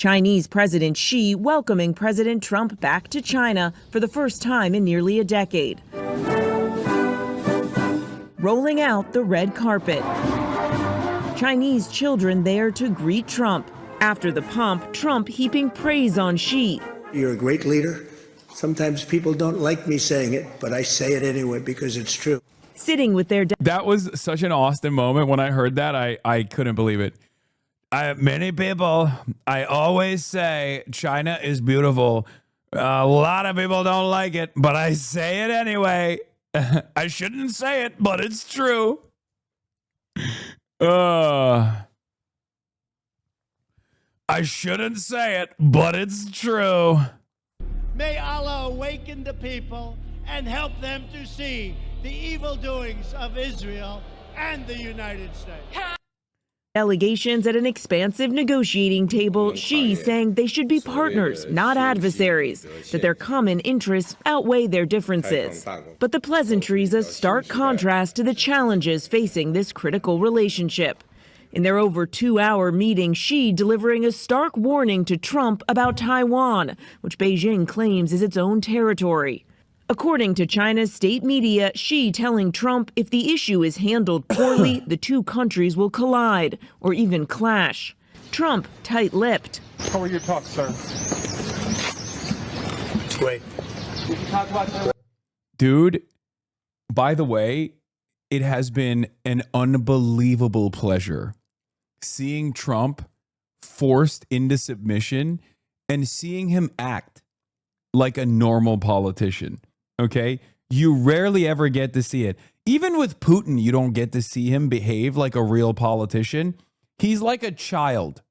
Chinese President Xi welcoming President Trump back to China for the first time in nearly a decade. Rolling out the red carpet. Chinese children there to greet Trump. After the pomp, Trump heaping praise on Xi. You're a great leader. Sometimes people don't like me saying it, but I say it anyway because it's true. Sitting with their... That was such an Austin moment. When I heard that, I couldn't believe it. Many people, I always say China is beautiful. A lot of people don't like it, but I say it anyway. I shouldn't say it, but it's true. I shouldn't say it, but it's true. May Allah awaken the people and help them to see the evil doings of Israel and the United States. Delegations at an expansive negotiating table, Xi saying they should be partners, not adversaries, that their common interests outweigh their differences. But the pleasantries a stark contrast to the challenges facing this critical relationship. In their over 2-hour meeting, Xi delivering a stark warning to Trump about Taiwan, which Beijing claims is its own territory. According to China's state media, Xi telling Trump if the issue is handled poorly, the two countries will collide or even clash. Trump tight-lipped. How are your talks, sir? It's great. Did you talk about... Dude, by the way, it has been an unbelievable pleasure seeing Trump forced into submission and seeing him act like a normal politician. Okay? You rarely ever get to see it. Even with Putin, you don't get to see him behave like a real politician. He's like a child.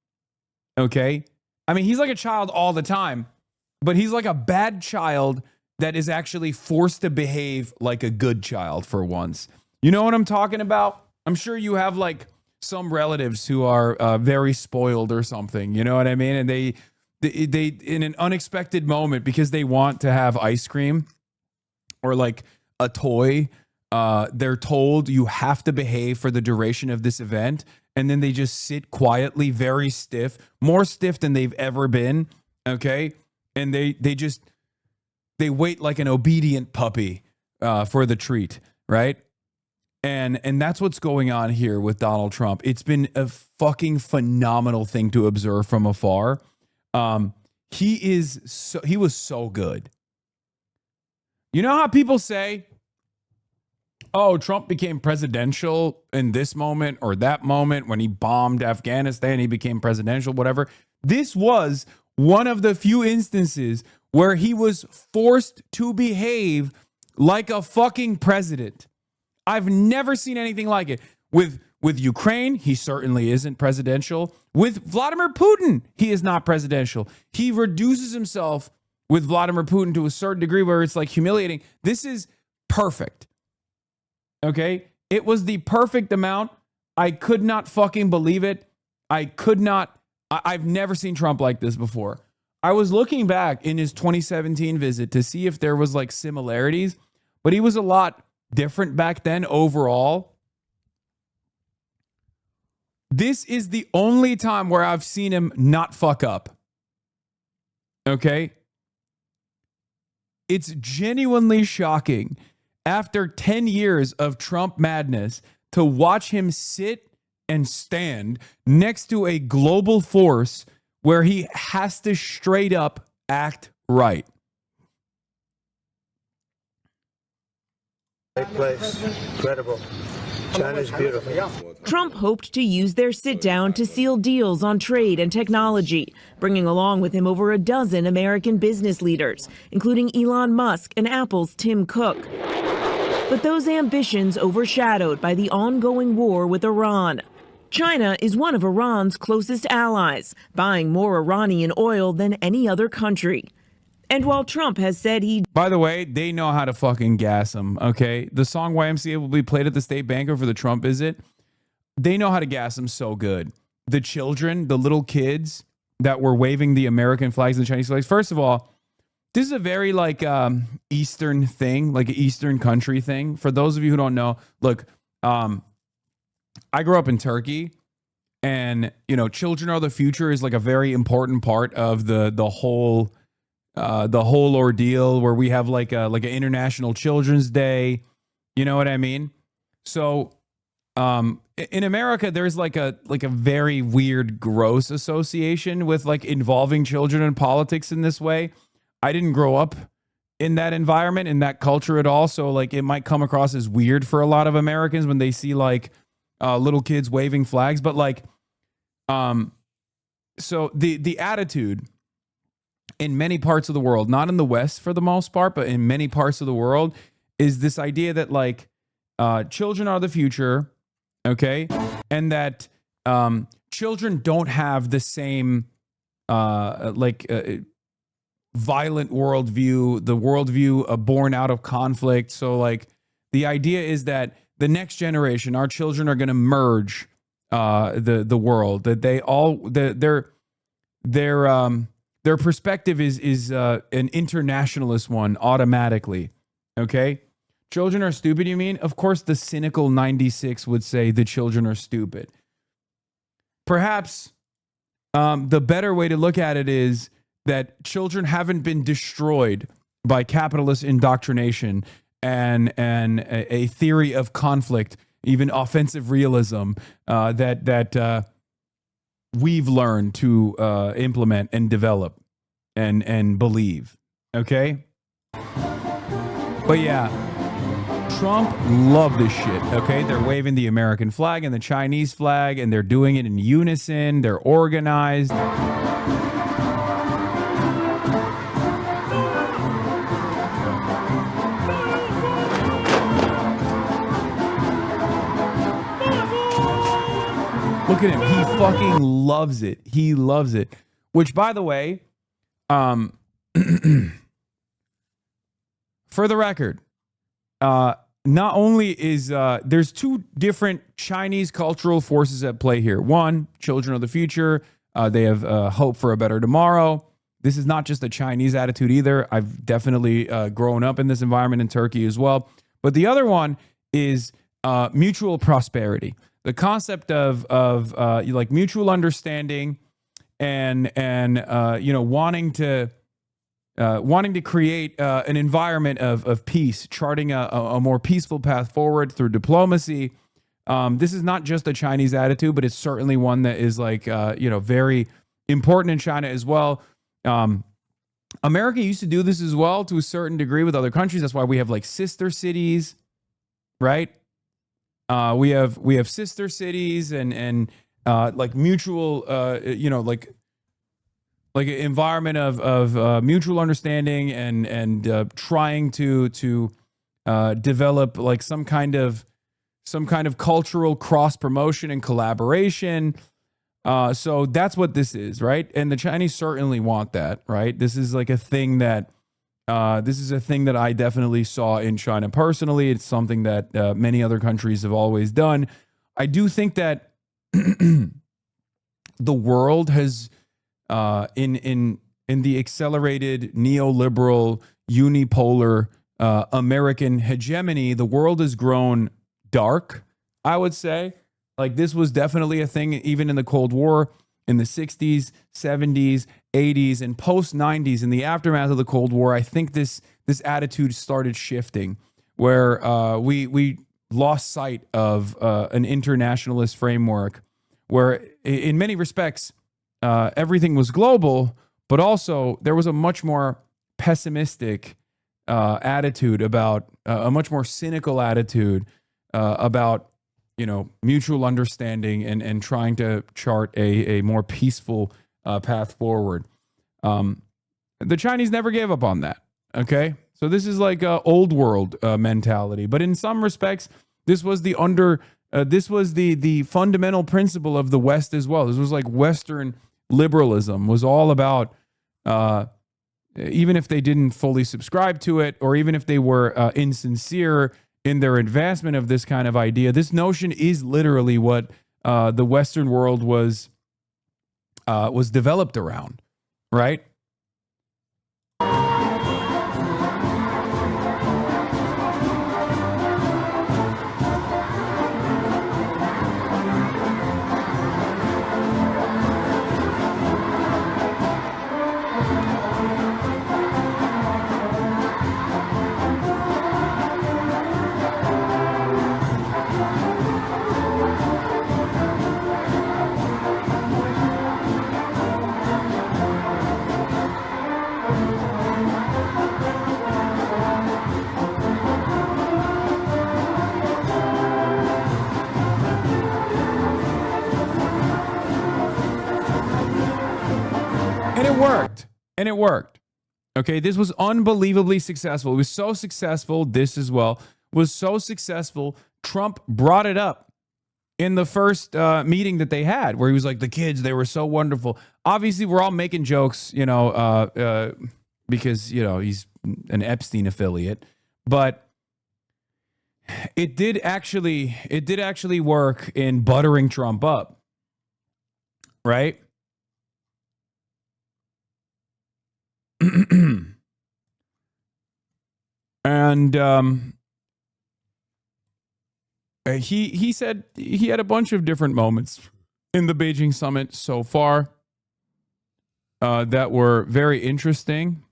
Okay? I mean, he's like a child all the time, but he's like a bad child that is actually forced to behave like a good child for once. You know what I'm talking about? I'm sure you have like some relatives who are very spoiled or something. You know what I mean? And they in an unexpected moment, because they want to have ice cream or like a toy, they're told you have to behave for the duration of this event. And then they just sit quietly, very stiff, more stiff than they've ever been. Okay. And they wait like an obedient puppy for the treat. Right. And that's what's going on here with Donald Trump. It's been a fucking phenomenal thing to observe from afar. He was so good. You know how people say, oh, Trump became presidential in this moment or that moment when he bombed Afghanistan, he became presidential, whatever. This was one of the few instances where he was forced to behave like a fucking president. I've never seen anything like it. With Ukraine, he certainly isn't presidential. With Vladimir Putin, he is not presidential. He reduces himself with Vladimir Putin to a certain degree where it's like humiliating. This is perfect. Okay? It was the perfect amount. I could not fucking believe it. I've never seen Trump like this before. I was looking back in his 2017 visit to see if there was like similarities, but he was a lot different back then overall. This is the only time where I've seen him not fuck up. Okay? It's genuinely shocking after 10 years of Trump madness to watch him sit and stand next to a global force where he has to straight up act right. Great place. Incredible. China's beautiful. Trump hoped to use their sit-down to seal deals on trade and technology, bringing along with him over a dozen American business leaders, including Elon Musk and Apple's Tim Cook. But those ambitions overshadowed by the ongoing war with Iran. China is one of Iran's closest allies, buying more Iranian oil than any other country. And while Trump has said he... By the way, they know how to fucking gas him, okay? The song YMCA will be played at the state banquet for the Trump visit. They know how to gas him so good. The children, the little kids that were waving the American flags and the Chinese flags. First of all, this is a very like Eastern thing, like an Eastern country thing. For those of you who don't know, look, I grew up in Turkey, And, you know, children are the future is like a very important part of the whole ordeal, where we have like an International Children's Day. You know what I mean? So in America, there's like a very weird, gross association with like involving children in politics in this way. I didn't grow up in that environment, in that culture at all. So like it might come across as weird for a lot of Americans when they see like little kids waving flags. But like, so the attitude in many parts of the world, not in the West for the most part, but in many parts of the world, is this idea that like children are the future, okay, and that children don't have the same violent worldview, the worldview born out of conflict. So like the idea is that the next generation, our children, are going to merge the world. That they all their perspective is an internationalist one automatically. Okay, children are stupid. You mean? Of course, the cynical 96 would say the children are stupid. Perhaps the better way to look at it is that children haven't been destroyed by capitalist indoctrination and a theory of conflict, even offensive realism, that we've learned to implement and develop and believe. Okay? But yeah, Trump loved this shit. Okay? They're waving the American flag and the Chinese flag, and they're doing it in unison. They're organized. Look at him. He fucking loves it. He loves it. Which, by the way, for the record, not only is there's two different Chinese cultural forces at play here. One, children of the future. They have hope for a better tomorrow. This is not just a Chinese attitude either. I've definitely grown up in this environment in Turkey as well. But the other one is mutual prosperity. The concept of like mutual understanding and you know, wanting to create an environment of peace, charting a more peaceful path forward through diplomacy. This is not just a Chinese attitude, but it's certainly one that is like you know, very important in China as well. America used to do this as well to a certain degree with other countries. That's why we have like sister cities, right? We have sister cities and like mutual you know, like an environment of mutual understanding and trying to develop like some kind of cultural cross promotion and collaboration. So that's what this is, right? And the Chinese certainly want that, right? This is like a thing that I definitely saw in China personally. It's something that many other countries have always done. I do think that the world has, in the accelerated neoliberal unipolar American hegemony, the world has grown dark, I would say. Like this was definitely a thing even in the Cold War, in the 60s, 70s, 80s, and post 90s, in the aftermath of the Cold War. I think this attitude started shifting, where we lost sight of an internationalist framework, where in many respects everything was global, but also there was a much more pessimistic attitude about a much more cynical attitude about, you know, mutual understanding and trying to chart a more peaceful path forward. The Chinese never gave up on that. Okay, so this is like a old world mentality, but in some respects, this was the fundamental principle of the West as well. This was like Western liberalism, was all about, even if they didn't fully subscribe to it, or even if they were insincere in their advancement of this kind of idea, this notion is literally what the Western world was developed around, right? And it worked. And it worked. Okay, this was unbelievably successful. It was so successful, this as well, was so successful, Trump brought it up in the first meeting that they had, where he was like, the kids, they were so wonderful. Obviously, we're all making jokes, because, he's an Epstein affiliate. But it did actually work in buttering Trump up, right? And he said he had a bunch of different moments in the Beijing summit so far that were very interesting.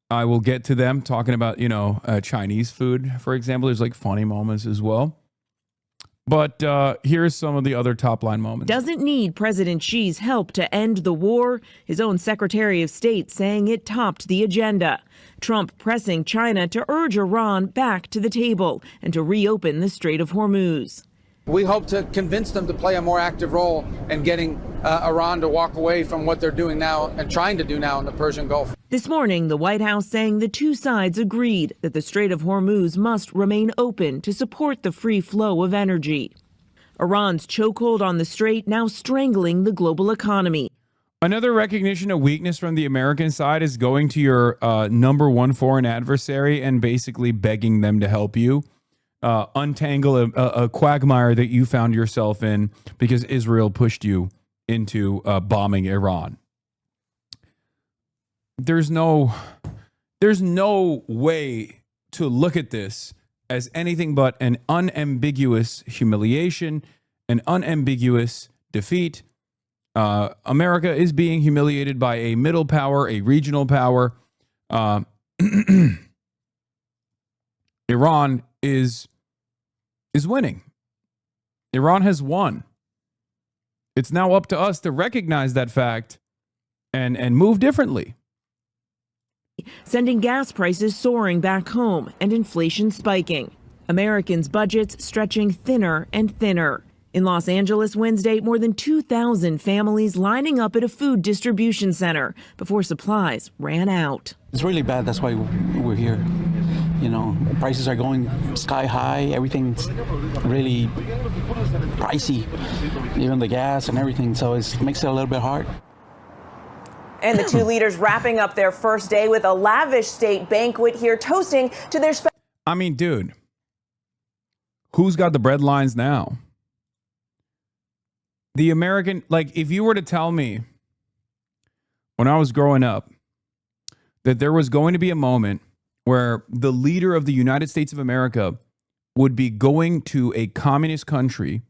I will get to them, talking about, Chinese food, for example. There's like funny moments as well. But here's some of the other top line moments. Doesn't need President Xi's help to end the war. His own Secretary of State saying it topped the agenda. Trump pressing China to urge Iran back to the table and to reopen the Strait of Hormuz. We hope to convince them to play a more active role in getting Iran to walk away from what they're doing now and trying to do now in the Persian Gulf. This morning, the White House saying the two sides agreed that the Strait of Hormuz must remain open to support the free flow of energy. Iran's chokehold on the strait now strangling the global economy. Another recognition of weakness from the American side is going to your number one foreign adversary and basically begging them to help you untangle a quagmire that you found yourself in because Israel pushed you into bombing Iran. There's no way to look at this as anything but an unambiguous humiliation, an unambiguous defeat. America is being humiliated by a middle power, a regional power. Iran is winning. Iran has won. It's now up to us to recognize that fact and move differently. Sending gas prices soaring back home and inflation spiking. Americans' budgets stretching thinner and thinner. In Los Angeles Wednesday, more than 2,000 families lining up at a food distribution center before supplies ran out. It's really bad. That's why we're here. Prices are going sky high. Everything's really pricey, even the gas and everything. So it makes it a little bit hard. And the two leaders wrapping up their first day with a lavish state banquet here, toasting to their I mean, dude, who's got the bread lines now? The American, if you were to tell me when I was growing up that there was going to be a moment where the leader of the United States of America would be going to a communist country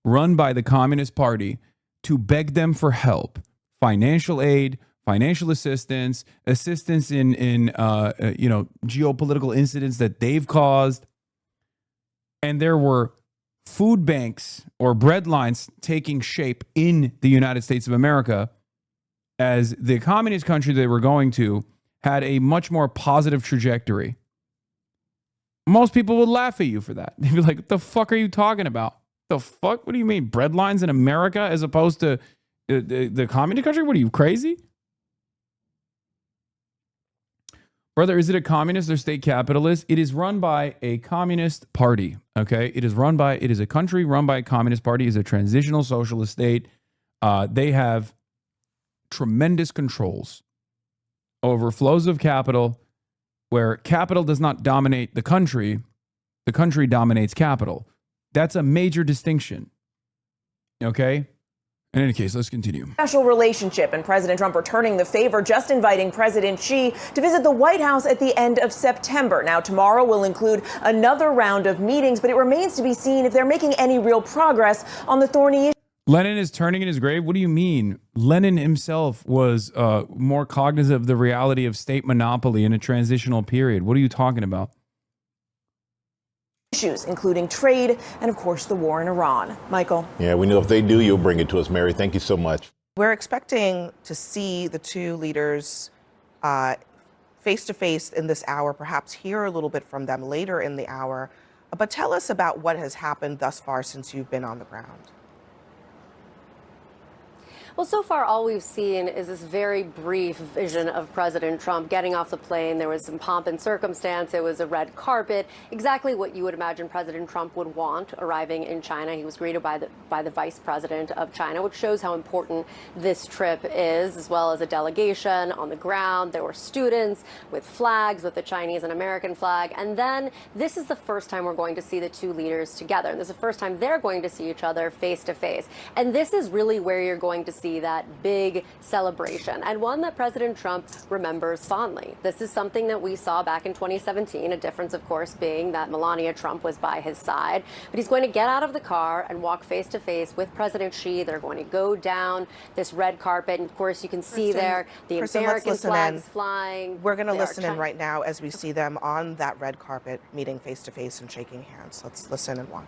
run by the Communist Party to beg them for help, financial aid, financial assistance in geopolitical incidents that they've caused, and there were food banks or bread lines taking shape in the United States of America, as the communist country they were going to had a much more positive trajectory. Most people would laugh at you for that. They'd be like, what the fuck are you talking about? The fuck? What do you mean? Bread lines in America as opposed to the communist country? What are you, crazy? Brother, is it a communist or state capitalist? It is run by a communist party, okay? It is a country run by a communist party. It is a transitional socialist state. They have tremendous controls over flows of capital, where capital does not dominate the country dominates capital. That's a major distinction, okay? In any case, let's continue. Special relationship, and President Trump returning the favor, just inviting President Xi to visit the White House at the end of September. Now, tomorrow will include another round of meetings, but it remains to be seen if they're making any real progress on the thorny issue. Lenin is turning in his grave? What do you mean? Lenin himself was more cognizant of the reality of state monopoly in a transitional period. What are you talking about? Issues including trade and, of course, the war in Iran. Michael. Yeah, we know if they do, you'll bring it to us, Mary. Thank you so much. We're expecting to see the two leaders face to face in this hour, perhaps hear a little bit from them later in the hour. But tell us about what has happened thus far since you've been on the ground. Well, so far, all we've seen is this very brief vision of President Trump getting off the plane. There was some pomp and circumstance. It was a red carpet, exactly what you would imagine President Trump would want arriving in China. He was greeted by the vice president of China, which shows how important this trip is, as well as a delegation on the ground. There were students with flags, with the Chinese and American flag. And then this is the first time we're going to see the two leaders together. And this is the first time they're going to see each other face to face. And this is really where you're going to see that big celebration, and one that President Trump remembers fondly. This is something that we saw back in 2017, a difference, of course, being that Melania Trump was by his side. But he's going to get out of the car and walk face to face with President Xi. They're going to go down this red carpet. And of course, you can see there the American flags flying. We're going to listen in right now as we see them on that red carpet, meeting face to face and shaking hands. Let's listen and watch.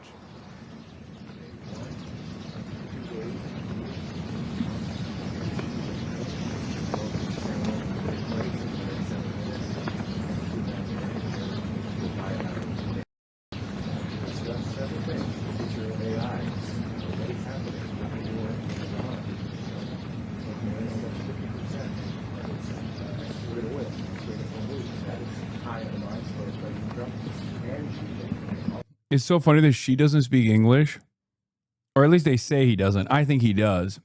It's so funny that she doesn't speak English, or at least they say he doesn't. I think he does.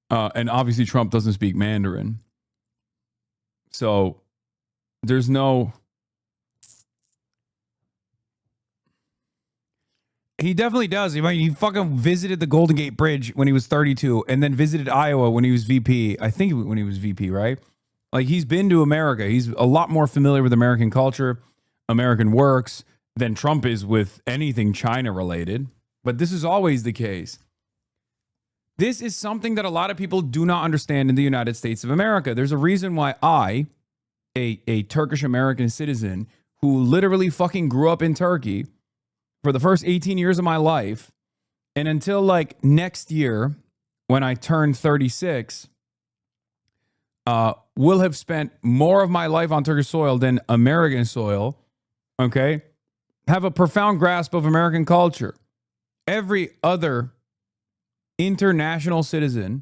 And obviously Trump doesn't speak Mandarin. So there's no... He definitely does. He fucking visited the Golden Gate Bridge when he was 32 and then visited Iowa when he was VP. I think when he was VP, right? Like, he's been to America. He's a lot more familiar with American culture, American works than Trump is with anything China related. But this is always the case. This is something that a lot of people do not understand in the United States of America. There's a reason why I, a Turkish American citizen who literally fucking grew up in Turkey for the first 18 years of my life, and until like next year when I turn 36, will have spent more of my life on Turkish soil than American soil, okay? Have a profound grasp of American culture. Every other international citizen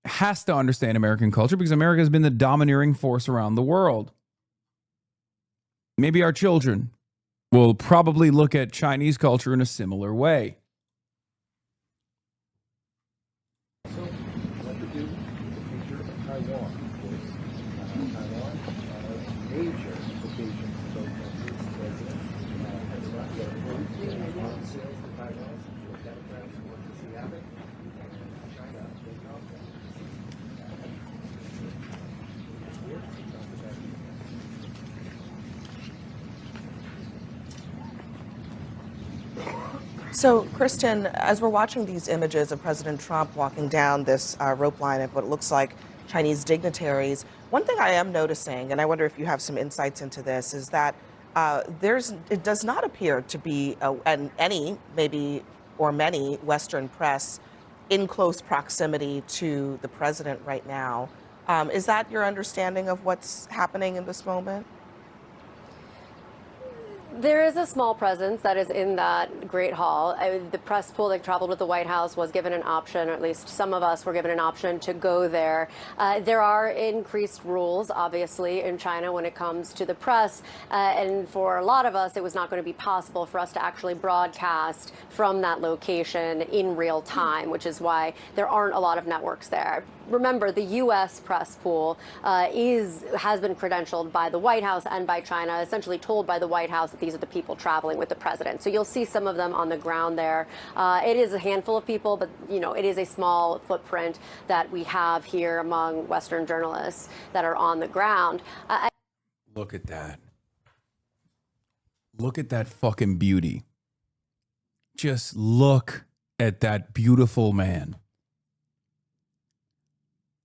has to understand American culture because America has been the domineering force around the world. Maybe our children will probably look at Chinese culture in a similar way. So, Kristen, as we're watching these images of President Trump walking down this rope line of what looks like Chinese dignitaries, one thing I am noticing, and I wonder if you have some insights into this, is that it does not appear to be any, maybe, or many Western press in close proximity to the president right now. Is that your understanding of what's happening in this moment? There is a small presence that is in that Great Hall. The press pool that traveled with the White House was given an option, or at least some of us were given an option to go there. There are increased rules, obviously, in China when it comes to the press. And for a lot of us, it was not going to be possible for us to actually broadcast from that location in real time, which is why there aren't a lot of networks there. Remember, the U.S. press pool has been credentialed by the White House and by China, essentially told by the White House that these are the people traveling with the president. So you'll see some of them on the ground there. It is a handful of people, but it is a small footprint that we have here among Western journalists that are on the ground. Look at that. Look at that fucking beauty. Just look at that beautiful man.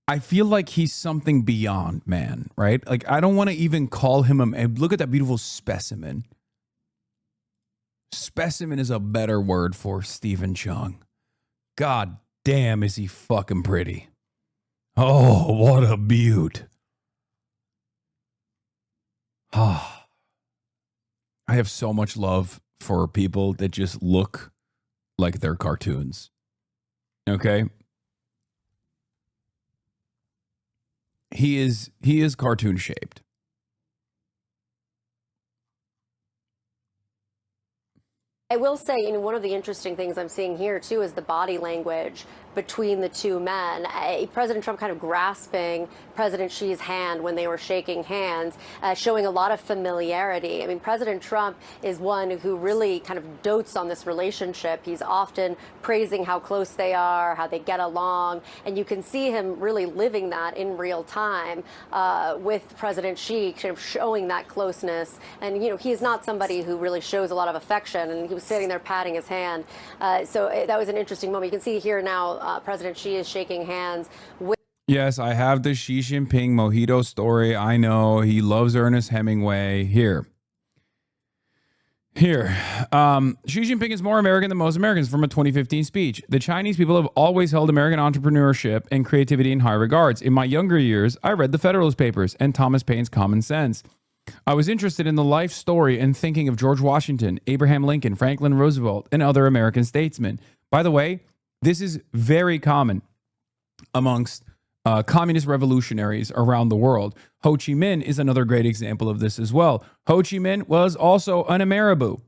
I feel like he's something beyond man, right? Like, I don't want to even call him a... Look at that beautiful specimen. Specimen is a better word for Stephen Chung. God damn, is he fucking pretty. Oh, what a beaut. Ah. I have so much love for people that just look like they're cartoons. Okay. He is cartoon shaped. I will say, one of the interesting things I'm seeing here, too, is the body language between the two men. President Trump kind of grasping President Xi's hand when they were shaking hands, showing a lot of familiarity. I mean, President Trump is one who really kind of dotes on this relationship. He's often praising how close they are, how they get along, and you can see him really living that in real time with President Xi, kind of showing that closeness. And, he is not somebody who really shows a lot of affection, and he was sitting there patting his hand. So that was an interesting moment. You can see here now President Xi is shaking hands with. Yes, I have the Xi Jinping mojito story. I know he loves Ernest Hemingway. Here. Xi Jinping is more American than most Americans from a 2015 speech. The Chinese people have always held American entrepreneurship and creativity in high regards. In my younger years, I read the Federalist Papers and Thomas Paine's Common Sense. I was interested in the life story and thinking of George Washington, Abraham Lincoln, Franklin Roosevelt, and other American statesmen. By the way, this is very common amongst communist revolutionaries around the world. Ho Chi Minh is another great example of this as well. Ho Chi Minh was also an Ameribu.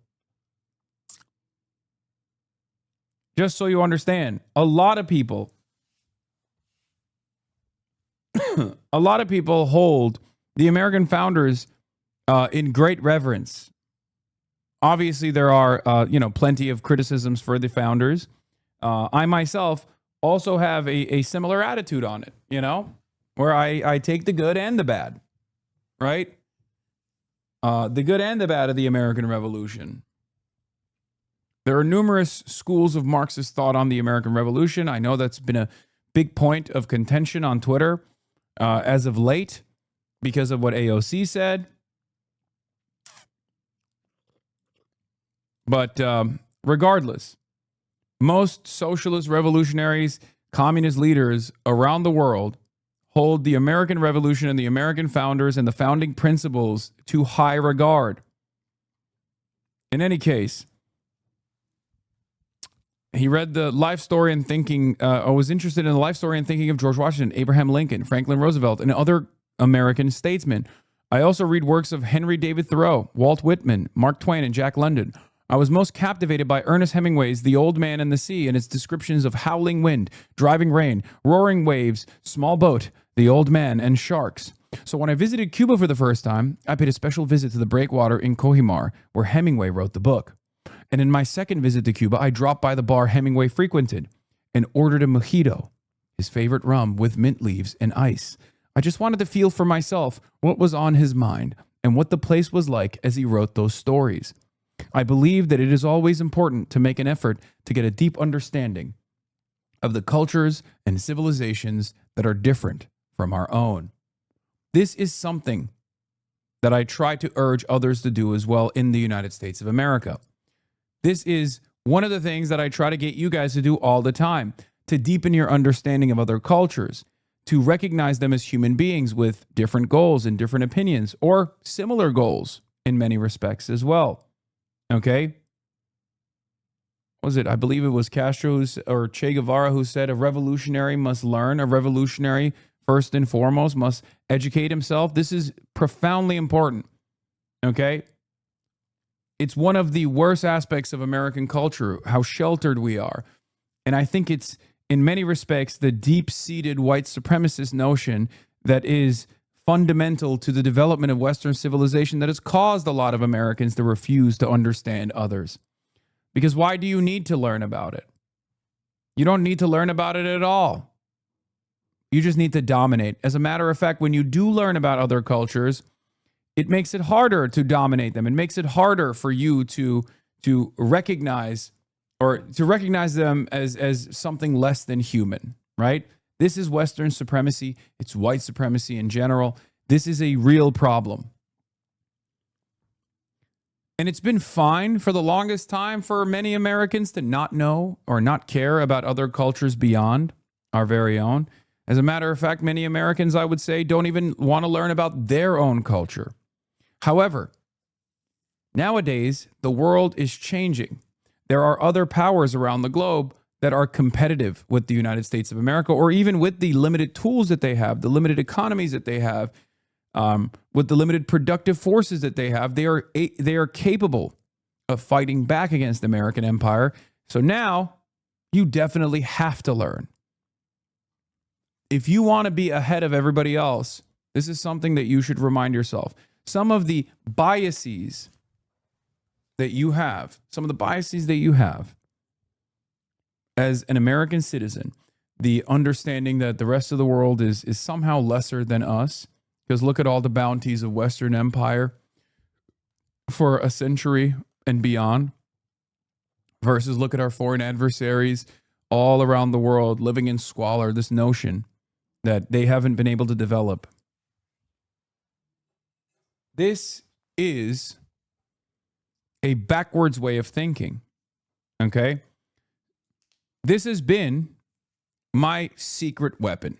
Just so you understand, a lot of people hold the American founders in great reverence. Obviously, there are plenty of criticisms for the founders. I myself also have a similar attitude on it, where I take the good and the bad, right? The good and the bad of the American Revolution. There are numerous schools of Marxist thought on the American Revolution. I know that's been a big point of contention on Twitter as of late because of what AOC said. But regardless, most socialist revolutionaries, communist leaders around the world hold the American Revolution and the American founders and the founding principles to high regard. In any case, he read the life story and thinking, was interested in the life story and thinking of George Washington, Abraham Lincoln, Franklin Roosevelt, and other American statesmen. I also read works of Henry David Thoreau, Walt Whitman, Mark Twain, and Jack London. I was most captivated by Ernest Hemingway's The Old Man and the Sea and its descriptions of howling wind, driving rain, roaring waves, small boat, the old man, and sharks. So when I visited Cuba for the first time, I paid a special visit to the breakwater in Cojimar, where Hemingway wrote the book. And in my second visit to Cuba, I dropped by the bar Hemingway frequented and ordered a mojito, his favorite rum with mint leaves and ice. I just wanted to feel for myself what was on his mind and what the place was like as he wrote those stories. I believe that it is always important to make an effort to get a deep understanding of the cultures and civilizations that are different from our own. This is something that I try to urge others to do as well in the United States of America. This is one of the things that I try to get you guys to do all the time, to deepen your understanding of other cultures, to recognize them as human beings with different goals and different opinions, or similar goals in many respects as well. Okay? Was it? I believe it was Castro or Che Guevara who said a revolutionary must learn. A revolutionary, first and foremost, must educate himself. This is profoundly important. Okay? It's one of the worst aspects of American culture, how sheltered we are. And I think it's, in many respects, the deep-seated white supremacist notion that is fundamental to the development of Western civilization that has caused a lot of Americans to refuse to understand others. Because why do you need to learn about it? You don't need to learn about it at all. You just need to dominate. As a matter of fact, when you do learn about other cultures, it makes it harder to dominate them. It makes it harder for you to recognize or to recognize them as something less than human, right? This is Western supremacy. It's white supremacy in general. This is a real problem. And it's been fine for the longest time for many Americans to not know or not care about other cultures beyond our very own. As a matter of fact, many Americans, I would say, don't even want to learn about their own culture. However, nowadays, the world is changing. There are other powers around the globe that are competitive with the United States of America, or even with the limited tools that they have, the limited economies that they have, with the limited productive forces that they have. They are capable of fighting back against the American empire. So now you definitely have to learn. If you want to be ahead of everybody else, this is something that you should remind yourself. Some of the biases that you have, as an American citizen, the understanding that the rest of the world is somehow lesser than us, because look at all the bounties of Western empire for a century and beyond, versus look at our foreign adversaries all around the world living in squalor, this notion that they haven't been able to develop. This is a backwards way of thinking, okay? This has been my secret weapon.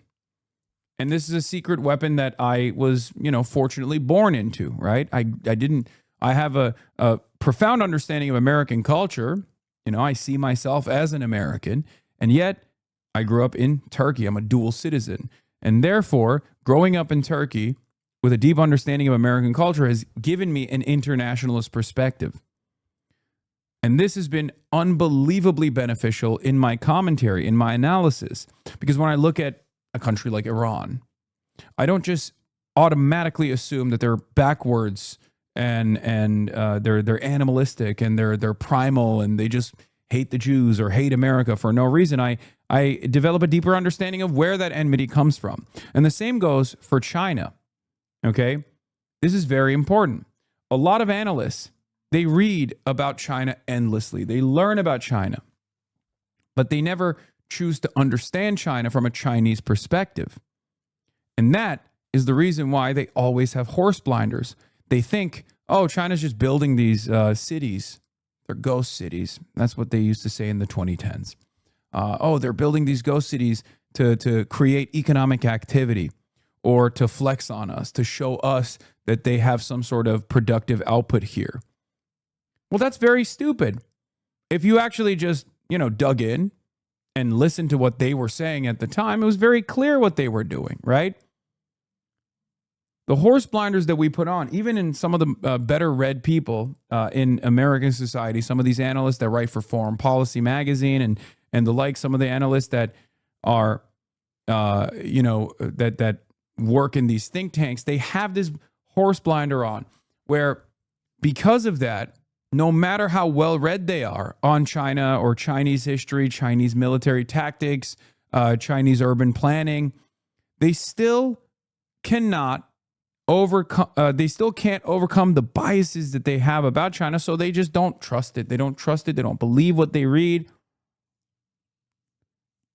And this is a secret weapon that I was, fortunately born into, right? I have a profound understanding of American culture. I see myself as an American, and yet I grew up in Turkey. I'm a dual citizen. And therefore, growing up in Turkey with a deep understanding of American culture has given me an internationalist perspective. And this has been unbelievably beneficial in my commentary, in my analysis, because when I look at a country like Iran, I don't just automatically assume that they're backwards and they're animalistic and they're primal and they just hate the Jews or hate America for no reason. I develop a deeper understanding of where that enmity comes from. And the same goes for China. Okay? This is very important. A lot of analysts, they read about China endlessly. They learn about China, but they never choose to understand China from a Chinese perspective. And that is the reason why they always have horse blinders. They think, oh, China's just building these cities. They're ghost cities. That's what they used to say in the 2010s. They're building these ghost cities to create economic activity or to flex on us, to show us that they have some sort of productive output here. Well, that's very stupid. If you actually just, dug in and listened to what they were saying at the time, it was very clear what they were doing, right? The horse blinders that we put on, even in some of the better read people in American society, some of these analysts that write for Foreign Policy magazine and the like, some of the analysts that are, that work in these think tanks, they have this horse blinder on where because of that, no matter how well read they are on China or Chinese history, Chinese military tactics, Chinese urban planning, they still cannot overcome. They still can't overcome the biases that they have about China. So they just don't trust it. They don't trust it. They don't believe what they read.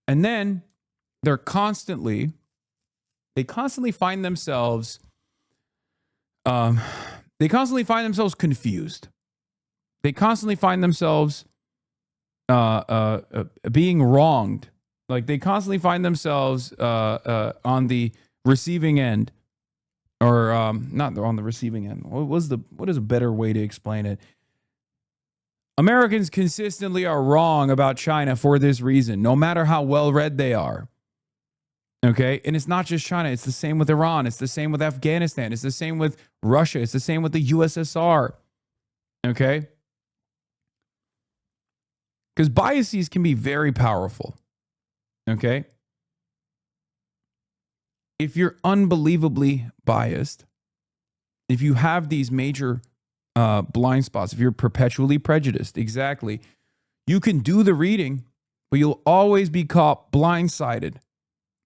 And then they constantly find themselves. They constantly find themselves confused. They constantly find themselves being wronged. Like they constantly find themselves on the receiving end, or not on the receiving end. What is a better way to explain it? Americans consistently are wrong about China for this reason, no matter how well read they are. Okay, and it's not just China. It's the same with Iran. It's the same with Afghanistan. It's the same with Russia. It's the same with the USSR. Okay. Because biases can be very powerful, okay? If you're unbelievably biased, if you have these major blind spots, if you're perpetually prejudiced, exactly, you can do the reading, but you'll always be caught blindsided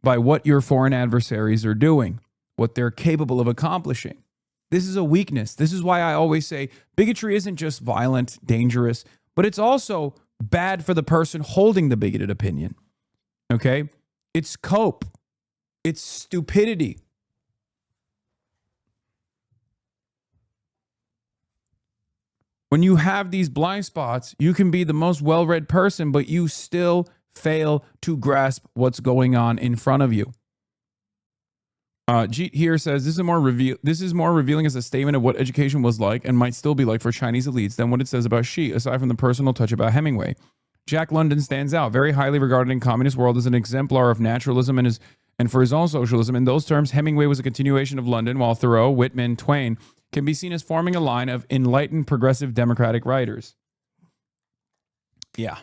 by what your foreign adversaries are doing, what they're capable of accomplishing. This is a weakness. This is why I always say bigotry isn't just violent, dangerous, but it's also bad for the person holding the bigoted opinion. Okay? It's cope. It's stupidity. When you have these blind spots, you can be the most well-read person, but you still fail to grasp what's going on in front of you. Jeet here says, this is more revealing as a statement of what education was like and might still be like for Chinese elites than what it says about Xi, aside from the personal touch about Hemingway. Jack London stands out, very highly regarded in communist world as an exemplar of naturalism and for his own socialism. In those terms, Hemingway was a continuation of London, while Thoreau, Whitman, Twain can be seen as forming a line of enlightened progressive democratic writers. Yeah.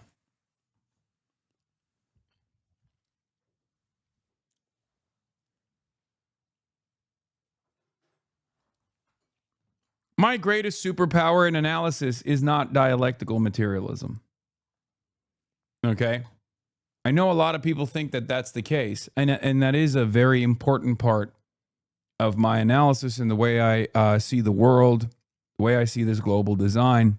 My greatest superpower in analysis is not dialectical materialism. Okay? I know a lot of people think that that's the case, and that is a very important part of my analysis and the way I see the world, the way I see this global design.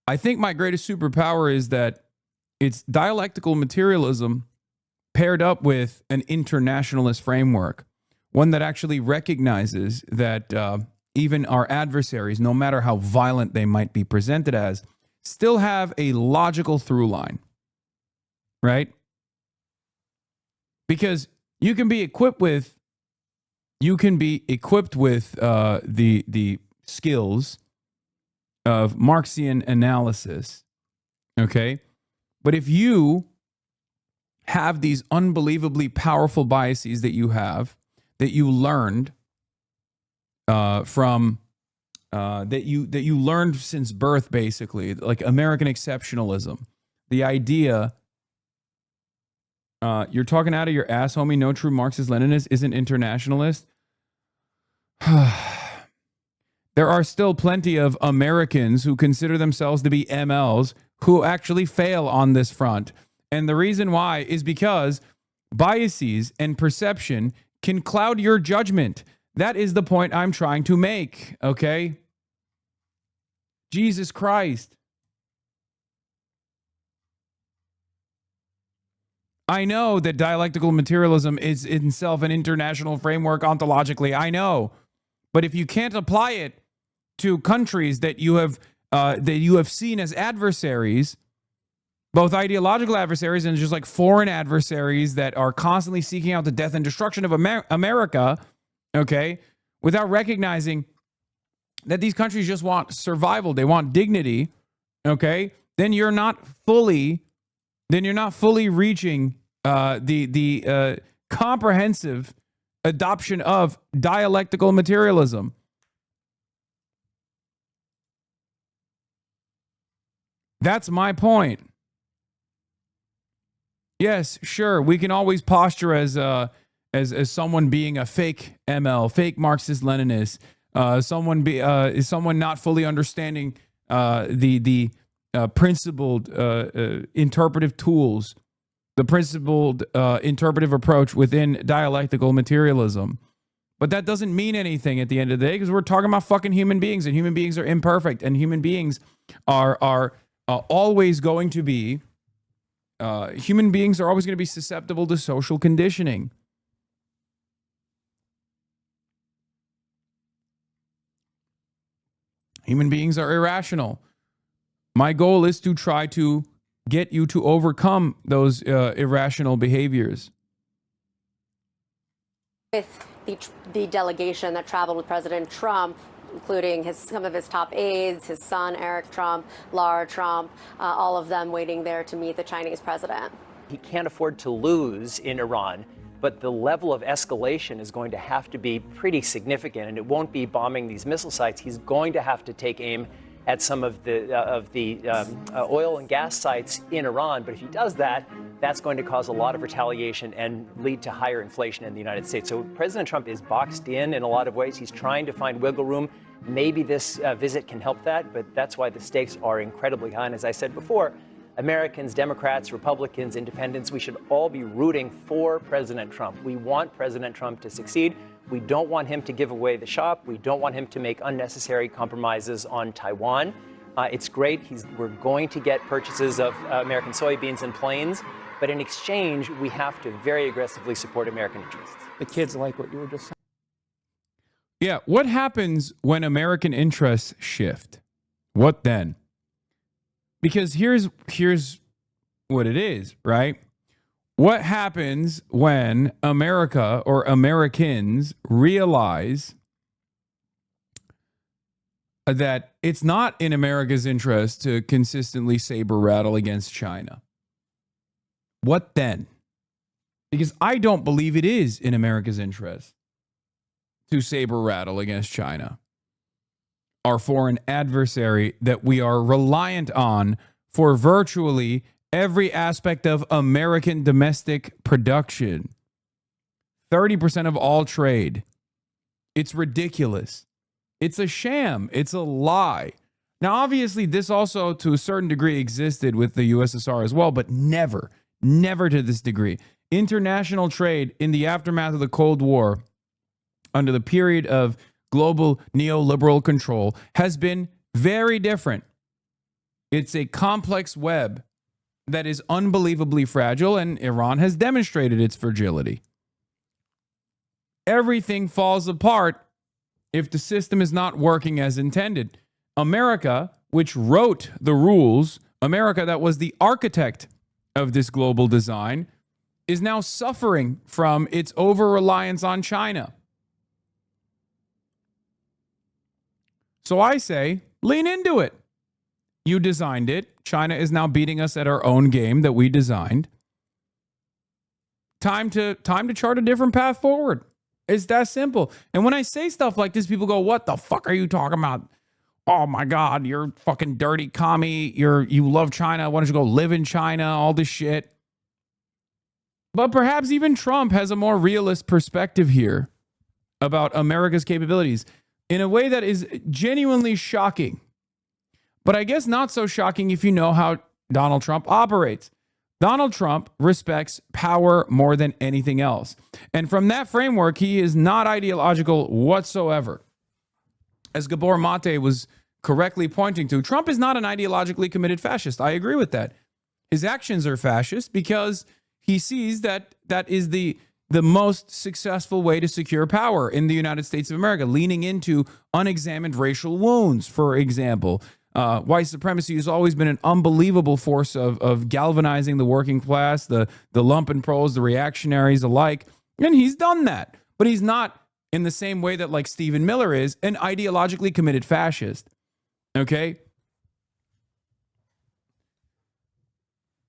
I think my greatest superpower is that it's dialectical materialism paired up with an internationalist framework, one that actually recognizes that even our adversaries, no matter how violent they might be presented as, still have a logical through line, right? Because you can be equipped with the skills of Marxian analysis, okay? But if you have these unbelievably powerful biases that you have, that you learned that you learned since birth, basically, like American exceptionalism, the idea, you're talking out of your ass, homie, no true Marxist-Leninist isn't internationalist. There are still plenty of Americans who consider themselves to be MLs who actually fail on this front. And the reason why is because biases and perception can cloud your judgment. That is the point I'm trying to make, okay? Jesus Christ. I know that dialectical materialism is itself an international framework ontologically. I know. But if you can't apply it to countries that you have seen as adversaries, both ideological adversaries and just like foreign adversaries that are constantly seeking out the death and destruction of America, okay, without recognizing that these countries just want survival, they want dignity, okay, then you're not fully reaching the comprehensive adoption of dialectical materialism. That's my point. Yes, sure, we can always posture as someone being a fake ML, fake Marxist-Leninist, someone not fully understanding the principled interpretive tools, the principled interpretive approach within dialectical materialism. But that doesn't mean anything at the end of the day, because we're talking about fucking human beings, and human beings are imperfect, and human beings are always going to be susceptible to social conditioning. Human beings are irrational. My goal is to try to get you to overcome those irrational behaviors. With the delegation that traveled with President Trump, including some of his top aides, his son, Eric Trump, Lara Trump, all of them waiting there to meet the Chinese president. He can't afford to lose in Iran, but the level of escalation is going to have to be pretty significant, and it won't be bombing these missile sites. He's going to have to take aim at some of the oil and gas sites in Iran. But if he does that, that's going to cause a lot of retaliation and lead to higher inflation in the United States. So President Trump is boxed in a lot of ways. He's trying to find wiggle room. Maybe this visit can help that, but that's why the stakes are incredibly high. And as I said before, Americans, Democrats, Republicans, Independents, we should all be rooting for President Trump. We want President Trump to succeed. We don't want him to give away the shop. We don't want him to make unnecessary compromises on Taiwan. It's great. We're going to get purchases of American soybeans and planes, but in exchange, we have to very aggressively support American interests. The kids like what you were just saying. Yeah, what happens when American interests shift? What then? Because here's what it is, right? What happens when America or Americans realize that it's not in America's interest to consistently saber rattle against China. What then? Because I don't believe it is in America's interest to saber rattle against China, our foreign adversary that we are reliant on for virtually every aspect of American domestic production. 30% of all trade. It's ridiculous. It's a sham. It's a lie. Now, obviously, this also to a certain degree existed with the USSR as well, but never to this degree. International trade in the aftermath of the Cold War, under the period of global neoliberal control, has been very different. It's a complex web that is unbelievably fragile, and Iran has demonstrated its fragility. Everything falls apart if the system is not working as intended. America, which wrote the rules, America that was the architect of this global design, is now suffering from its over-reliance on China. So I say, lean into it. You designed it. China is now beating us at our own game that we designed. Time to chart a different path forward. It's that simple. And when I say stuff like this, people go, what the fuck are you talking about? Oh my God, you're fucking dirty commie. You love China. Why don't you go live in China? All this shit. But perhaps even Trump has a more realist perspective here about America's capabilities in a way that is genuinely shocking. But I guess not so shocking if you know how Donald Trump operates. Donald Trump respects power more than anything else. And from that framework, he is not ideological whatsoever. As Gabor Mate was correctly pointing to, Trump is not an ideologically committed fascist. I agree with that. His actions are fascist because he sees that that is the most successful way to secure power in the United States of America, leaning into unexamined racial wounds, for example. White supremacy has always been an unbelievable force of galvanizing the working class, the lumpen pros, the reactionaries alike. And he's done that. But he's not, in the same way that like Stephen Miller is, an ideologically committed fascist. Okay?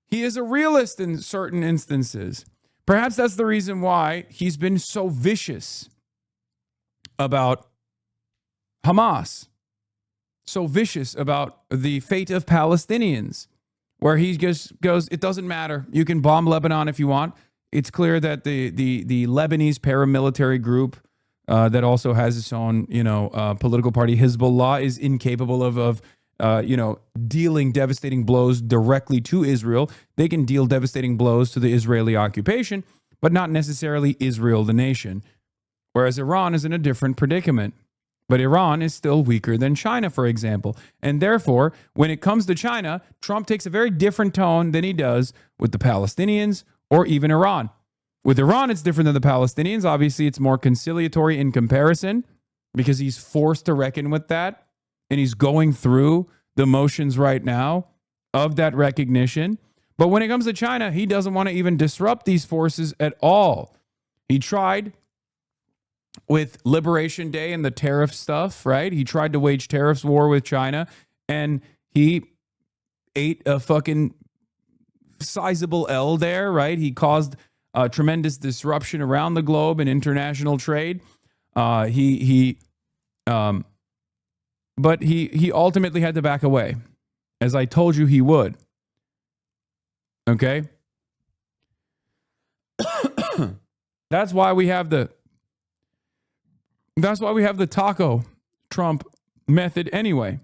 He is a realist in certain instances. Perhaps that's the reason why he's been so vicious about Hamas. So vicious about the fate of Palestinians, where he just goes, it doesn't matter. You can bomb Lebanon if you want. It's clear that the Lebanese paramilitary group that also has its own, political party, Hezbollah, is incapable of dealing devastating blows directly to Israel. They can deal devastating blows to the Israeli occupation, but not necessarily Israel, the nation. Whereas Iran is in a different predicament. But Iran is still weaker than China, for example. And therefore, when it comes to China, Trump takes a very different tone than he does with the Palestinians or even Iran. With Iran, it's different than the Palestinians. Obviously, it's more conciliatory in comparison because he's forced to reckon with that. And he's going through the motions right now of that recognition. But when it comes to China, he doesn't want to even disrupt these forces at all. He tried with Liberation Day and the tariff stuff, right? He tried to wage tariffs war with China, and he ate a fucking sizable L there, right? He caused tremendous disruption around the globe in international trade. But he ultimately had to back away, as I told you he would. Okay? That's why we have the taco Trump method anyway,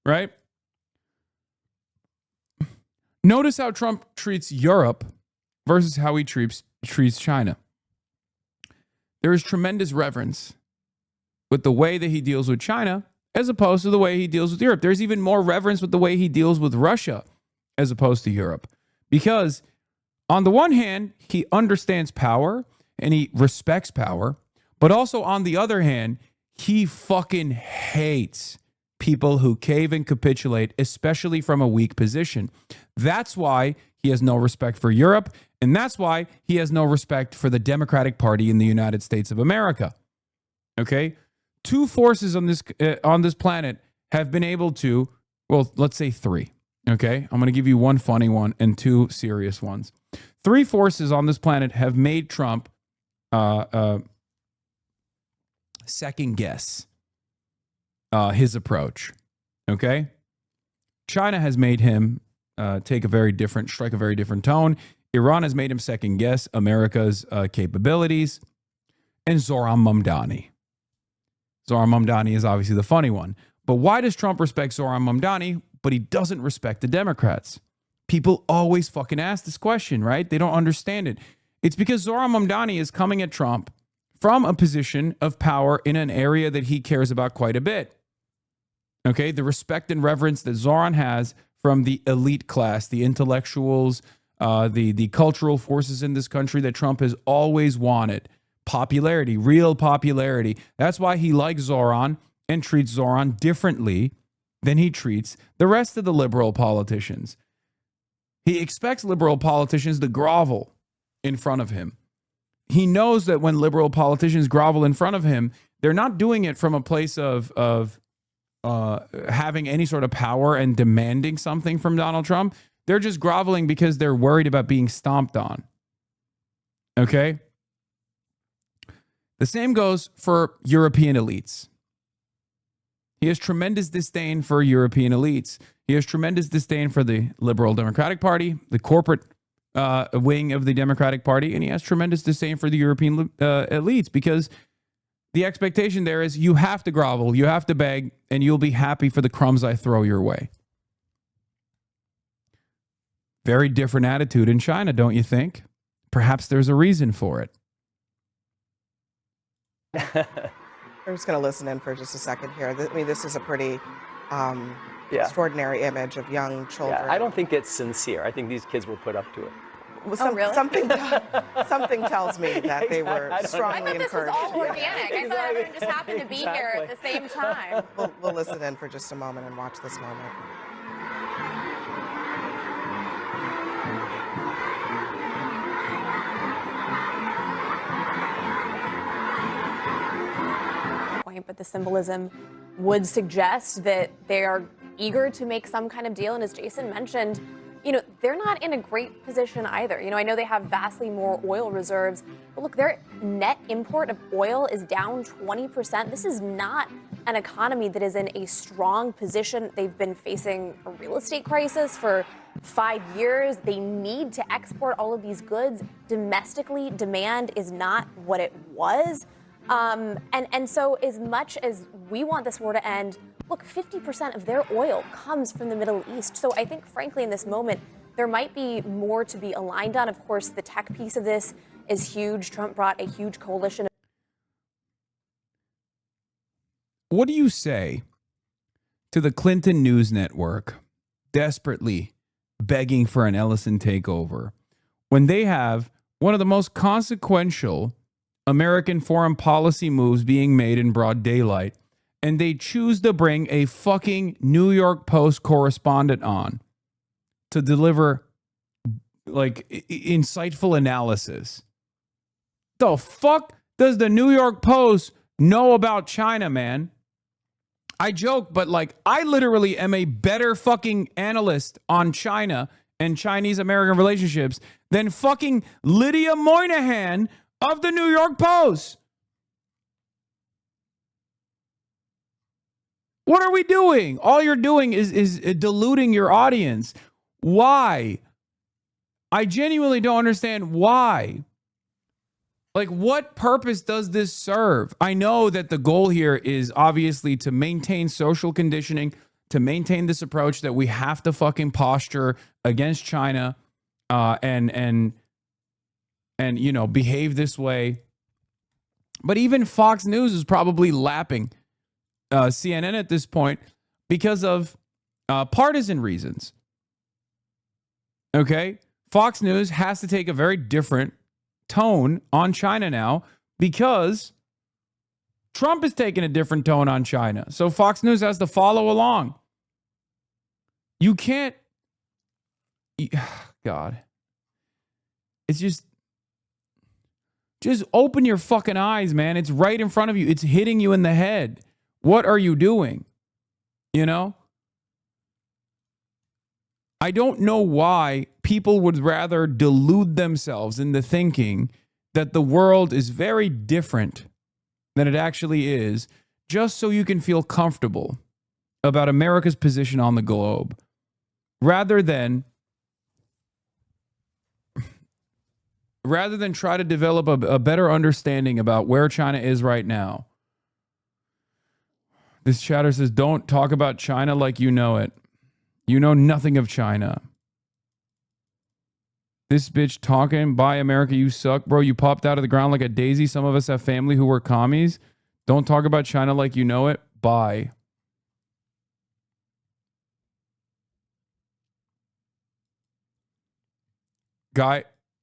right? Notice how Trump treats Europe versus how he treats China. There is tremendous reverence with the way that he deals with China as opposed to the way he deals with Europe. There's even more reverence with the way he deals with Russia as opposed to Europe. Because on the one hand, he understands power and he respects power. But also, on the other hand, he fucking hates people who cave and capitulate, especially from a weak position. That's why he has no respect for Europe, and that's why he has no respect for the Democratic Party in the United States of America. Okay? Two forces on this planet have been able to, well, let's say 3. Okay. I'm going to give you one funny one and 2 serious ones. 3 forces on this planet have made Trump second guess his approach. Okay. China has made him strike a very different tone. Iran has made him second guess America's capabilities. And Zoran Mamdani. Zoran Mamdani is obviously the funny one. But why does Trump respect Zoran Mamdani, but he doesn't respect the Democrats? People always fucking ask this question, right? They don't understand it. It's because Zoran Mamdani is coming at Trump from a position of power in an area that he cares about quite a bit. Okay, the respect and reverence that Zoran has from the elite class, the intellectuals, the cultural forces in this country that Trump has always wanted. Popularity, real popularity. That's why he likes Zoran and treats Zoran differently than he treats the rest of the liberal politicians. He expects liberal politicians to grovel in front of him. He knows that when liberal politicians grovel in front of him, they're not doing it from a place of having any sort of power and demanding something from Donald Trump. They're just groveling because they're worried about being stomped on. Okay? The same goes for European elites. He has tremendous disdain for European elites. He has tremendous disdain for the Liberal Democratic Party, the corporate wing of the Democratic Party, and he has tremendous disdain for the European elites because the expectation there is you have to grovel, you have to beg, and you'll be happy for the crumbs I throw your way. Very different attitude in China, don't you think? Perhaps there's a reason for it. We're just going to listen in for just a second here. I mean, this is a pretty extraordinary image of young children. Yeah, I don't think it's sincere. I think these kids were put up to it. Well, really? something tells me that they were strongly encouraged. I thought this was all organic. I thought everyone just happened to be here at the same time. We'll listen in for just a moment and watch this moment. But the symbolism would suggest that they are eager to make some kind of deal. And as Jason mentioned, they're not in a great position either. I know they have vastly more oil reserves, but look, their net import of oil is down 20%. This is not an economy that is in a strong position. They've been facing a real estate crisis for 5 years. They need to export all of these goods. Domestically, demand is not what it was. And so as much as we want this war to end, look, 50% of their oil comes from the Middle East. So I think, frankly, in this moment, there might be more to be aligned on. Of course, the tech piece of this is huge. Trump brought a huge coalition. What do you say to the Clinton News Network desperately begging for an Ellison takeover when they have one of the most consequential American foreign policy moves being made in broad daylight, and they choose to bring a fucking New York Post correspondent on to deliver insightful analysis? The fuck does the New York Post know about China, man? I joke, but I literally am a better fucking analyst on China and Chinese-American relationships than fucking Lydia Moynihan of the New York Post. What are we doing? All you're doing is diluting your audience. Why? I genuinely don't understand why. What purpose does this serve? I know that the goal here is obviously to maintain social conditioning, to maintain this approach that we have to fucking posture against China and behave this way. But even Fox News is probably lapping CNN at this point because of partisan reasons. Okay? Fox News has to take a very different tone on China now because Trump is taking a different tone on China. So Fox News has to follow along. You can't... God. It's just open your fucking eyes, man. It's right in front of you. It's hitting you in the head. What are you doing? You know? I don't know why people would rather delude themselves into thinking that the world is very different than it actually is, just so you can feel comfortable about America's position on the globe, rather than try to develop a better understanding about where China is right now. This chatter says, don't talk about China like you know it. You know nothing of China. This bitch talking, buy America, you suck. Bro, you popped out of the ground like a daisy. Some of us have family who were commies. Don't talk about China like you know it. Bye.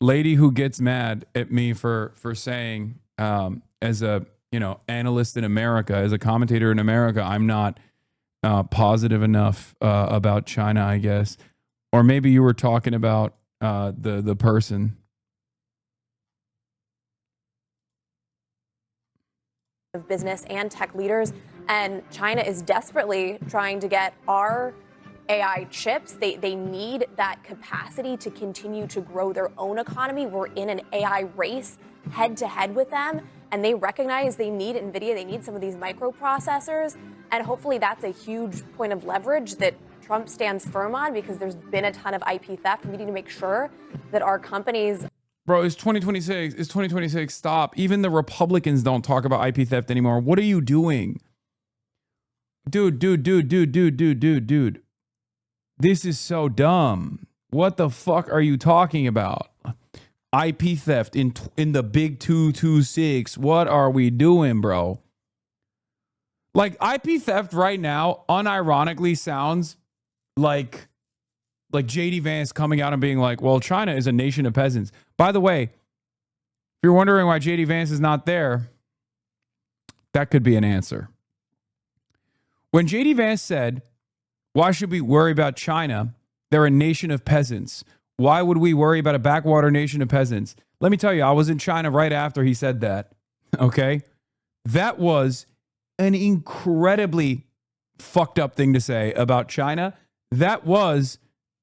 Lady who gets mad at me for saying, as a, analyst in America, as a commentator in America, I'm not positive enough about China, I guess. Or maybe you were talking about the person. Of business and tech leaders, and China is desperately trying to get our AI chips. They need that capacity to continue to grow their own economy. We're in an AI race head to head with them, and they recognize they need NVIDIA, they need some of these microprocessors, and hopefully that's a huge point of leverage that Trump stands firm on, because there's been a ton of IP theft. We need to make sure that our companies... Bro, it's 2026. It's 2026. Stop. Even the Republicans don't talk about IP theft anymore. What are you doing? Dude. This is so dumb. What the fuck are you talking about? IP theft in the big 226. What are we doing, bro? Like, IP theft right now unironically sounds like JD Vance coming out and being like, well, China is a nation of peasants. By the way, if you're wondering why JD Vance is not there, that could be an answer. When JD Vance said, why should we worry about China? They're a nation of peasants. Why would we worry about a backwater nation of peasants? Let me tell you, I was in China right after he said that. Okay? That was an incredibly fucked up thing to say about China. That was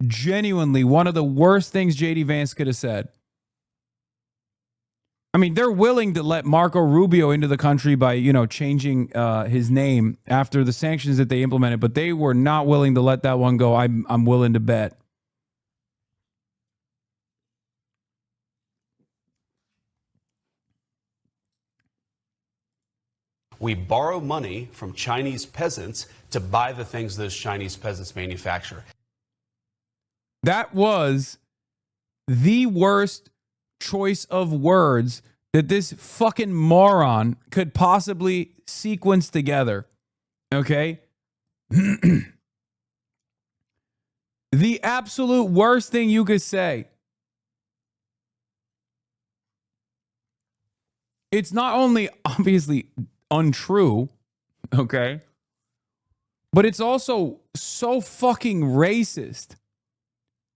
genuinely one of the worst things JD Vance could have said. I mean, they're willing to let Marco Rubio into the country by, changing his name after the sanctions that they implemented, but they were not willing to let that one go. I'm willing to bet. We borrow money from Chinese peasants to buy the things those Chinese peasants manufacture. That was the worst choice of words that this fucking moron could possibly sequence together. Okay? The absolute worst thing you could say. It's not only obviously untrue, okay, but it's also so fucking racist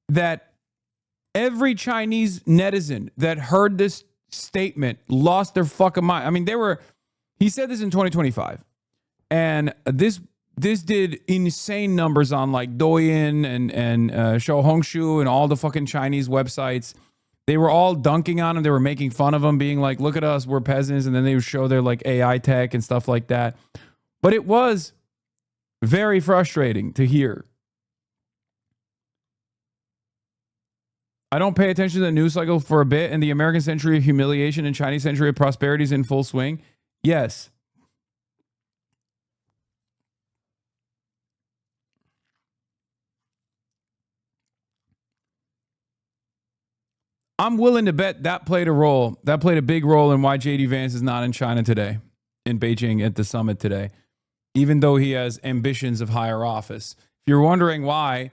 that every Chinese netizen that heard this statement lost their fucking mind. I mean, he said this in 2025, and this did insane numbers on like Douyin and Xiaohongshu and all the fucking Chinese websites. They were all dunking on him. They were making fun of him, being like, look at us, we're peasants. And then they would show their like AI tech and stuff like that. But it was very frustrating to hear. I don't pay attention to the news cycle for a bit, and the American century of humiliation and Chinese century of prosperity is in full swing. Yes. I'm willing to bet that played a role. That played a big role in why JD Vance is not in China today, in Beijing at the summit today, even though he has ambitions of higher office. If you're wondering why,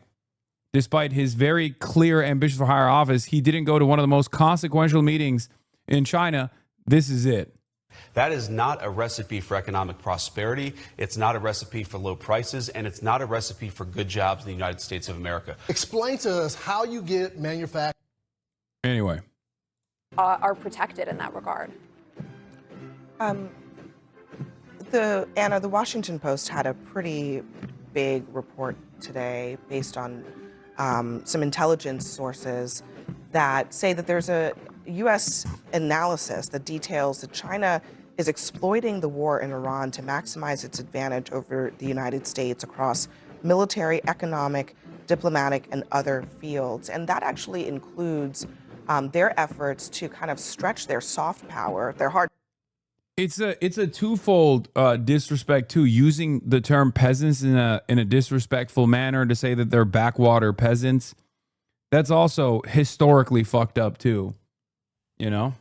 despite his very clear ambitions for higher office, he didn't go to one of the most consequential meetings in China, this is it. That is not a recipe for economic prosperity. It's not a recipe for low prices, and it's not a recipe for good jobs in the United States of America. Explain to us how you get manufactured. Anyway. Are protected in that regard. The Washington Post had a pretty big report today based on some intelligence sources that say that there's a U.S. analysis that details that China is exploiting the war in Iran to maximize its advantage over the United States across military, economic, diplomatic, and other fields. And that actually includes their efforts to kind of stretch their soft power, their hard. It's a twofold disrespect too, using the term peasants in a disrespectful manner to say that they're backwater peasants. That's also historically fucked up too, you know?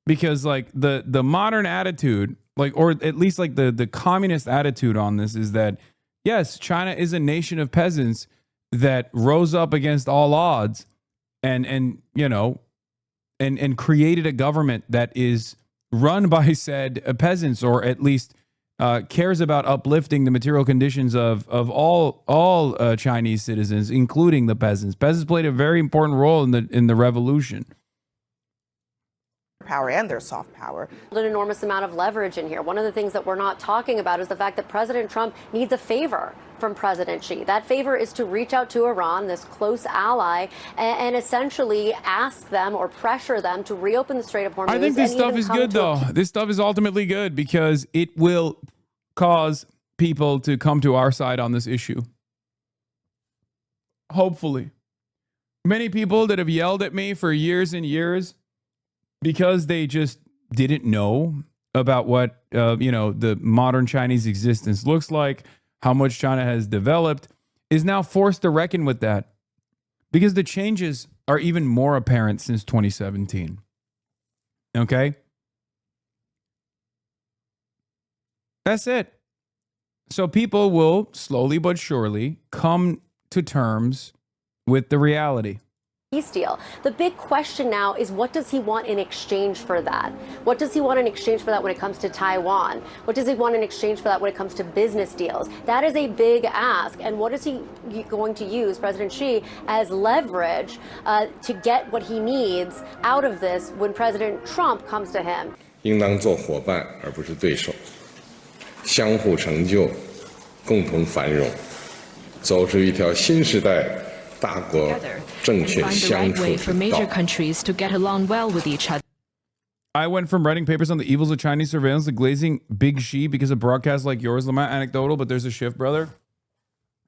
Because like the modern attitude, like, or at least like the communist attitude on this is that, yes, China is a nation of peasants that rose up against all odds and you know, and created a government that is run by said peasants, or at least cares about uplifting the material conditions of all Chinese citizens, including the peasants. Peasants played a very important role in the revolution. Power and their soft power. An enormous amount of leverage in here. One of the things that we're not talking about is the fact that President Trump needs a favor from President Xi. That favor is to reach out to Iran, this close ally, and essentially ask them or pressure them to reopen the Strait of Hormuz. I think this stuff is good, though. This stuff is ultimately good because it will cause people to come to our side on this issue. Hopefully. Many people that have yelled at me for years and years because they just didn't know about what the modern Chinese existence looks like, how much China has developed, is now forced to reckon with that because the changes are even more apparent since 2017. Okay? That's it. So people will slowly but surely come to terms with the reality. Peace deal. The big question now is, what does he want in exchange for that? What does he want in exchange for that when it comes to Taiwan? What does he want in exchange for that when it comes to business deals? That is a big ask. And what is he going to use, President Xi, as leverage to get what he needs out of this when President Trump comes to him? 应当做伙伴而不是对手，相互成就，共同繁荣，走出一条新时代。 大国正确相处之道。 I went from writing papers on the evils of Chinese surveillance to glazing Big Xi because of broadcasts like yours. Not anecdotal, but there's a shift, brother.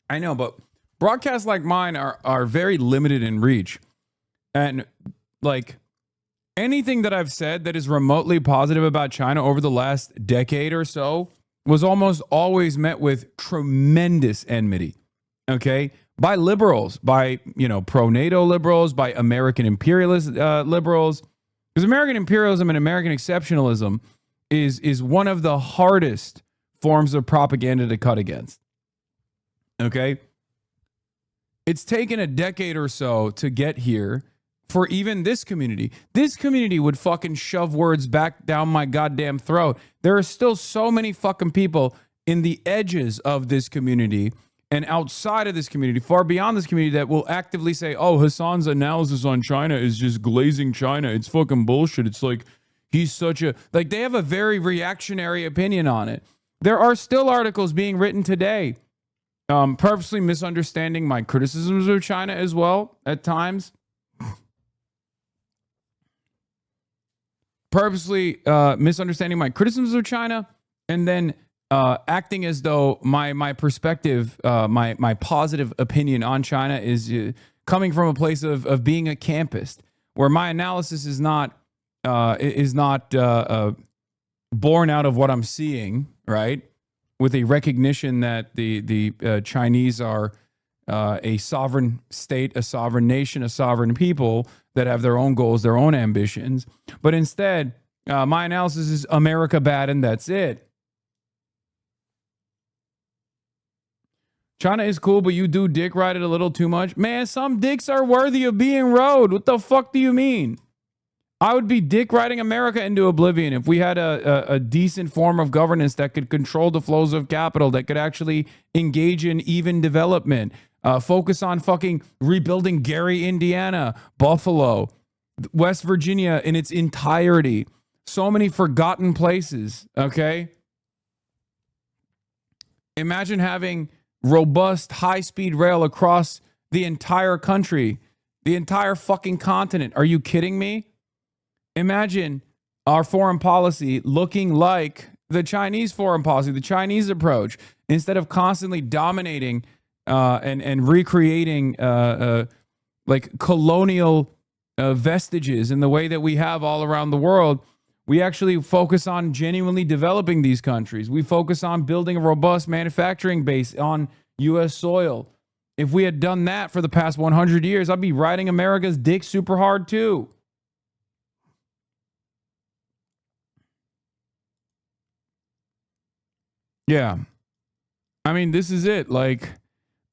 I know, but broadcasts like mine are very limited in reach. And like anything that I've said that is remotely positive about China over the last decade or so was almost always met with tremendous enmity. Okay? By liberals, by, pro-NATO liberals, by American imperialist liberals. Because American imperialism and American exceptionalism is one of the hardest forms of propaganda to cut against. Okay? It's taken a decade or so to get here for even this community. This community would fucking shove words back down my goddamn throat. There are still so many fucking people in the edges of this community and outside of this community, far beyond this community, that will actively say, oh, Hasan's analysis on China is just glazing China. It's fucking bullshit. It's like, he's such a... Like, they have a very reactionary opinion on it. There are still articles being written today, purposely misunderstanding my criticisms of China as well, at times. Purposely misunderstanding my criticisms of China, and then... acting as though my perspective, my positive opinion on China is coming from a place of being a campist, where my analysis is not born out of what I'm seeing, right? With a recognition that the Chinese are a sovereign state, a sovereign nation, a sovereign people that have their own goals, their own ambitions. But instead, my analysis is America bad and that's it. China is cool, but you do dick ride it a little too much. Man, some dicks are worthy of being rode. What the fuck do you mean? I would be dick riding America into oblivion if we had a decent form of governance that could control the flows of capital, that could actually engage in even development, focus on fucking rebuilding Gary, Indiana, Buffalo, West Virginia in its entirety. So many forgotten places, okay? Imagine having robust high-speed rail across the entire country, the entire fucking continent. Are you kidding me? Imagine our foreign policy looking like the Chinese foreign policy, the Chinese approach, instead of constantly dominating and recreating like colonial vestiges in the way that we have all around the world. We actually focus on genuinely developing these countries. We focus on building a robust manufacturing base on U.S. soil. If we had done that for the past 100 years, I'd be riding America's dick super hard too. Yeah. I mean, this is it. Like,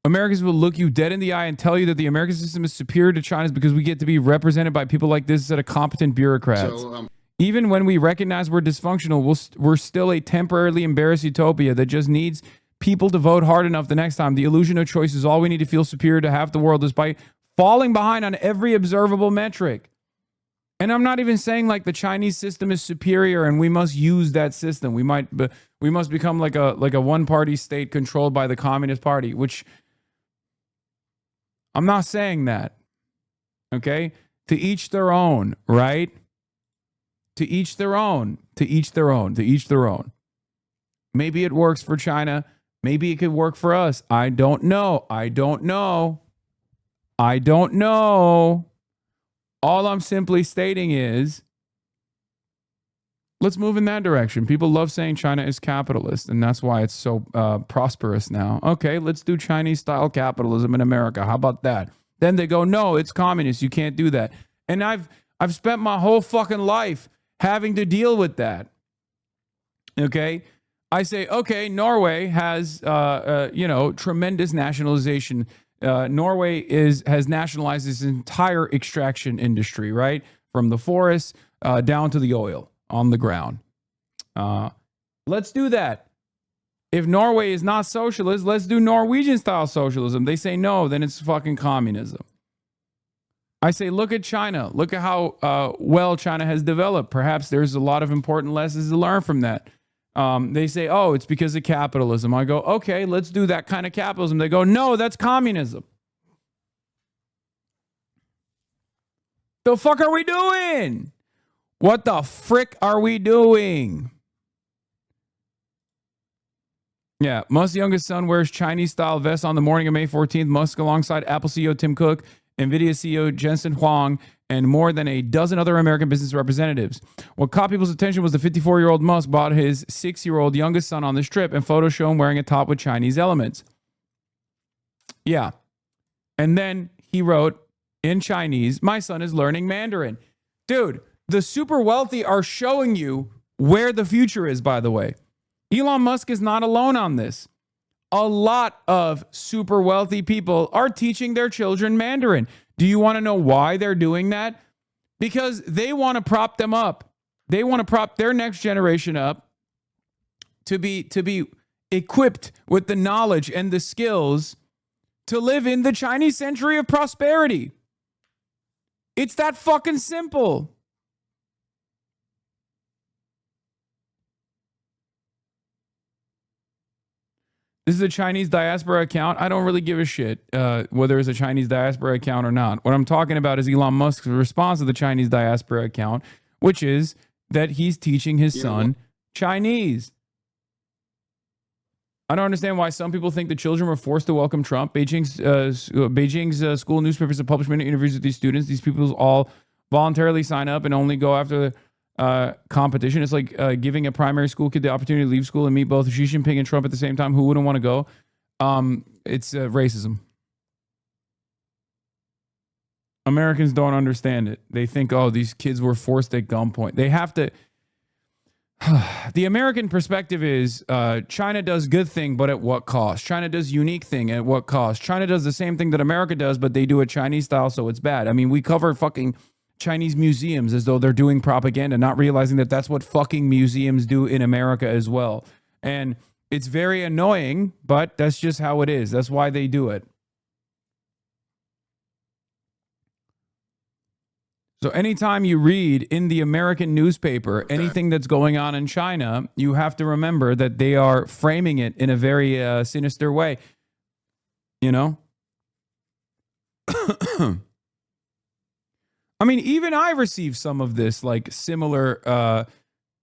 Americans will look you dead in the eye and tell you that the American system is superior to China's because we get to be represented by people like this instead of competent bureaucrats. Even when we recognize we're dysfunctional, we're still a temporarily embarrassed utopia that just needs people to vote hard enough the next time. The illusion of choice is all we need to feel superior to half the world despite falling behind on every observable metric. And I'm not even saying like the Chinese system is superior and we must use that system. We must become like a one-party state controlled by the Communist Party, which I'm not saying that. Okay? To each their own, right? To each their own. To each their own. To each their own. Maybe it works for China. Maybe it could work for us. I don't know. I don't know. I don't know. All I'm simply stating is, let's move in that direction. People love saying China is capitalist, and that's why it's so prosperous now. Okay, let's do Chinese-style capitalism in America. How about that? Then they go, no, it's communist. You can't do that. And I've spent my whole fucking life having to deal with that. Okay? I say, okay, Norway has, tremendous nationalization. Norway has nationalized its entire extraction industry, right? From the forests down to the oil on the ground. Let's do that. If Norway is not socialist, let's do Norwegian-style socialism. They say no, then it's fucking communism. I say, look at China. Look at how well China has developed. Perhaps there's a lot of important lessons to learn from that. They say, oh, it's because of capitalism. I go, okay, let's do that kind of capitalism. They go, no, that's communism. The fuck are we doing? What the frick are we doing? Yeah, Musk's youngest son wears Chinese-style vest on the morning of May 14th. Musk, alongside Apple CEO Tim Cook, NVIDIA CEO Jensen Huang, and more than a dozen other American business representatives. What caught people's attention was the 54-year-old Musk brought his 6-year-old youngest son on this trip, and photos show him wearing a top with Chinese elements. Yeah. And then he wrote in Chinese, my son is learning Mandarin. Dude, the super wealthy are showing you where the future is, by the way. Elon Musk is not alone on this. A lot of super wealthy people are teaching their children Mandarin. Do you want to know why they're doing that? Because they want to prop them up. They want to prop their next generation up to be equipped with the knowledge and the skills to live in the Chinese century of prosperity. It's that fucking simple. This is a Chinese diaspora account. I don't really give a shit whether it's a Chinese diaspora account or not. What I'm talking about is Elon Musk's response to the Chinese diaspora account, which is that he's teaching his son Chinese. I don't understand why some people think the children were forced to welcome Trump. Beijing's school newspapers have published many interviews with these students. These people all voluntarily sign up and only go after the competition. It's like giving a primary school kid the opportunity to leave school and meet both Xi Jinping and Trump at the same time. Who wouldn't want to go? It's racism. Americans don't understand it. They think, oh, these kids were forced at gunpoint. They have to. The American perspective is China does good thing, but at what cost? China does unique thing at what cost? China does the same thing that America does, but they do it Chinese style, so it's bad. I mean, we cover fucking Chinese museums as though they're doing propaganda, not realizing that that's what fucking museums do in America as well. And it's very annoying, but that's just how it is. That's why they do it. So anytime you read in the American newspaper anything that's going on in China, you have to remember that they are framing it in a very sinister way. You know? I mean, even I received some of this like similar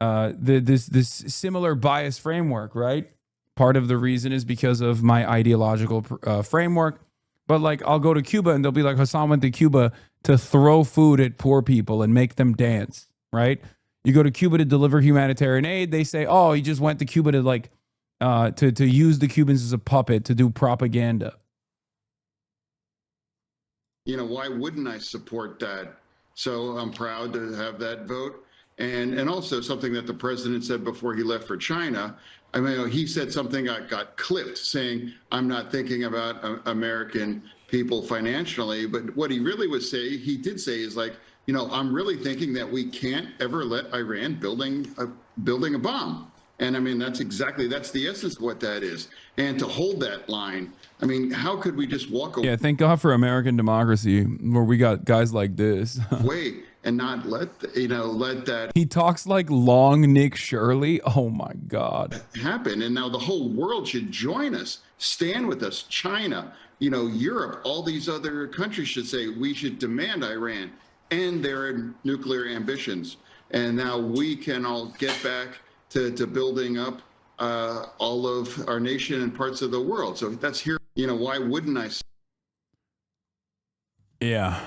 this similar bias framework, right? Part of the reason is because of my ideological framework. But like, I'll go to Cuba and they'll be like, Hasan went to Cuba to throw food at poor people and make them dance, right? You go to Cuba to deliver humanitarian aid. They say, oh, he just went to Cuba to like, to use the Cubans as a puppet to do propaganda. You know, why wouldn't I support that? So I'm proud to have that vote. And also something that the president said before he left for China. I mean, he said something that got clipped saying, I'm not thinking about American people financially. But what he really was saying, he did say is like, you know, I'm really thinking that we can't ever let Iran building a bomb. And I mean, that's the essence of what that is. And to hold that line, I mean, how could we just walk away? Yeah, thank God for American democracy where we got guys like this. And not let that He talks like long Nick Shirley. Oh my God. happen. And now the whole world should join us, stand with us. China, you know, Europe, all these other countries should say we should demand Iran end their nuclear ambitions. And now we can all get back to building up all of our nation and parts of the world. So that's here. You know, why wouldn't I? Yeah.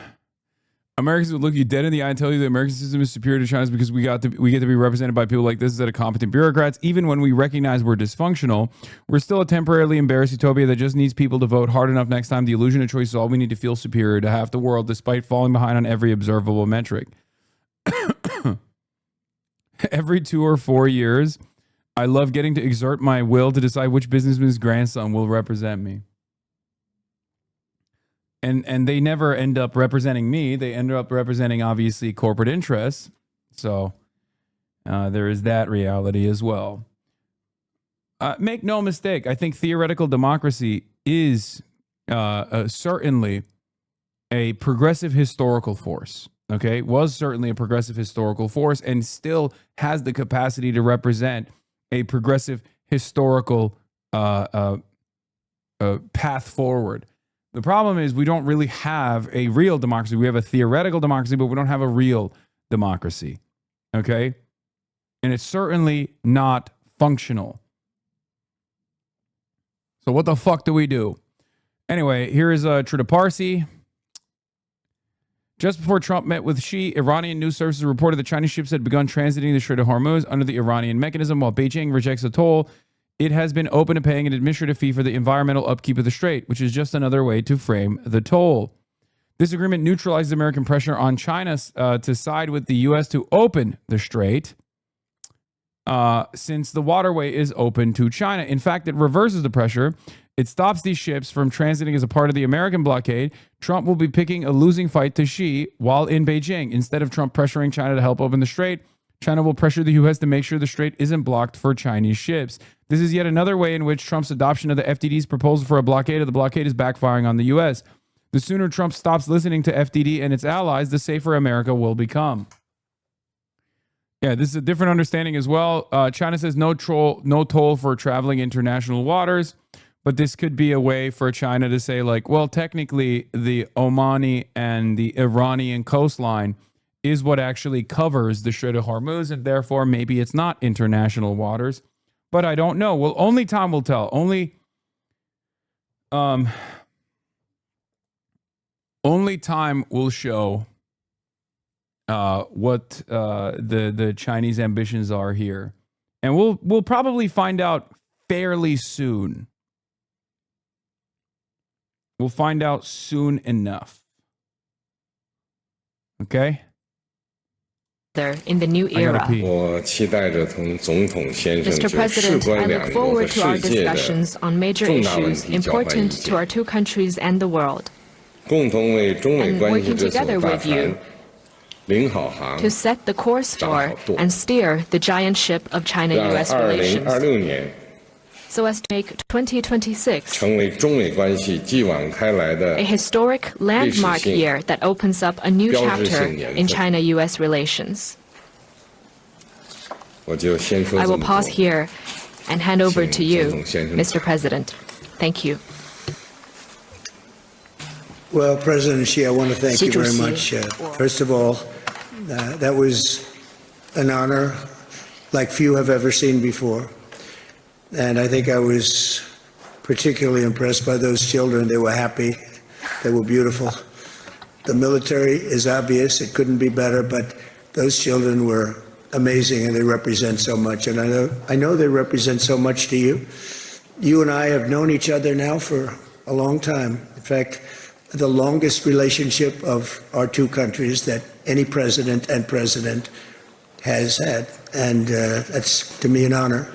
Americans would look you dead in the eye and tell you the American system is superior to China's because we get to be represented by people like this instead of competent bureaucrats. Even when we recognize we're dysfunctional, we're still a temporarily embarrassed utopia that just needs people to vote hard enough next time. The illusion of choice is all we need to feel superior to half the world, despite falling behind on every observable metric. Every 2 or 4 years, I love getting to exert my will to decide which businessman's grandson will represent me. And they never end up representing me. They end up representing, obviously, corporate interests. So there is that reality as well. Make no mistake. I think theoretical democracy is certainly a progressive historical force. Okay, was certainly a progressive historical force and still has the capacity to represent a progressive historical path forward. The problem is we don't really have a real democracy. We have a theoretical democracy, but we don't have a real democracy. Okay? And it's certainly not functional. So what the fuck do we do? Anyway, here is Trita Parsi. Just before Trump met with Xi, Iranian news services reported that Chinese ships had begun transiting the Strait of Hormuz under the Iranian mechanism. While Beijing rejects a toll, it has been open to paying an administrative fee for the environmental upkeep of the strait, which is just another way to frame the toll. This agreement neutralizes American pressure on China to side with the U.S. to open the strait, since the waterway is open to China. In fact, it reverses the pressure. It stops these ships from transiting as a part of the American blockade. Trump will be picking a losing fight to Xi while in Beijing. Instead of Trump pressuring China to help open the strait, China will pressure the U.S. to make sure the strait isn't blocked for Chinese ships. This is yet another way in which Trump's adoption of the FDD's proposal for a blockade of the blockade is backfiring on the U.S. The sooner Trump stops listening to FDD and its allies, the safer America will become. Yeah, this is a different understanding as well. China says no toll for traveling international waters. But this could be a way for China to say, like, well, technically, the Omani and the Iranian coastline is what actually covers the Strait of Hormuz, and therefore maybe it's not international waters. But I don't know. Well, only time will tell. Only time will show what the Chinese ambitions are here, and we'll probably find out fairly soon. We'll find out soon enough. Okay? In the new era. Mr. President, I look forward to our discussions on major issues important to our two countries and the world, and working together with you to set the course for and steer the giant ship of China-U.S. relations. so as to make 2026成为中美关系继往开来的 a historic landmark year that opens up a new chapter in China-U.S. relations. 我就先说 I 这 will 么 pause 多。 here and hand over to you, 总统先生。 Mr. President. Thank you. Well, President Xi, I want to thank you very 习主席。 much. First of all, that was an honor like few have ever seen before. And I think I was particularly impressed by those children. They were happy. They were beautiful. The military is obvious. It couldn't be better, but those children were amazing and they represent so much. And I know they represent so much to you. You and I have known each other now for a long time. In fact, the longest relationship of our two countries that any president and president has had. And that's, to me, an honor.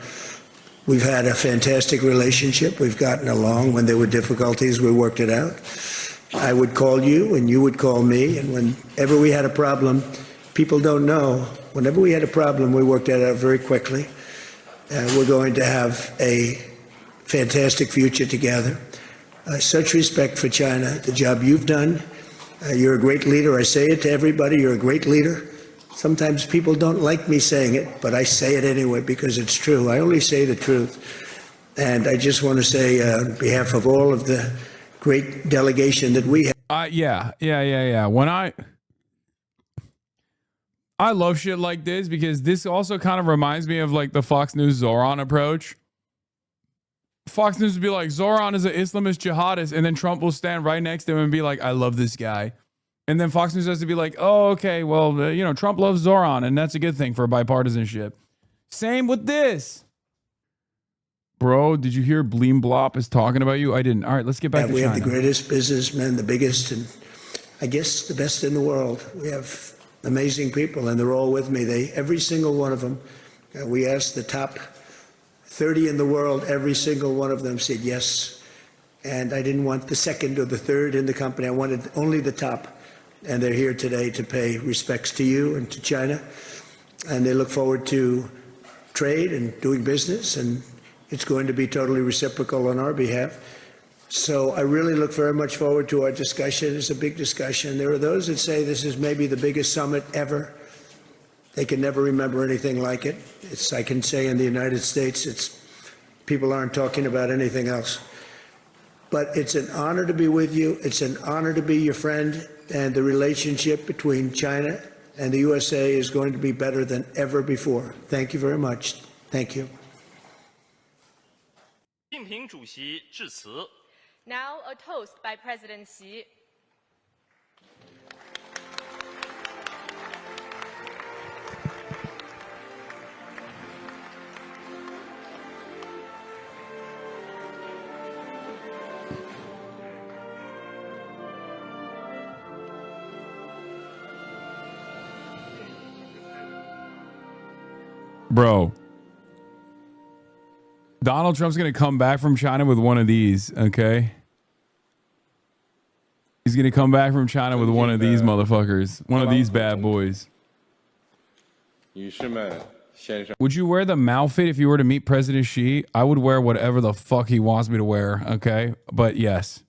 We've had a fantastic relationship. We've gotten along. When there were difficulties, we worked it out. I would call you and you would call me. And whenever we had a problem, people don't know, whenever we had a problem, we worked that out very quickly. We're going to have a fantastic future together. Such respect for China, the job you've done. You're a great leader. I say it to everybody. You're a great leader. Sometimes people don't like me saying it, but I say it anyway because it's true. I only say the truth. And I just want to say on behalf of all of the great delegation that we have. Yeah. When I love shit like this because this also kind of reminds me of like the Fox News Zoran approach. Fox News would be like, Zoran is an Islamist jihadist, and then Trump will stand right next to him and be like, I love this guy. And then Fox News has to be like, oh, okay, well, Trump loves Zoran, and that's a good thing for bipartisanship. Same with this. Bro, did you hear Bleem Blop is talking about you? I didn't. All right, let's get back to We China. have the greatest businessmen, the biggest, and I guess the best in the world. We have amazing people, and they're all with me. Every single one of them. We asked the top 30 in the world, every single one of them said yes. And I didn't want the second or the third in the company. I wanted only the top. And they're here today to pay respects to you and to China. And they look forward to trade and doing business. And it's going to be totally reciprocal on our behalf. So I really look very much forward to our discussion. It's a big discussion. There are those that say this is maybe the biggest summit ever. They can never remember anything like it. I can say in the United States, people aren't talking about anything else. But it's an honor to be with you. It's an honor to be your friend. And the relationship between China and the USA is going to be better than ever before. Thank you very much. Thank you. Now a toast by President Xi. Bro, Donald Trump's going to come back from China with one of these, okay? He's going to come back from China with one of these motherfuckers, one of these bad boys. Would you wear the outfit if you were to meet President Xi? I would wear whatever the fuck he wants me to wear, okay? But yes.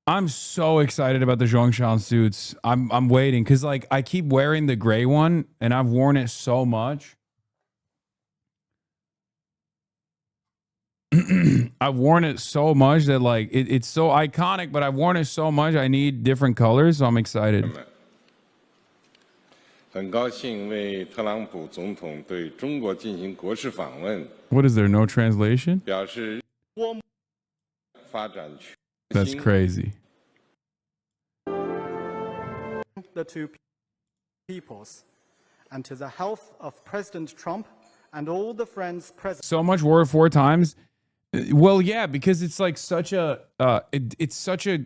I'm so excited about the Zhongshan suits. I'm waiting because like I keep wearing the gray one and I've worn it so much. I've worn it so much that like it's so iconic, but I've worn it so much I need different colors, so I'm excited. 很高兴为特朗普总统对中国进行国事访问 What is there, no translation? 表示发展 That's crazy. The two peoples and to the health of President Trump and all the friends present. So much wore it 4 times. Well, yeah, because it's like such a it's such a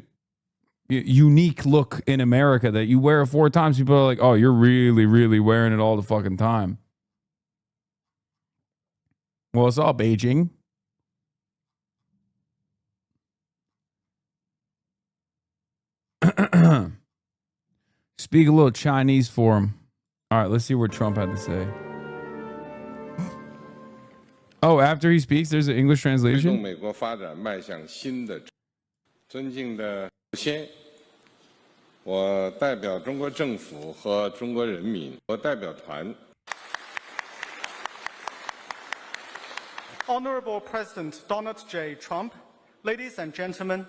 unique look in America that you wear it 4 times. People are like, "Oh, you're really, really wearing it all the fucking time." What's up, Beijing? Speak a little Chinese for him. All right, let's see what Trump had to say. Oh, after he speaks, there's an English 推动 translation? 美国发展迈向新的。尊敬的首先，我代表中国政府和中国人民，我代表团。 Honorable President Donald J. Trump, ladies and gentlemen,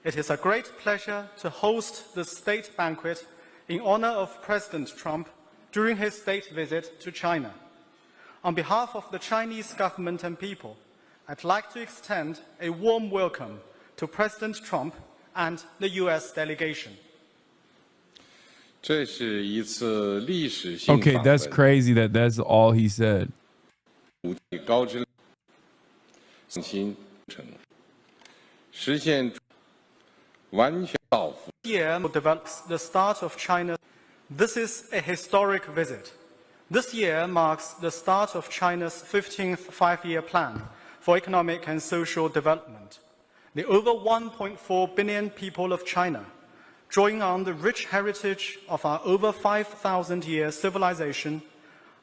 it is a great pleasure to host this state banquet in honor of President Trump during his state visit to China. On behalf of the Chinese government and people, I'd like to extend a warm welcome to President Trump and the U.S. delegation. 这是一次历史性 Okay, 访 that's 问 crazy that that's all he said. 高质量新程，实现完全造福。 Year develops the start of China. This is a historic visit. This year marks the start of China's 15th five-year plan for economic and social development. The over 1.4 billion people of China, drawing on the rich heritage of our over 5,000-year civilization,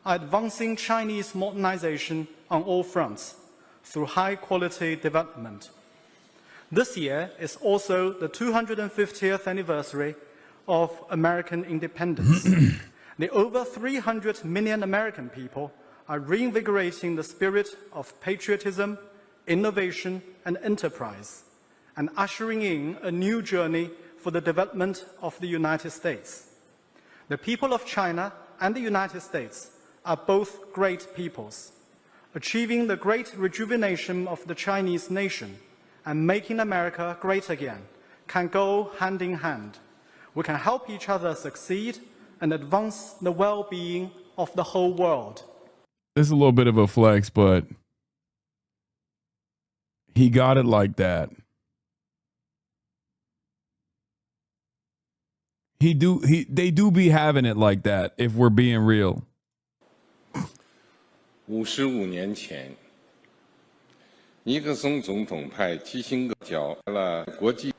are advancing Chinese modernization on all fronts through high-quality development. This year is also the 250th anniversary of American independence. The over 300 million American people are reinvigorating the spirit of patriotism, innovation, and enterprise, and ushering in a new journey for the development of the United States. The people of China and the United States are both great peoples. Achieving the great rejuvenation of the Chinese nation and making America great again can go hand in hand. We can help each other succeed and advance the well-being of the whole world. This is a little bit of a flex, but he got it like that. They do be having it like that, if we're being real. 55年前，尼克松总统派基辛格交了国际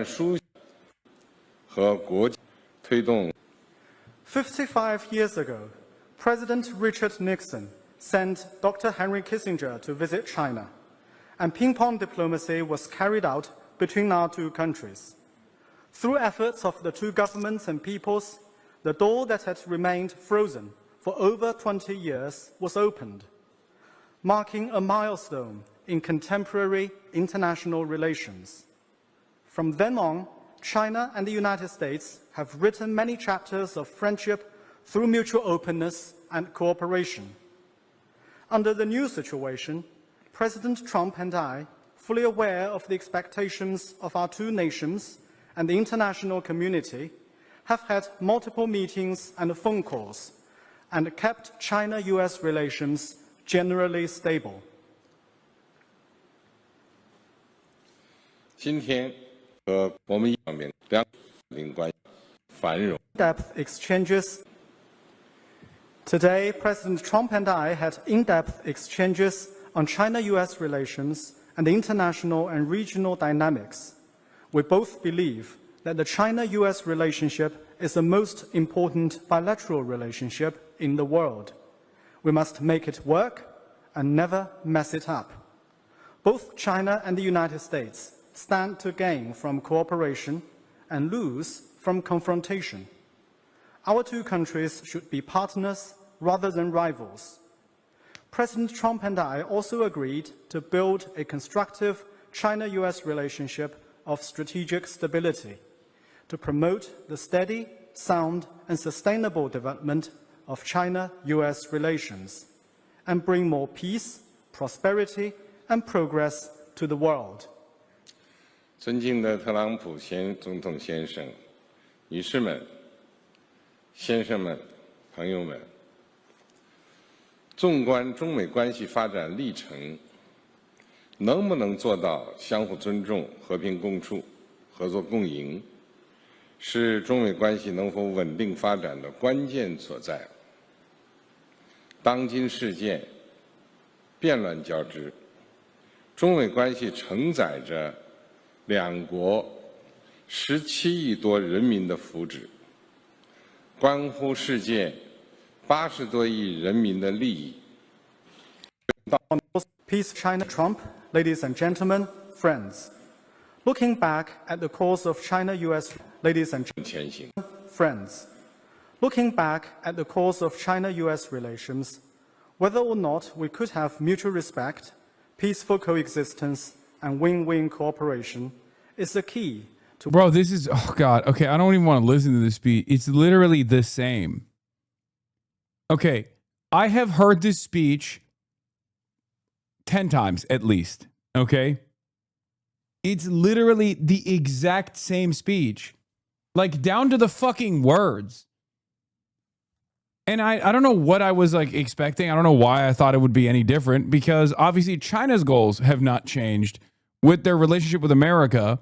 书和国际推动。 55 years ago, President Richard Nixon sent Dr. Henry Kissinger to visit China, and ping-pong diplomacy was carried out between our two countries. Through efforts of the two governments and peoples, the door that had remained frozen for over 20 years was opened, marking a milestone in contemporary international relations. From then on, China and the United States have written many chapters of friendship through mutual openness and cooperation. Under the new situation, President Trump and I, fully aware of the expectations of our two nations and the international community, have had multiple meetings and phone calls and kept China-US relations generally stable. 今天和我们方面两领关系繁荣。 In-depth exchanges. Today, President Trump and I had in-depth exchanges on China-US relations and the international and regional dynamics. We both believe that the China-US relationship is the most important bilateral relationship in the world. We must make it work and never mess it up. Both China and the United States stand to gain from cooperation and lose from confrontation. Our two countries should be partners rather than rivals. President Trump and I also agreed to build a constructive China-US relationship of strategic stability to promote the steady, sound, and sustainable development of China-US relations and bring more peace, prosperity, and progress to the world. 尊敬的特朗普总统先生、女士们、先生们、朋友们，纵观中美关系发展历程，能不能做到相互尊重、和平共处、合作共赢，是中美关系能否稳定发展的关键所在。当今世界变乱交织，中美关系承载着两国17亿多人民的福祉，关乎世界80多亿人民的利益。Peace, China, Trump, ladies and gentlemen, friends. Looking back at the course of China-U.S. ladies and gentlemen, friends. Looking back at the course of China-U.S. relations, whether or not we could have mutual respect, peaceful coexistence, and win-win cooperation is the key to... Bro, this is, oh God. Okay, I don't even want to listen to this speech. It's literally the same. Okay, I have heard this speech 10 times at least, okay? It's literally the exact same speech, like down to the fucking words. And I don't know what I was like expecting. I don't know why I thought it would be any different, because obviously China's goals have not changed with their relationship with America.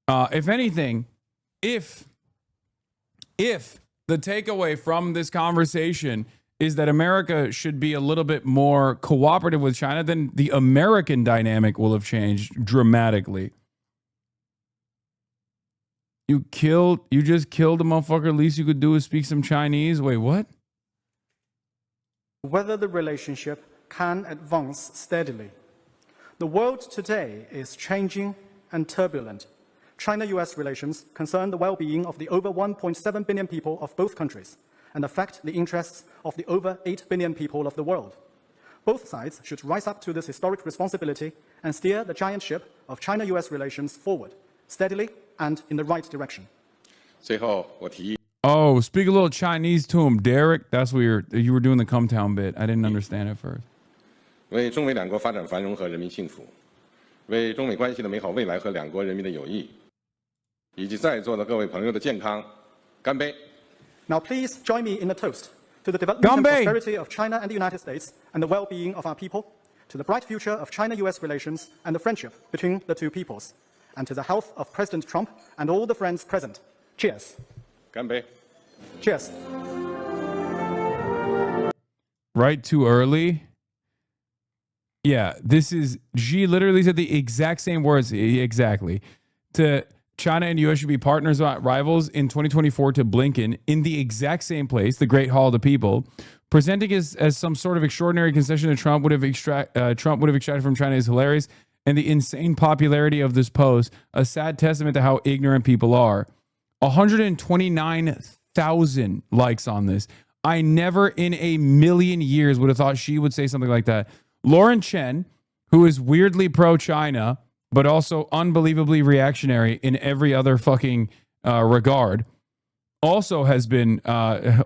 If anything, if the takeaway from this conversation is that America should be a little bit more cooperative with China, then the American dynamic will have changed dramatically. You just killed a motherfucker. Least you could do is speak some Chinese. Wait, what? Whether the relationship can advance steadily. The world today is changing and turbulent. China-US relations concern the well-being of the over 1.7 billion people of both countries and affect the interests of the over 8 billion people of the world. Both sides should rise up to this historic responsibility and steer the giant ship of China-US relations forward, steadily and in the right direction. Oh, speak a little Chinese to him, Derek. That's what you were doing the Come Town bit. I didn't understand it first. 为中美两国发展繁荣和人民幸福，为中美关系的美好未来和两国人民的友谊，以及在座的各位朋友的健康，干杯！ Now please join me in a toast to the development and prosperity of China and the United States and the well-being of our people, to the bright future of China-US relations and the friendship between the two peoples, and to the health of President Trump and all the friends present. Cheers. 干杯! Cheers. Right too early? Yeah, she literally said the exact same words, exactly. To China and U.S. should be partners, not rivals, in 2024 to Blinken in the exact same place, the Great Hall of the People, presenting as some sort of extraordinary concession that Trump would have extracted from China is hilarious, and the insane popularity of this post, a sad testament to how ignorant people are. 129,000 likes on this. I never in a million years would have thought she would say something like that. Lauren Chen, who is weirdly pro-China, but also unbelievably reactionary in every other fucking regard, also has been,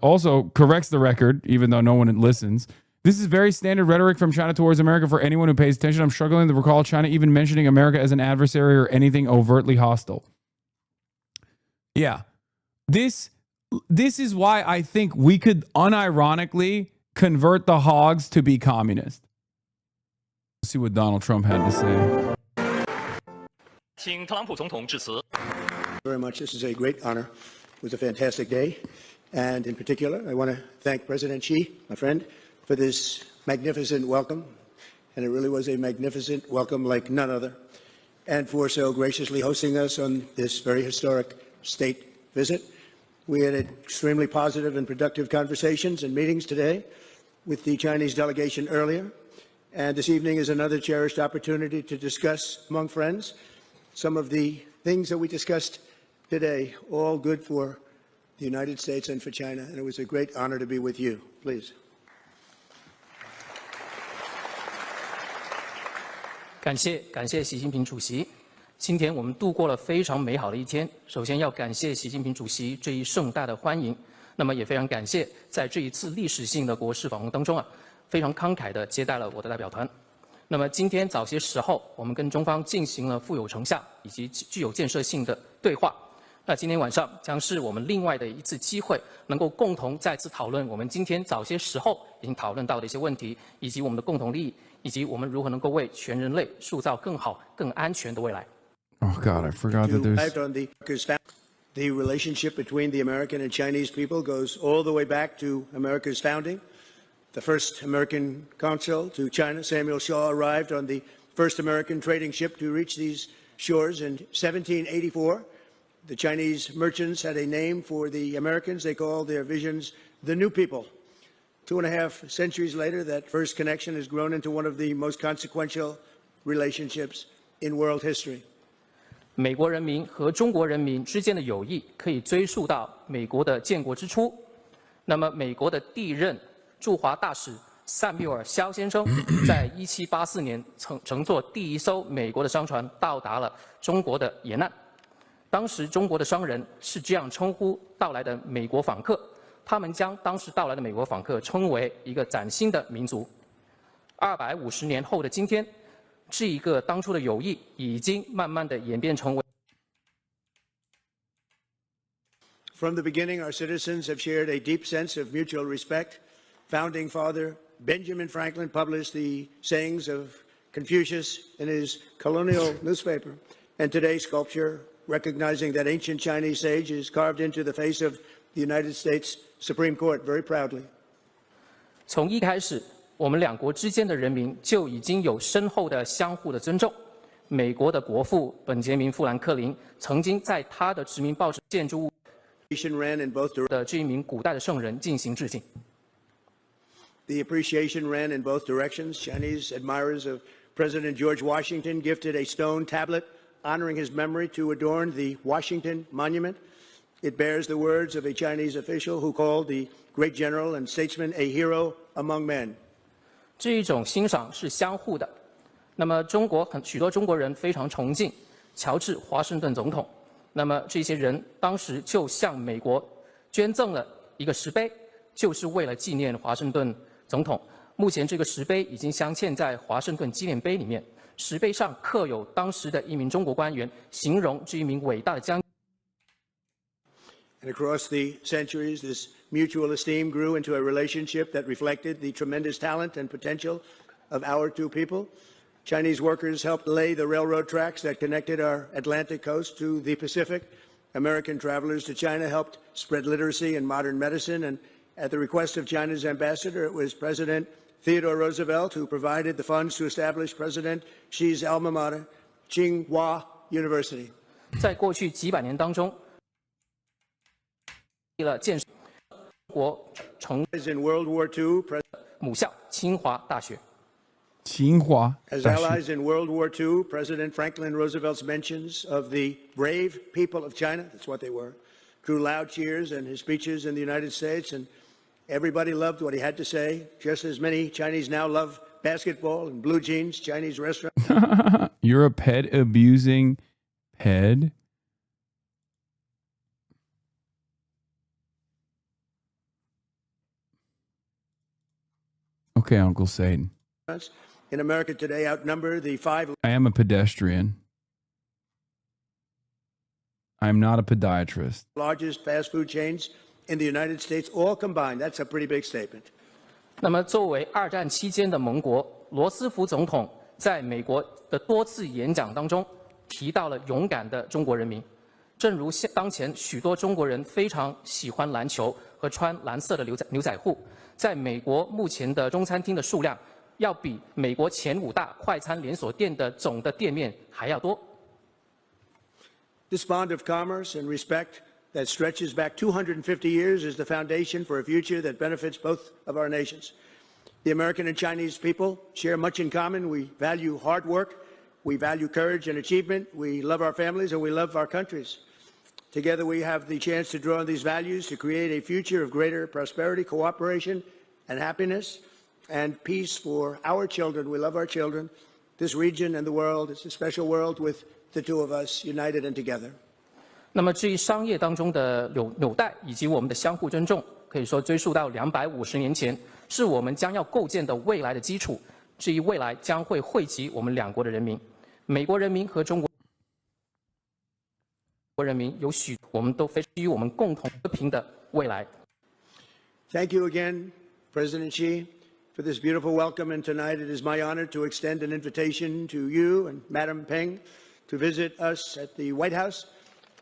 also corrects the record, even though no one listens. This is very standard rhetoric from China towards America for anyone who pays attention. I'm struggling to recall China even mentioning America as an adversary or anything overtly hostile. Yeah. This is why I think we could unironically convert the hogs to be communist. Let's see what Donald Trump had to say. Very much. This is a great honor. It was a fantastic day. And in particular, I want to thank President Xi, my friend, for this magnificent welcome. And it really was a magnificent welcome like none other. And for so graciously hosting us on this very historic state visit. We had extremely positive and productive conversations and meetings today with the Chinese delegation earlier. And this evening is another cherished opportunity to discuss among friends some of the things that we discussed today, all good for the United States and for China. And it was a great honor to be with you. Please. 感谢习近平主席。今天我们度过了非常美好的一天。首先要感谢习近平主席这一盛大的欢迎，那么也非常感谢在这一次历史性的国事访问当中非常慷慨地接待了我的代表团。那么今天早些时候，我们跟中方进行了富有成效以及具有建设性的对话。那今天晚上将是我们另外的一次机会，能够共同再次讨论我们今天早些时候已经讨论到的一些问题，以及我们的共同利益，以及我们如何能够为全人类塑造更好、更安全的未来。Oh God, I forgot that there's. The relationship between the American and Chinese people goes all the way back to America's founding. The first American consul to China, Samuel Shaw, arrived on the first American trading ship to reach these shores in 1784. The Chinese merchants had a name for the Americans. They called their visions the New People. 2.5 centuries later, that first connection has grown into one of the most consequential relationships in world history. 美国人民和中国人民之间的友谊可以追溯到美国的建国之初。那么，美国的第一任驻华大使塞缪尔·肖先生在1784年乘坐第一艘美国的商船到达了中国的沿岸。当时中国的商人是这样称呼到来的美国访客，他们将当时到来的美国访客称为一个崭新的民族。250年后的今天，这一个当初的友谊已经慢慢的演变成为。From the beginning, our citizens have shared a deep sense of mutual respect. Founding Father Benjamin Franklin published the sayings of Confucius in his colonial newspaper, and today's sculpture, recognizing that ancient Chinese sage, is carved into the face of the United States Supreme Court very proudly. 从一开始，我们两国之间的人民就已经有深厚的相互的尊重。美国的国父本杰明·富兰克林曾经在他的殖民报纸建筑物的这一名古代的圣人进行致敬。The appreciation ran in both directions. Chinese admirers of President George Washington gifted a stone tablet honoring his memory to adorn the Washington Monument. It bears the words of a Chinese official who called the great general and statesman a hero among men. 这一种欣赏是相互的。那么，许多中国人非常崇敬乔治·华盛顿总统。那么，这些人当时就向美国捐赠了一个石碑，就是为了纪念华盛顿总统。目前，这个石碑已经镶嵌在华盛顿纪念碑里面。石碑上刻有当时的一名中国官员形容这一名伟大的将军。And across the centuries, this mutual esteem grew into a relationship that reflected the tremendous talent and potential of our two people. Chinese workers helped lay the railroad tracks that connected our Atlantic coast to the Pacific. American travelers to China helped spread literacy and modern medicine. And at the request of China's ambassador, it was President Theodore Roosevelt who provided the funds to establish President Xi's alma mater, Tsinghua University. 在过去几百年当中，为了建设国成 in World War II, 母校清华大学。As allies in World War II, President Franklin Roosevelt's mentions of the brave people of China, that's what they were, drew loud cheers in his speeches in the United States, and everybody loved what he had to say, just as many Chinese now love basketball and blue jeans, Chinese restaurants. You're a pet abusing ped? Okay, Uncle Satan. In America today outnumber the 5 I am a pedestrian. I'm not a podiatrist. largest fast food chains in the United States, all combined. That's a pretty big statement. 那么，作为二战期间的盟国，罗斯福总统在美国的多次演讲当中提到了勇敢的中国人民。正如当前许多中国人非常喜欢篮球和穿蓝色的牛仔裤，在美国目前的中餐厅的数量要比美国前5大快餐连锁店的总的店面还要多。This bond of commerce and respect that stretches back 250 years is the foundation for a future that benefits both of our nations. The American and Chinese people share much in common. We value hard work, we value courage and achievement, we love our families, and we love our countries. Together we have the chance to draw on these values to create a future of greater prosperity, cooperation, and happiness, and peace for our children. We love our children, this region and the world. It's a special world with the two of us united and together. 那么，至于商业当中的纽带以及我们的相互尊重，可以说追溯到250年前，是我们将要构建的未来的基础。至于未来将会惠及我们两国的人民，美国人民和中国人民有我们都非基于我们共同和平的未来。Thank you again, President Xi, for this beautiful welcome. And tonight it is my honor to extend an invitation to you and Madam Peng to visit us at the White House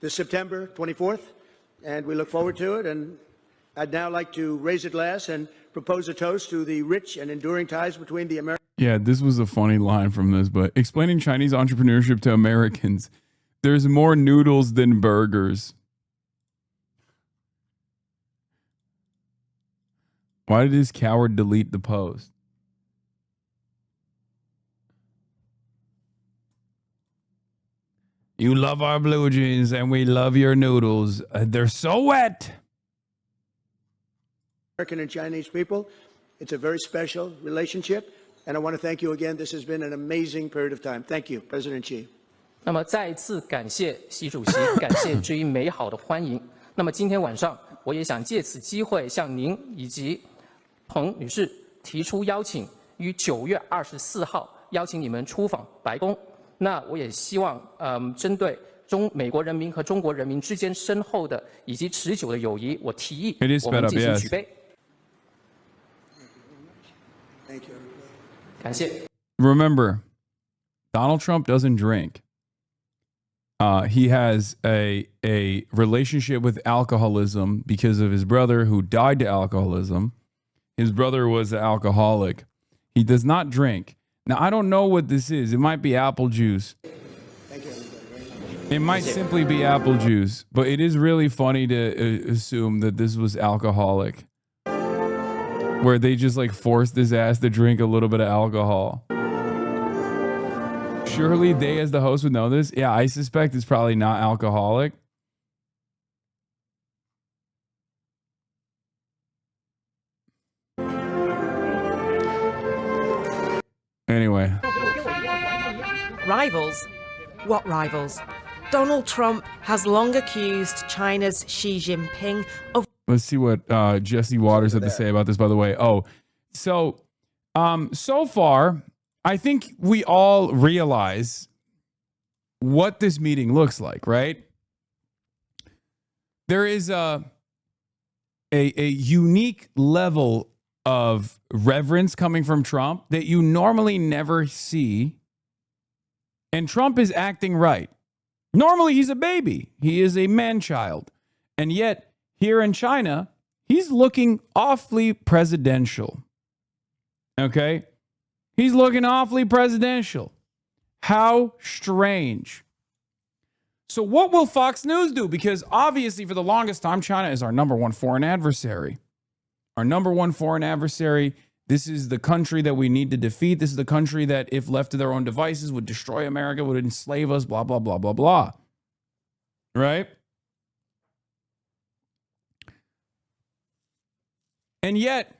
this September 24th, and we look forward to it. And I'd now like to raise a glass and propose a toast to the rich and enduring ties between the American. Yeah, this was a funny line from this, but explaining Chinese entrepreneurship to Americans. There's more noodles than burgers. Why did this coward delete the post? You love our blue jeans and we love your noodles. They're so wet. American and Chinese people, it's a very special relationship, and I want to thank you again. This has been an amazing period of time. Thank you, President Xi. 那么再一次感谢习主席，感谢这一美好的欢迎。那么今天晚上，我也想借此机会向您以及彭女士提出邀请，于9月24号邀请你们出访白宫。那我也希望，针对美国人民和中国人民之间深厚的以及持久的友谊，我提议我们进行举杯。感谢。Remember, Donald Trump doesn't drink. He has a relationship with alcoholism because of his brother who died to alcoholism. His brother was an alcoholic. He does not drink. Now, I don't know what this is. It might be apple juice. It might simply be apple juice, but it is really funny to assume that this was alcoholic, where they just like forced his ass to drink a little bit of alcohol. Surely they, as the host, would know this. Yeah, I suspect it's probably not alcoholic. Anyway. Rivals? What rivals? Donald Trump has long accused China's Xi Jinping of... Let's see what Jesse Waters had to say about this, by the way. Oh, so far, I think we all realize what this meeting looks like, right? There is a unique level of reverence coming from Trump that you normally never see. And Trump is acting right. Normally, he's a baby. He is a man-child. And yet, here in China, he's looking awfully presidential. Okay? He's looking awfully presidential. How strange. So what will Fox News do? Because obviously, for the longest time, China is our number one foreign adversary. Our number one foreign adversary. This is the country that we need to defeat. This is the country that, if left to their own devices, would destroy America, would enslave us, blah, blah, blah, blah, blah. Right? And yet,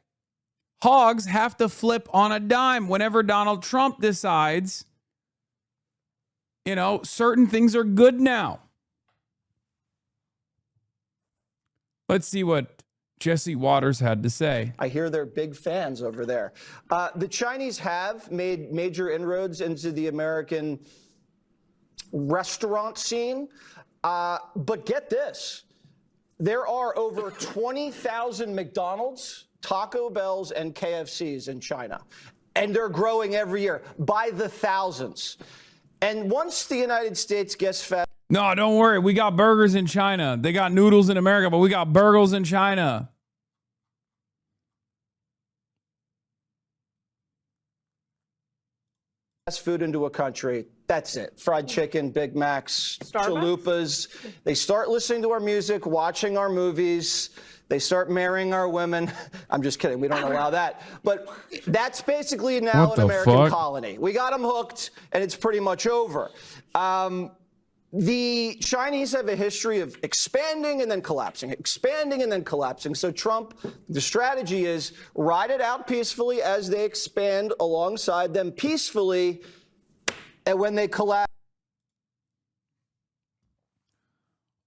hogs have to flip on a dime whenever Donald Trump decides, certain things are good now. Let's see what Jesse Waters had to say. I hear they're big fans over there. The Chinese have made major inroads into the American restaurant scene. But get this. There are over 20,000 McDonald's, Taco Bells, and KFCs in China. And they're growing every year by the thousands. And once the United States gets fed... No, don't worry. We got burgers in China. They got noodles in America, but we got burgers in China. Fast food into a country. That's it. Fried chicken, Big Macs, chalupas. They start listening to our music, watching our movies. They start marrying our women. I'm just kidding. We don't allow that. But that's basically now an American colony. We got them hooked, and it's pretty much over. The Chinese have a history of expanding and then collapsing, expanding and then collapsing. So Trump, the strategy is ride it out peacefully as they expand alongside them peacefully. And when they collapse.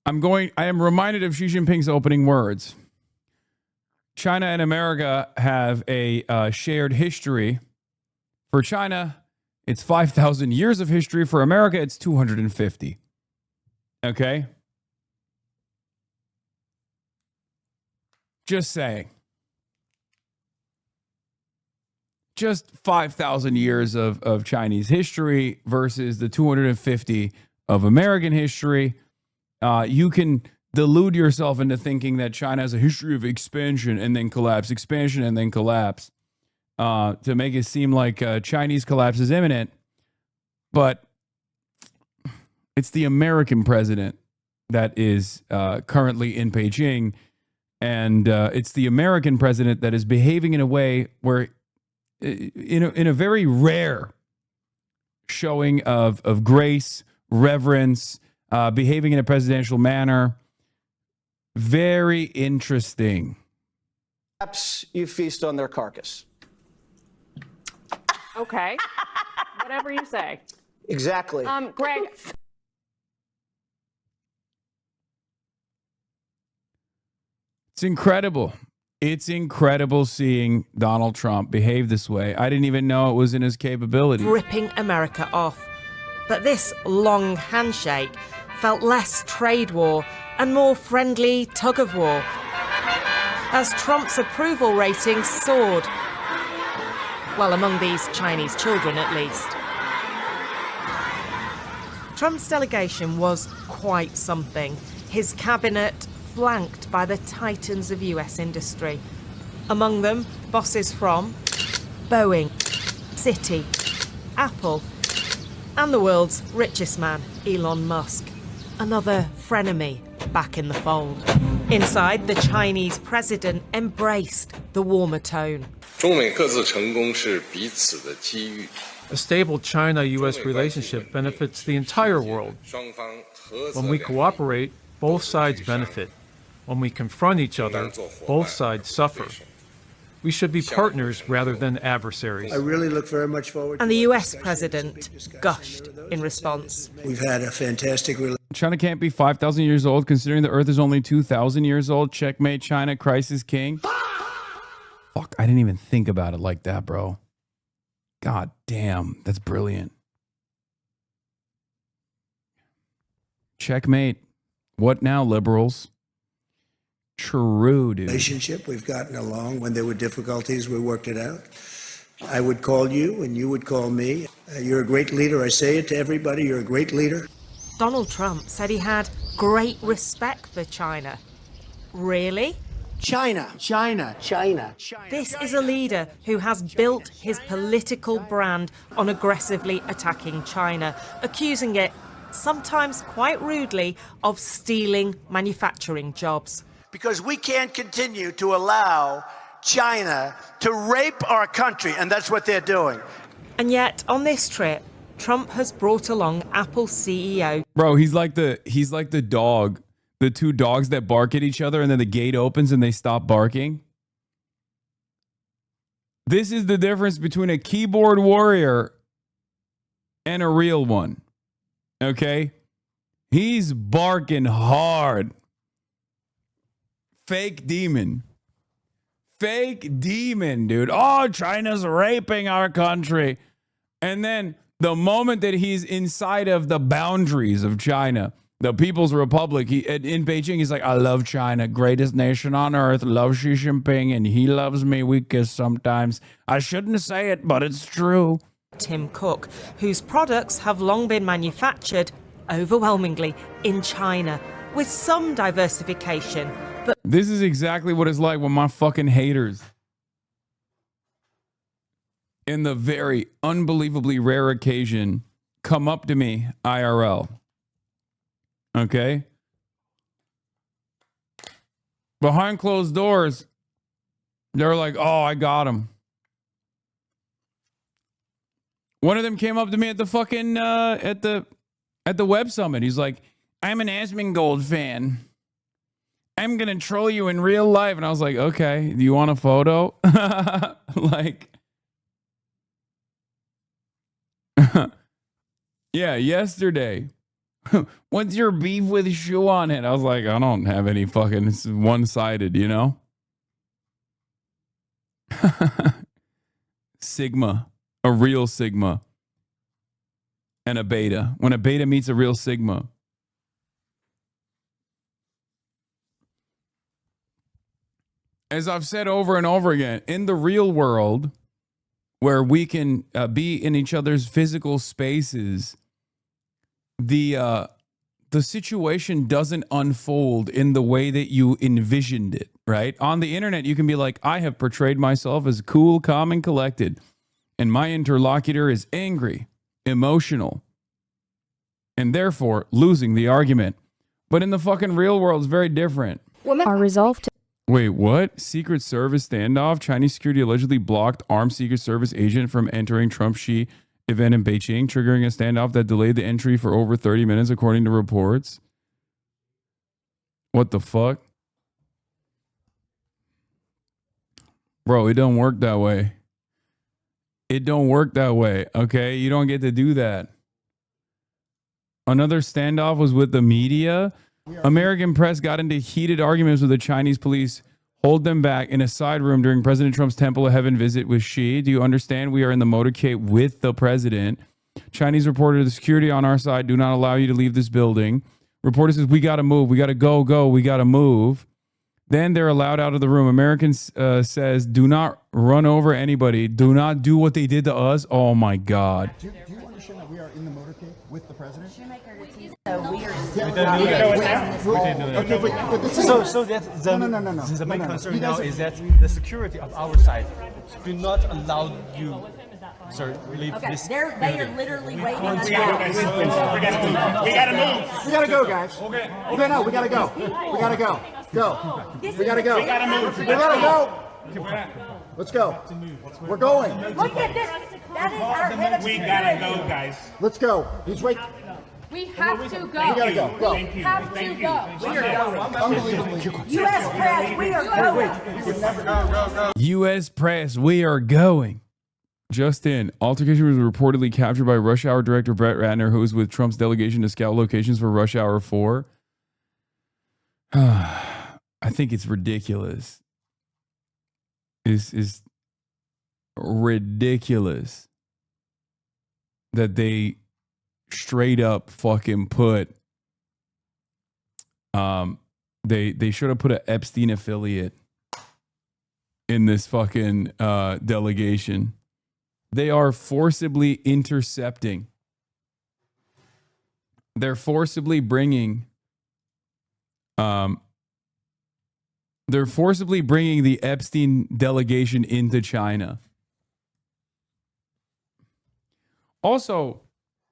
I am reminded of Xi Jinping's opening words. China and America have a shared history. For China, it's 5,000 years of history. For America, it's 250. Okay? Just saying. Just 5,000 years of Chinese history versus the 250 of American history. You can delude yourself into thinking that China has a history of expansion and then collapse, expansion and then collapse, to make it seem like Chinese collapse is imminent. But it's the American president that is currently in Beijing And it's the American president that is behaving in a way where, in a very rare showing of grace, reverence, behaving in a presidential manner. Very interesting. Perhaps you feast on their carcass. Okay. Whatever you say. Exactly. Greg. It's incredible. It's incredible seeing Donald Trump behave this way. I didn't even know it was in his capability. Ripping America off. But this long handshake felt less trade war and more friendly tug of war, as Trump's approval rating soared. Well, among these Chinese children, at least. Trump's delegation was quite something. His cabinet flanked by the titans of US industry. Among them, bosses from Boeing, Citi, Apple, and the world's richest man, Elon Musk. Another frenemy back in the fold. Inside, the Chinese president embraced the warmer tone. A stable China-US relationship benefits the entire world. When we cooperate, both sides benefit. When we confront each other, both sides suffer. We should be partners rather than adversaries. I really look very much forward. And the US president gushed in response. We've had a fantastic relationship. China can't be 5,000 years old considering the Earth is only 2,000 years old. Checkmate, China, crisis king. Fuck, I didn't even think about it like that, bro. God damn, that's brilliant. Checkmate. What now, liberals? True, dude. Relationship. We've gotten along. When there were difficulties, we worked it out. I would call you and you would call me. You're a great leader. I say it to everybody. You're a great leader. Donald Trump said he had great respect for China. Really? China. This is a leader who has built his political brand on aggressively attacking China, accusing it, sometimes quite rudely, of stealing manufacturing jobs. Because we can't continue to allow China to rape our country, and that's what they're doing. And yet, on this trip, Trump has brought along Apple CEO. Bro, he's like the dog, the two dogs that bark at each other and then the gate opens and they stop barking. This is the difference between a keyboard warrior and a real one. Okay? He's barking hard. Fake demon. Fake demon, dude. Oh, China's raping our country. And then the moment that he's inside of the boundaries of China, the People's Republic, in Beijing, he's like, I love China, greatest nation on earth, love Xi Jinping, and he loves me. We kiss sometimes. I shouldn't say it, but it's true. Tim Cook, whose products have long been manufactured overwhelmingly in China, with some diversification. But this is exactly what it's like when my fucking haters, in the very unbelievably rare occasion, come up to me IRL. Okay? Behind closed doors, they're like, oh, I got him. One of them came up to me at the fucking, at the Web Summit. He's like, I'm an Asmongold fan. I'm going to troll you in real life. And I was like, okay, do you want a photo? Like, yeah, yesterday. What's your beef with shoe on it? I was like, I don't have any fucking, it's one-sided, you know? Sigma, a real Sigma, and a beta. When a beta meets a real Sigma. As I've said over and over again, in the real world, where we can be in each other's physical spaces, the situation doesn't unfold in the way that you envisioned it, right? On the internet, you can be like, I have portrayed myself as cool, calm, and collected, and my interlocutor is angry, emotional, and therefore losing the argument. But in the fucking real world, it's very different. Our resolve to Wait, what? Secret Service standoff? Chinese security allegedly blocked armed Secret Service agent from entering Trump Xi event in Beijing, triggering a standoff that delayed the entry for over 30 minutes, according to reports. What the fuck? Bro, it don't work that way. It don't work that way, okay? You don't get to do that. Another standoff was with the media. American press got into heated arguments with the Chinese police, hold them back in a side room during President Trump's Temple of Heaven visit with Xi. Do you understand? We are in the motorcade with the president. Chinese reporter, the security on our side do not allow you to leave this building. Reporter says, we got to move. We got to go. We got to move. Then they're allowed out of the room. Americans says, do not run over anybody. Do not do what they did to us. Oh, my God. Do you understand that we are in the motorcade with the president? So that's the main concern now is that the security of our side do not allow you. Sorry, leave this. They are literally waiting on us. We gotta move. We gotta go, guys. Okay. No, we gotta go. We gotta go. Go. We gotta go. We gotta move. We gotta go. Let's go. We're going. Look at this. That is our head of security. We gotta go, guys. Let's go. He's right. We have to go. We gotta go. Go. We have to go. We are going. Unbelievable. U.S. press, we are going. U.S. press, we are going. Just in, altercation was reportedly captured by Rush Hour director Brett Ratner, who was with Trump's delegation to scout locations for Rush Hour 4. I think it's ridiculous. Is ridiculous that they straight up fucking put they should have put an Epstein affiliate in this fucking delegation. They are forcibly intercepting. They're forcibly bringing the Epstein delegation into China. Also,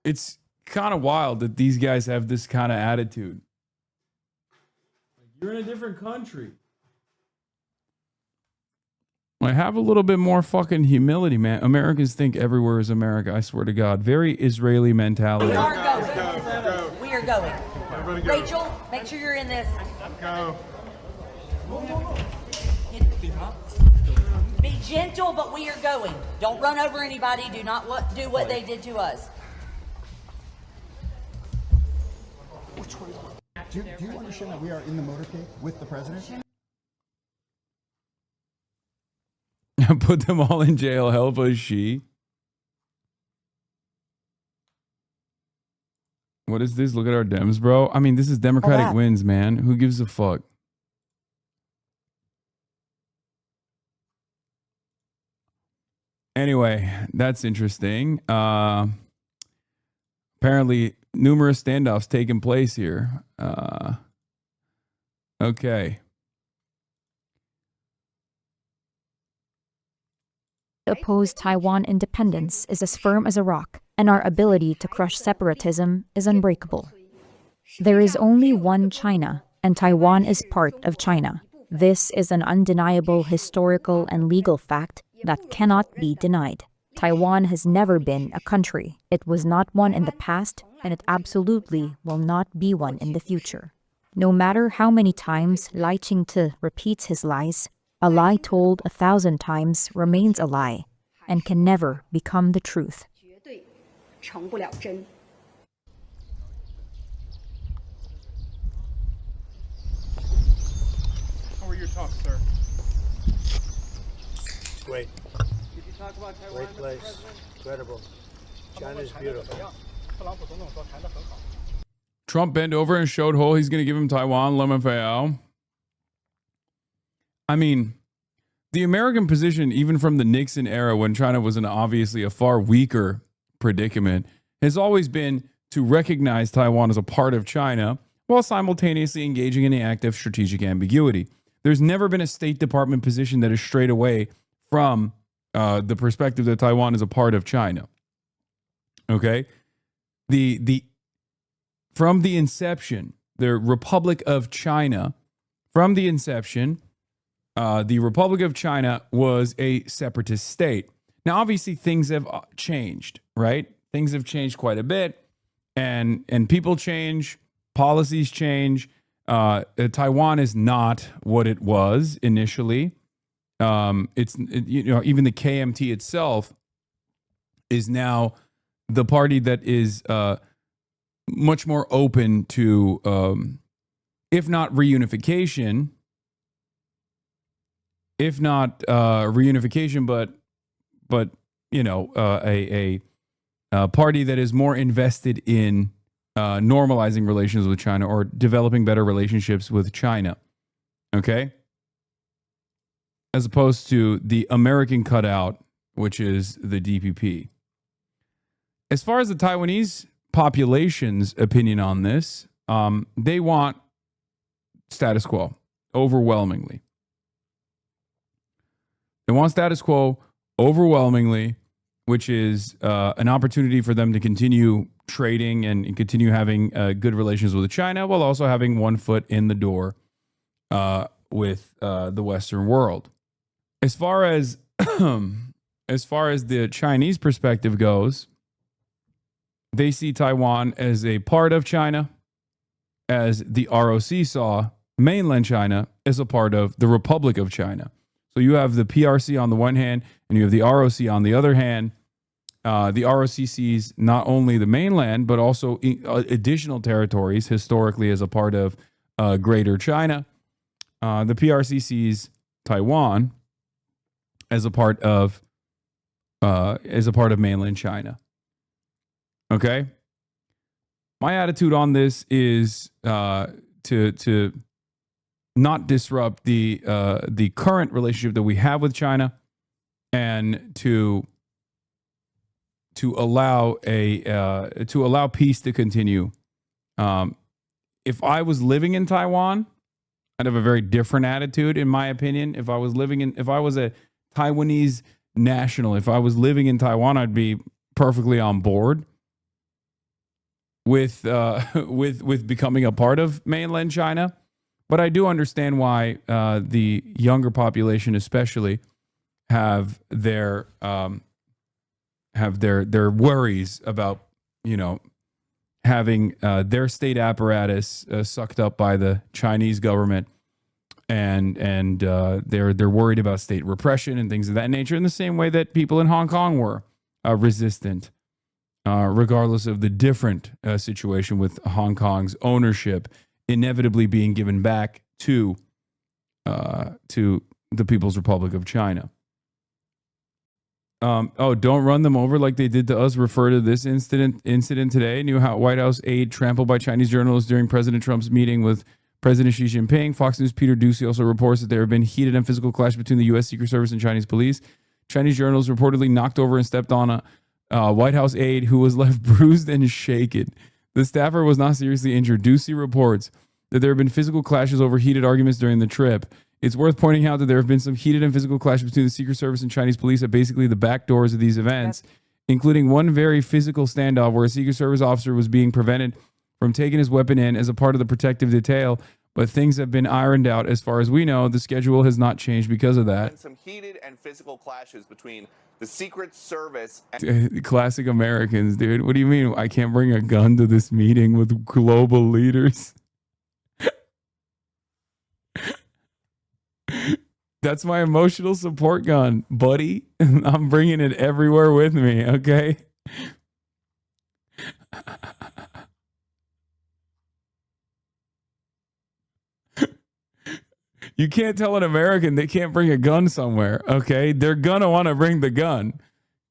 it's kind of wild that these guys have this kind of attitude. You're in a different country. I have a little bit more fucking humility, man. Americans think everywhere is America. I swear to God. Very Israeli mentality. We are going. We are going. Rachel, make sure you're in this. Go. Be gentle, but we are going. Don't run over anybody. Do not do what they did to us. Do you understand that we are in the motorcade with the president? Put them all in jail. Help us, Xi. What is this? Look at our Dems, bro. I mean, this is Democratic wins, man. Who gives a fuck? Anyway, that's interesting. Apparently, numerous standoffs taking place here. Okay. Oppose Taiwan independence is as firm as a rock, and our ability to crush separatism is unbreakable. There is only one China, and Taiwan is part of China. This is an undeniable historical and legal fact that cannot be denied. Taiwan has never been a country. It was not one in the past, and it absolutely will not be one in the future. No matter how many times Lai Ching-te repeats his lies, a lie told 1,000 times remains a lie and can never become the truth. How are your talks, sir? Great. Did you talk about Taiwan? Great place. Incredible. China's beautiful. Trump bent over and showed Ho he's going to give him Taiwan. LMFAO. I mean, the American position, even from the Nixon era when China was obviously a far weaker predicament, has always been to recognize Taiwan as a part of China while simultaneously engaging in the act of strategic ambiguity. There's never been a State Department position that is straight away from the perspective that Taiwan is a part of China. Okay? From the inception, the Republic of China, from the inception, the Republic of China was a separatist state. Now, obviously, things have changed, right? Things have changed quite a bit, and people change, policies change. Taiwan is not what it was initially. Even the KMT itself is now the party that is much more open to, if not reunification, but a party that is more invested in normalizing relations with China or developing better relationships with China. Okay? As opposed to the American cutout, which is the DPP. As far as the Taiwanese population's opinion on this, they want status quo overwhelmingly. They want status quo overwhelmingly, which is an opportunity for them to continue trading and continue having good relations with China, while also having one foot in the door with the Western world. As far as the Chinese perspective goes, they see Taiwan as a part of China, as the ROC saw mainland China as a part of the Republic of China. So you have the PRC on the one hand, and you have the ROC on the other hand. The ROC sees not only the mainland, but also additional territories historically as a part of Greater China. The PRC sees Taiwan as a part of mainland China. Okay, my attitude on this is to not disrupt the current relationship that we have with China, and to allow peace to continue. If I was living in Taiwan, I'd have a very different attitude, in my opinion. If I was a Taiwanese national, if I was living in Taiwan, I'd be perfectly on board with becoming a part of mainland China. But I do understand why the younger population, especially, have their worries about having their state apparatus sucked up by the Chinese government, and they're worried about state repression and things of that nature, in the same way that people in Hong Kong were resistant, regardless of the different situation with Hong Kong's ownership inevitably being given back to the People's Republic of China. Don't run them over like they did to us. Refer to this incident today. New White House aide trampled by Chinese journalists during President Trump's meeting with President Xi Jinping. Fox News' Peter Doocy also reports that there have been heated and physical clash between the U.S. Secret Service and Chinese police. Chinese journalists reportedly knocked over and stepped on a White House aide who was left bruised and shaken. The staffer was not seriously injured. Doocy reports that there have been physical clashes over heated arguments during the trip. It's worth pointing out that there have been some heated and physical clashes between the Secret Service and Chinese police at basically the back doors of these events, including one very physical standoff where a Secret Service officer was being prevented from taking his weapon in as a part of the protective detail. But things have been ironed out as far as we know. The schedule has not changed because of that. Some heated and physical clashes between the Secret Service and classic Americans, dude. What do you mean I can't bring a gun to this meeting with global leaders? That's my emotional support gun, buddy. I'm bringing it everywhere with me, okay? You can't tell an American they can't bring a gun somewhere, okay? They're gonna want to bring the gun.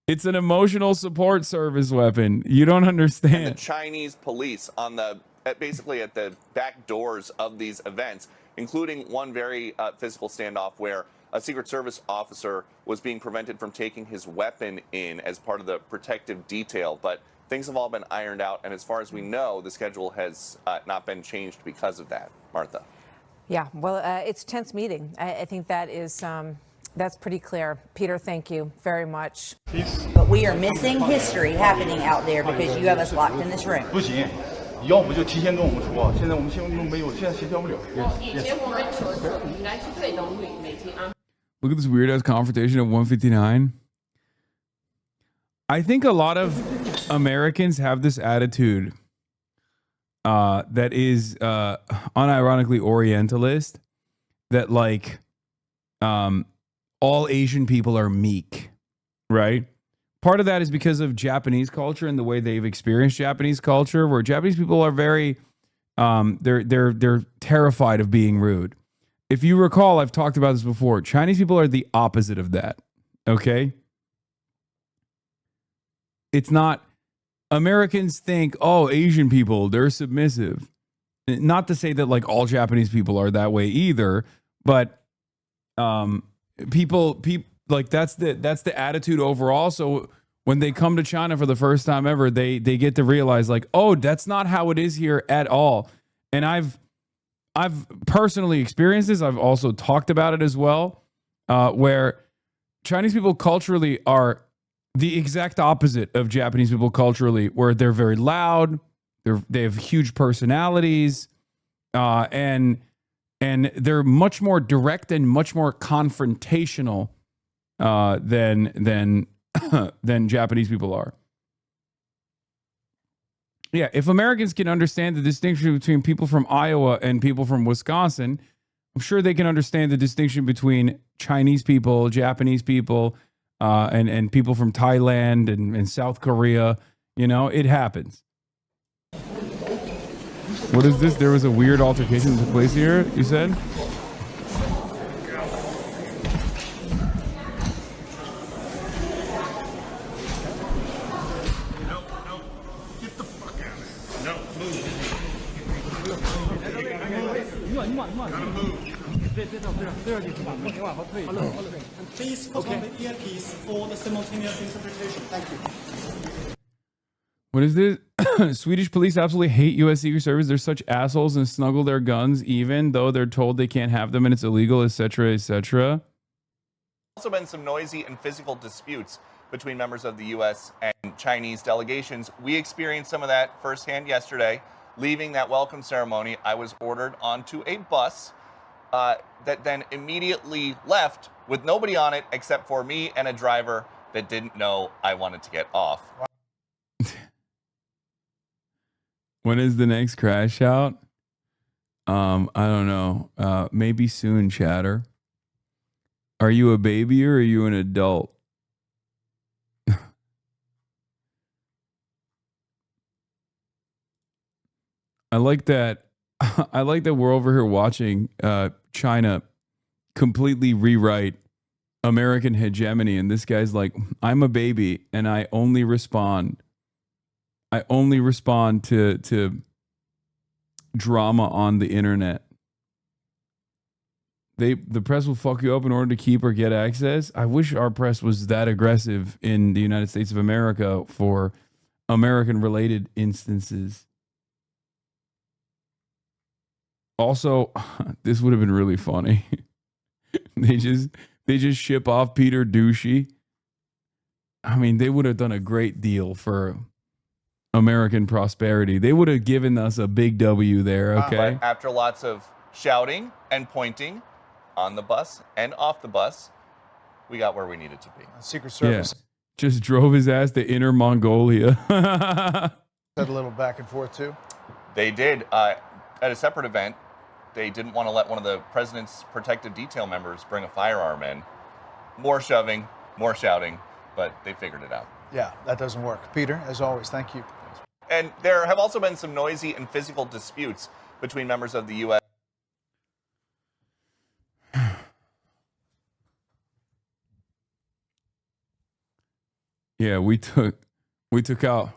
It's an emotional support service weapon. You don't understand. the Chinese police on basically at the back doors of these events, including one very physical standoff where a Secret Service officer was being prevented from taking his weapon in as part of the protective detail. But things have all been ironed out, and as far as we know, the schedule has not been changed because of that. Martha. Yeah, well, it's a tense meeting. I think that is that's pretty clear. Peter, thank you very much. But we are missing history happening out there because you have us locked in this room. 要不就提前跟我们说，现在我们新闻都没有，现在协调不了。Look at this weird ass confrontation at 1:59. I think a lot of Americans have this attitude that is unironically Orientalist, that like all Asian people are meek, right? Part of that is because of Japanese culture and the way they've experienced Japanese culture, where Japanese people are very they're terrified of being rude. If you recall, I've talked about this before. Chinese people are the opposite of that. Okay? It's not, Americans think, oh, Asian people, they're submissive. Not to say that like all Japanese people are that way either, but people like that's the attitude overall. So when they come to China for the first time ever, they get to realize like, oh, that's not how it is here at all. And I've personally experienced this. I've also talked about it as well, where Chinese people culturally are the exact opposite of Japanese people culturally, where they're very loud, they have huge personalities, and they're much more direct and much more confrontational than Japanese people are. Yeah, if Americans can understand the distinction between people from Iowa and people from Wisconsin, I'm sure they can understand the distinction between Chinese people, Japanese people, and people from Thailand and South Korea. You know, it happens. What is this? There was a weird altercation that took place here, you said? Please put on the earpiece for the simultaneous interpretation. Thank you. What is this? Swedish police absolutely hate U.S. Secret Service. They're such assholes and snuggle their guns even though they're told they can't have them and it's illegal, etc., etc. Also been some noisy and physical disputes between members of the U.S. and Chinese delegations. We experienced some of that firsthand yesterday. Leaving that welcome ceremony, I was ordered onto a bus that then immediately left with nobody on it except for me and a driver that didn't know I wanted to get off. When is the next crash out? I don't know. Maybe soon, chatter. Are you a baby or are you an adult? I like that. I like that we're over here watching China completely rewrite American hegemony, and this guy's like, I'm a baby, and I only respond to drama on the internet. The press will fuck you up in order to keep or get access. I wish our press was that aggressive in the United States of America for American-related instances. Also, this would have been really funny. They just ship off Peter Douchey. I mean, they would have done a great deal for American prosperity. They would have given us a big W there, okay? But after lots of shouting and pointing on the bus and off the bus, we got where we needed to be. Secret Service. Yeah. Just drove his ass to Inner Mongolia. Had a little back and forth too. They did. At a separate event, they didn't want to let one of the president's protected detail members bring a firearm in. More shoving, more shouting, but they figured it out. Yeah, that doesn't work. Peter, as always, thank you. And there have also been some noisy and physical disputes between members of the U.S. Yeah, we took out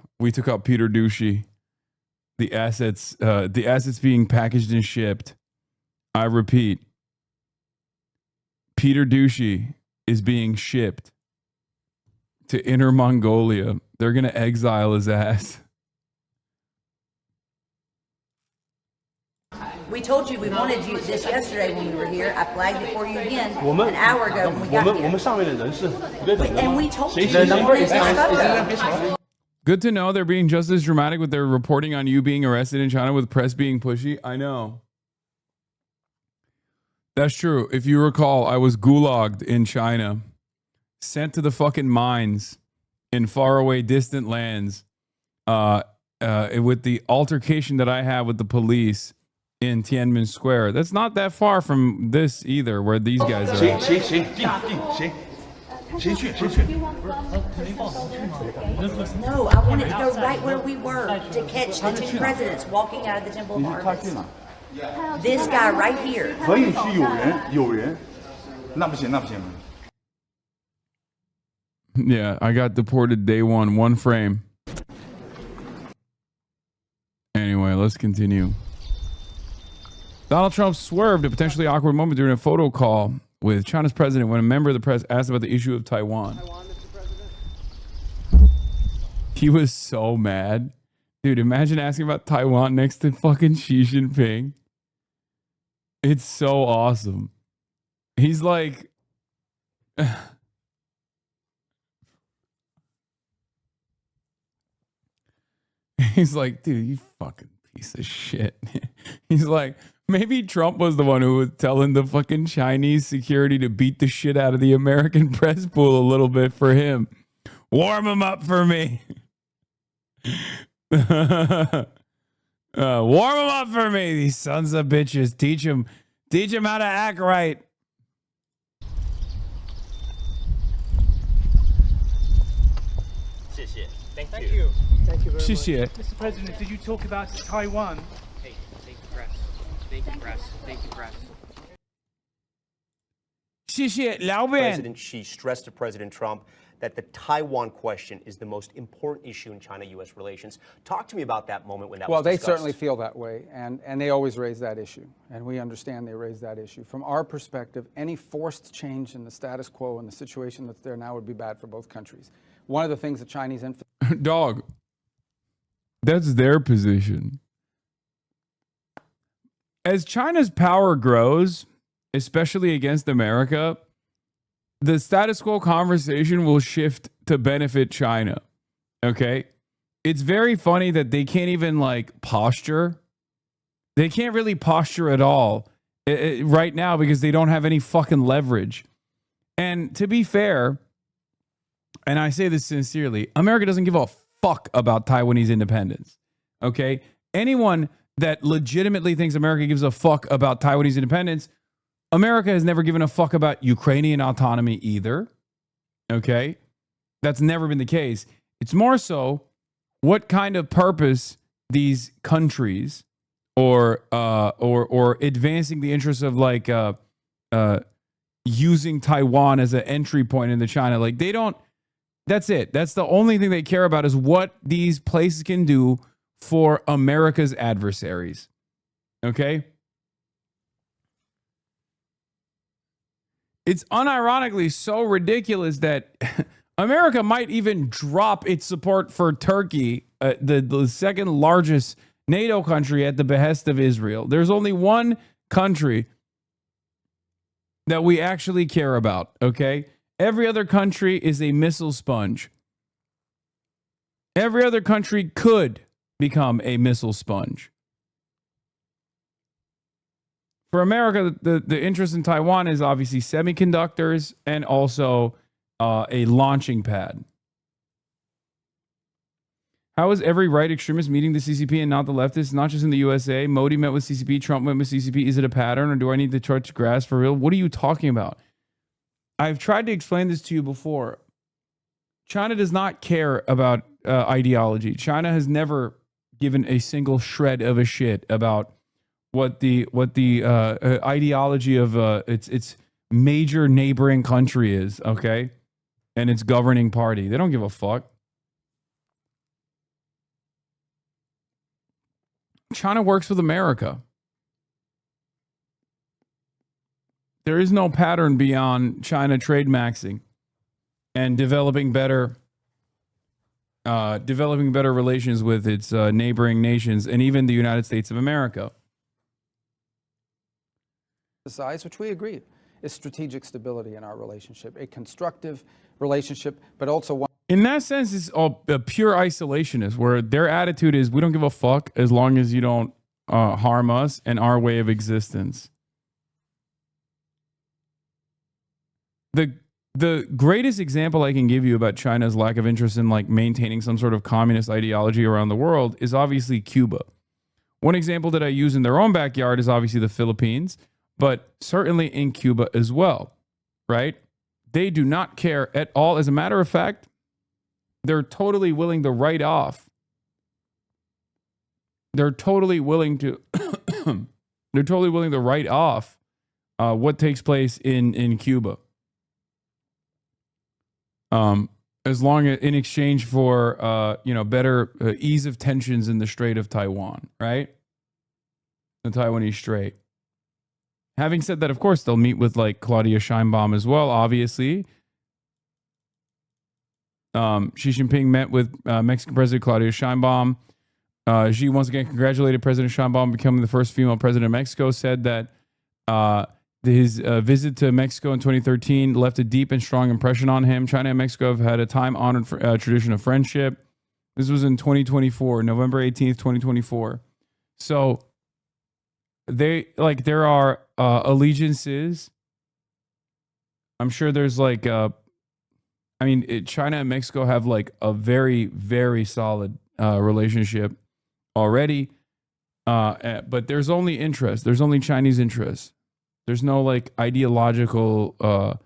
Peter Douchey. The assets being packaged and shipped. I repeat, Peter Douchey is being shipped to Inner Mongolia. They're gonna exile his ass. We told you we wanted you this yesterday when we were here. I flagged it for you again an hour ago when we got here. And we told you the number is photo. Good to know they're being just as dramatic with their reporting on you being arrested in China with press being pushy. I know. That's true. If you recall, I was gulagged in China, sent to the fucking mines in faraway distant lands with the altercation that I had with the police in Tiananmen Square. That's not that far from this either, where these guys are at. No, I wanted to go right where we were to catch the two presidents walking out of the Temple of Harvest. This guy right here. Yeah, I got deported day one frame. Anyway, let's continue. Donald Trump swerved a potentially awkward moment during a photo call with China's president when a member of the press asked about the issue of Taiwan. He was so mad. Dude, imagine asking about Taiwan next to fucking Xi Jinping. It's so awesome. He's like... He's like, dude, you fucking piece of shit. He's like, maybe Trump was the one who was telling the fucking Chinese security to beat the shit out of the American press pool a little bit for him. Warm him up for me. Warm him up for me, these sons of bitches. Teach him how to act right. Thank you. Thank you very much. Mr. President, did you talk about Taiwan? Hey, thank you, press. Thank you, press. Thank you, press. President Xi stressed to President Trump that the Taiwan question is the most important issue in China-U.S. relations. Talk to me about that moment when that was discussed. Well, they certainly feel that way, and they always raise that issue, and we understand they raise that issue. From our perspective, any forced change in the status quo and the situation that's there now would be bad for both countries. One of the things the Chinese... Dog, that's their position. As China's power grows, especially against America, the status quo conversation will shift to benefit China. Okay? It's very funny that they can't even like posture. They can't really posture at all right now because they don't have any fucking leverage. And to be fair, and I say this sincerely, America doesn't give a fuck about Taiwanese independence. Okay? Anyone that legitimately thinks America gives a fuck about Taiwanese independence, America has never given a fuck about Ukrainian autonomy either. Okay? That's never been the case. It's more so what kind of purpose these countries or advancing the interests of like using Taiwan as an entry point into China. Like they don't, that's it. That's the only thing they care about is what these places can do for America's adversaries. Okay? It's unironically so ridiculous that America might even drop its support for Turkey, the second largest NATO country, at the behest of Israel. There's only one country that we actually care about, okay? Every other country is a missile sponge. Every other country could become a missile sponge. For America, the interest in Taiwan is obviously semiconductors and also a launching pad. How is every right extremist meeting the CCP and not the leftists? Not just in the USA. Modi met with CCP. Trump met with CCP. Is it a pattern or do I need to touch grass for real? What are you talking about? I've tried to explain this to you before. China does not care about ideology. China has never given a single shred of a shit about what the ideology of its major neighboring country is, okay? And its governing party. They don't give a fuck. China works with America. There is no pattern beyond China trade maxing and developing better relations with its neighboring nations and even the United States of America. Size, which we agree, is strategic stability in our relationship, a constructive relationship, but also one. In in that sense, it's all a pure isolationist, where their attitude is, we don't give a fuck as long as you don't harm us and our way of existence. The greatest example I can give you about China's lack of interest in like maintaining some sort of communist ideology around the world is obviously Cuba. One example that I use in their own backyard is obviously the Philippines, but certainly in Cuba as well, right? They do not care at all. As a matter of fact, they're totally willing to write off. They're totally willing to write off what takes place in Cuba. As long as in exchange for better ease of tensions in the Strait of Taiwan, right? The Taiwanese Strait. Having said that, of course, they'll meet with like Claudia Sheinbaum as well, obviously. Xi Jinping met with Mexican President Claudia Sheinbaum. Xi once again congratulated President Sheinbaum on becoming the first female president of Mexico, said that his visit to Mexico in 2013 left a deep and strong impression on him. China and Mexico have had a time-honored tradition of friendship. This was in 2024, November 18th, 2024. So there are allegiances. I'm sure there's like, China and Mexico have like a very, very solid relationship already. But there's only interest. There's only Chinese interest. There's no like ideological.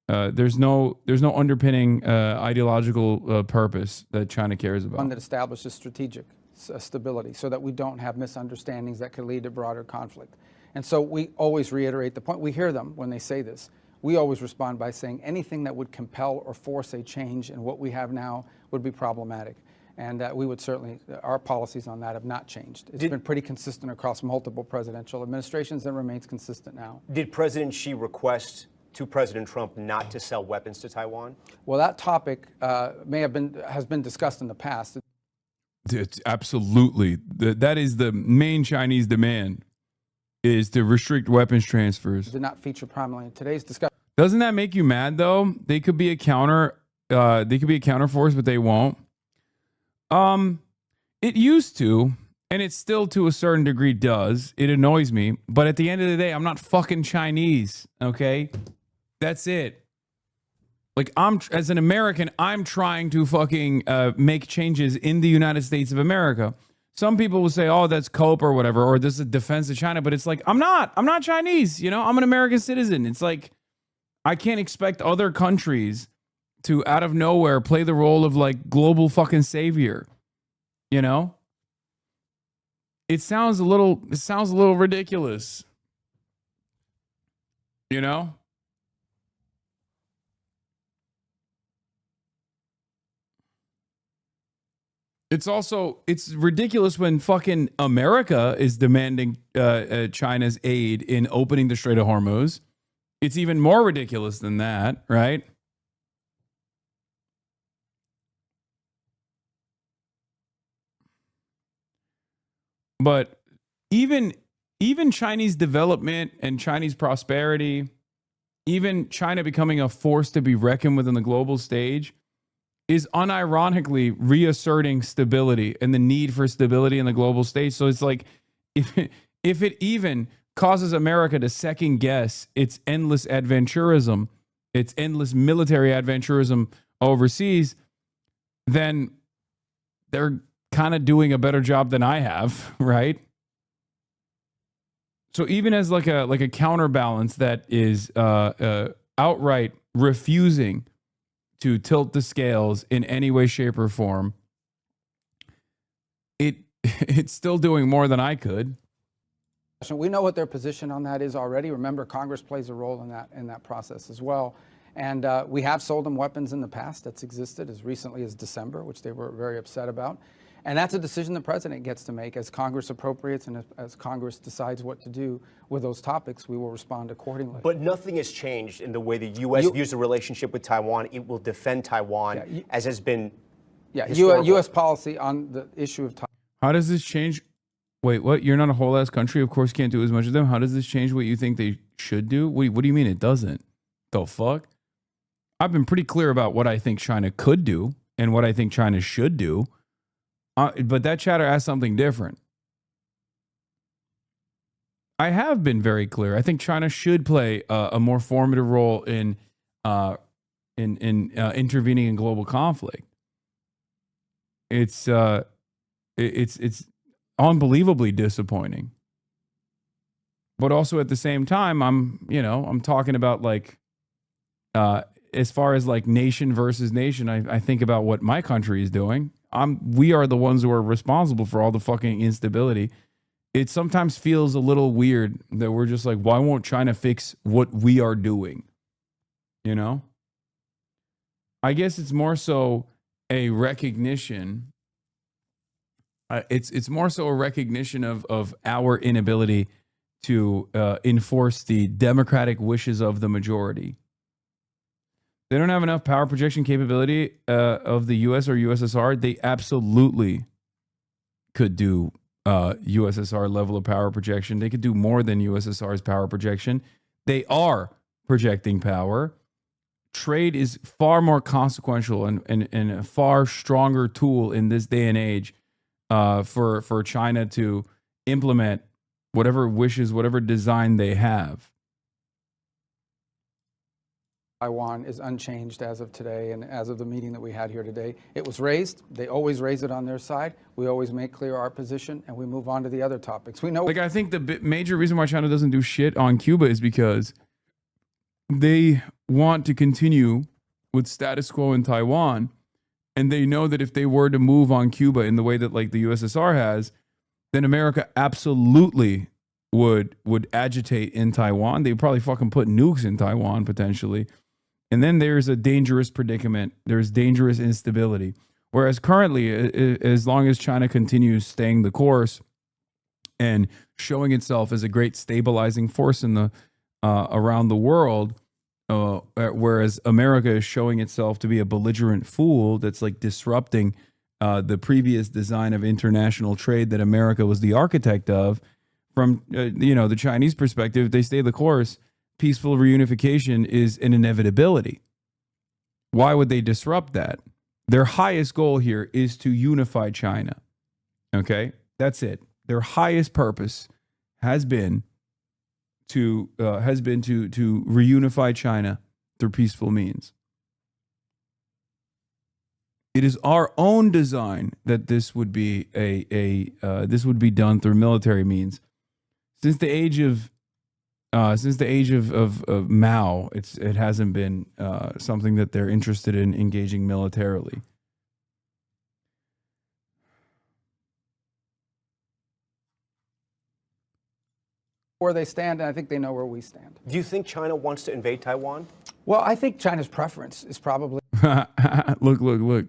There's no underpinning ideological purpose that China cares about. One that establishes strategic stability, so that we don't have misunderstandings that could lead to broader conflict. And so we always reiterate the point. We hear them when they say this. We always respond by saying anything that would compel or force a change in what we have now would be problematic. And we would certainly, our policies on that have not changed. It's been pretty consistent across multiple presidential administrations and remains consistent now. Did President Xi request to President Trump not to sell weapons to Taiwan? Well, that topic has been discussed in the past. It's absolutely. That is the main Chinese demand, is to restrict weapons transfers. Did not feature prominently in today's discussion. Doesn't that make you mad though? They could be a counter force, but they won't. It used to, and it still to a certain degree does. It annoys me, but at the end of the day, I'm not fucking Chinese, okay? That's it. Like, as an American, I'm trying to fucking make changes in the United States of America. Some people will say, oh, that's cope or whatever, or this is defense of China, but it's like, I'm not Chinese, I'm an American citizen. It's like, I can't expect other countries to out of nowhere play the role of like global fucking savior. It sounds a little ridiculous. It's ridiculous when fucking America is demanding China's aid in opening the Strait of Hormuz. It's even more ridiculous than that, right? But even Chinese development and Chinese prosperity, even China becoming a force to be reckoned with on the global stage, is unironically reasserting stability and the need for stability in the global stage. So it's like, if it even causes America to second guess its endless adventurism, its endless military adventurism overseas, then they're kind of doing a better job than I have, right? So even as like a counterbalance that is outright refusing to tilt the scales in any way, shape, or form, it's still doing more than I could. We know what their position on that is already. Remember, Congress plays a role in that process as well. And we have sold them weapons in the past. That's existed as recently as December, which they were very upset about. And that's a decision the president gets to make as Congress appropriates and as Congress decides what to do with those topics. We will respond accordingly. But nothing has changed in the way the U.S. views the relationship with Taiwan. It will defend Taiwan, as has been. Yeah, U.S. policy on the issue of Taiwan. How does this change? Wait, what? You're not a whole ass country. Of course, can't do as much as them. How does this change what you think they should do? What do you mean it doesn't? The fuck? I've been pretty clear about what I think China could do and what I think China should do. But that chatter asks something different. I have been very clear. I think China should play a more formative role in intervening in global conflict. It's unbelievably disappointing. But also at the same time, I'm talking about like, as far as like nation versus nation, I think about what my country is doing. We are the ones who are responsible for all the fucking instability. It sometimes feels a little weird that we're just like, why won't China fix what we are doing? You know? I guess it's more so a recognition. It's more so a recognition of our inability to enforce the democratic wishes of the majority. They don't have enough power projection capability of the U.S. or USSR. They absolutely could do USSR level of power projection. They could do more than USSR's power projection. They are projecting power. Trade is far more consequential and a far stronger tool in this day and age for China to implement whatever wishes, whatever design they have. Taiwan is unchanged as of today and as of the meeting that we had here today. It was raised. They always raise it on their side. We always make clear our position and we move on to the other topics. We know. Like, I think the major reason why China doesn't do shit on Cuba is because they want to continue with status quo in Taiwan. And they know that if they were to move on Cuba in the way that like the USSR has, then America absolutely would agitate in Taiwan. They'd probably fucking put nukes in Taiwan potentially. And then there's a dangerous predicament. There's dangerous instability. Whereas currently, as long as China continues staying the course and showing itself as a great stabilizing force in the around the world, whereas America is showing itself to be a belligerent fool that's like disrupting the previous design of international trade that America was the architect of. From the Chinese perspective, if they stay the course, peaceful reunification is an inevitability. Why would they disrupt that? Their highest goal here is to unify China. Okay, that's it. Their highest purpose has been to reunify China through peaceful means. It is our own design that this would be this would be done through military means. Since the age of Mao, it hasn't been something that they're interested in engaging militarily. Where they stand, and I think they know where we stand. Do you think China wants to invade Taiwan? Well, I think China's preference is probably... Look.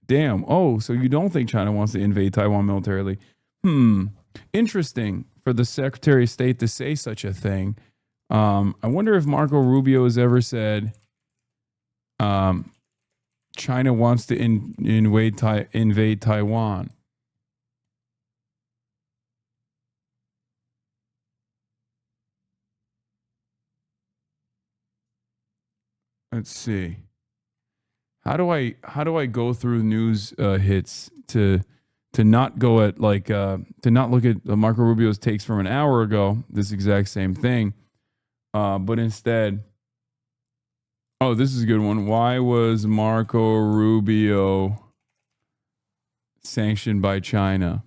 Damn. Oh, so you don't think China wants to invade Taiwan militarily? Interesting for the Secretary of State to say such a thing. I wonder if Marco Rubio has ever said China wants to invade Taiwan. Let's see. How do I go through news hits to not go at like to not look at Marco Rubio's takes from an hour ago, this exact same thing, but instead, oh, this is a good one. Why was Marco Rubio sanctioned by China?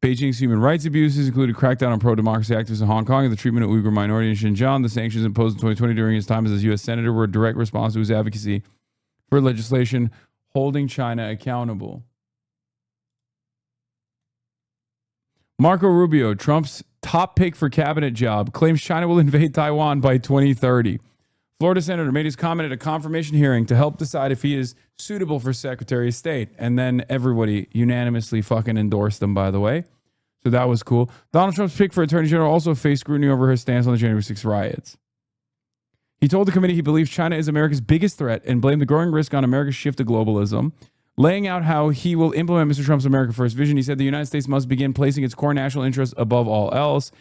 Beijing's human rights abuses included crackdown on pro-democracy activists in Hong Kong and the treatment of Uyghur minority in Xinjiang. The sanctions imposed in 2020 during his time as a U.S. Senator were a direct response to his advocacy for legislation holding China accountable. Marco Rubio, Trump's top pick for cabinet job, claims China will invade Taiwan by 2030. Florida senator made his comment at a confirmation hearing to help decide if he is suitable for Secretary of State. And then everybody unanimously fucking endorsed him, by the way. So that was cool. Donald Trump's pick for Attorney General also faced scrutiny over his stance on the January 6 riots. He told the committee he believes China is America's biggest threat and blamed the growing risk on America's shift to globalism. Laying out how he will implement Mr. Trump's America First vision, he said the United States must begin placing its core national interests above all else.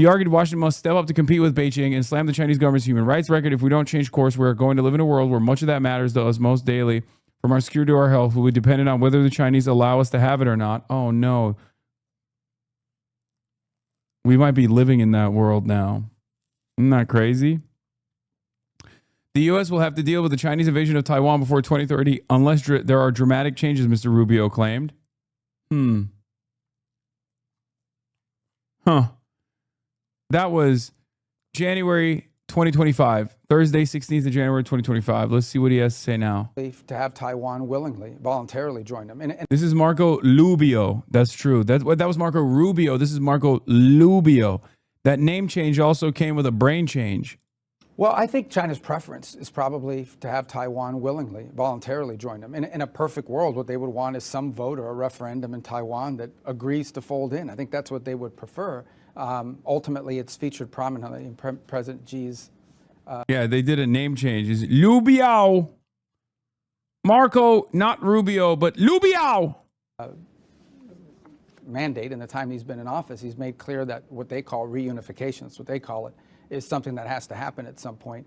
He argued Washington must step up to compete with Beijing and slam the Chinese government's human rights record. If we don't change course, we're going to live in a world where much of that matters to us most daily, from our security to our health, will be dependent on whether the Chinese allow us to have it or not. Oh, no. We might be living in that world now. Isn't that crazy? The U.S. will have to deal with the Chinese invasion of Taiwan before 2030 unless there are dramatic changes, Mr. Rubio claimed. That was January 2025, Thursday, 16th of January 2025. Let's see what he has to say now. To have Taiwan willingly, voluntarily join them. And this is Marco Rubio. That's true. That was Marco Rubio. This is Marco Rubio. That name change also came with a brain change. Well, I think China's preference is probably to have Taiwan willingly, voluntarily join them. In a perfect world, what they would want is some vote or a referendum in Taiwan that agrees to fold in. I think that's what they would prefer. Ultimately, it's featured prominently in President Xi's. Yeah, they did a name change. It's Rubio. Marco, not Rubio, but Rubio. Mandate in the time he's been in office, he's made clear that what they call reunification, that's what they call it, is something that has to happen at some point.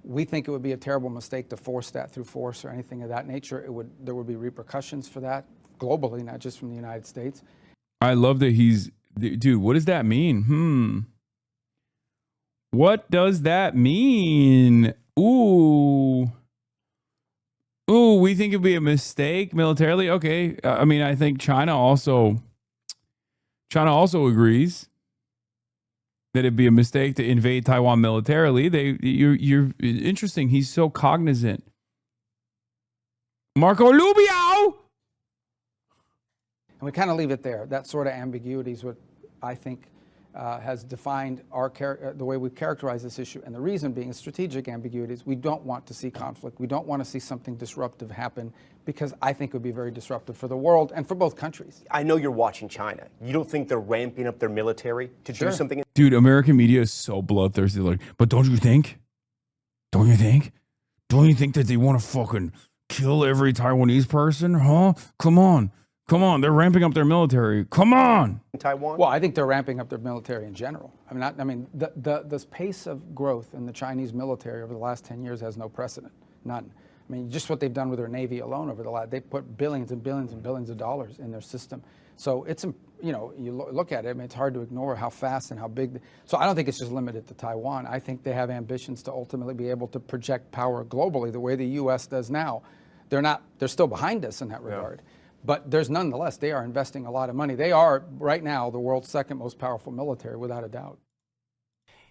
We think it would be a terrible mistake to force that through force or anything of that nature. There would be repercussions for that globally, not just from the United States. I love that he's, dude, what does that mean? What does that mean? Ooh, we think it'd be a mistake militarily. Okay. I mean, I think China also agrees that it'd be a mistake to invade Taiwan militarily. You're interesting. He's so cognizant. Marco Rubio. And we kind of leave it there. That sort of ambiguity is what I think has defined the way we characterize this issue. And the reason being strategic ambiguities. We don't want to see conflict. We don't want to see something disruptive happen because I think it would be very disruptive for the world and for both countries. I know you're watching China. You don't think they're ramping up their military to do something? Dude, American media is so bloodthirsty. Like, but don't you think? Don't you think that they want to fucking kill every Taiwanese person? Huh? Come on. They're ramping up their military. Come on. Taiwan? Well, I think they're ramping up their military in general. The pace of growth in the Chinese military over the last 10 years has no precedent. None. I mean, just what they've done with their Navy alone over the last, they've put billions and billions and billions of dollars in their system. So it's, you look at it, I mean, it's hard to ignore how fast and how big. So I don't think it's just limited to Taiwan. I think they have ambitions to ultimately be able to project power globally the way the U.S. does now. They're still behind us in that regard. But nonetheless, they are investing a lot of money. They are, right now, the world's second most powerful military, without a doubt.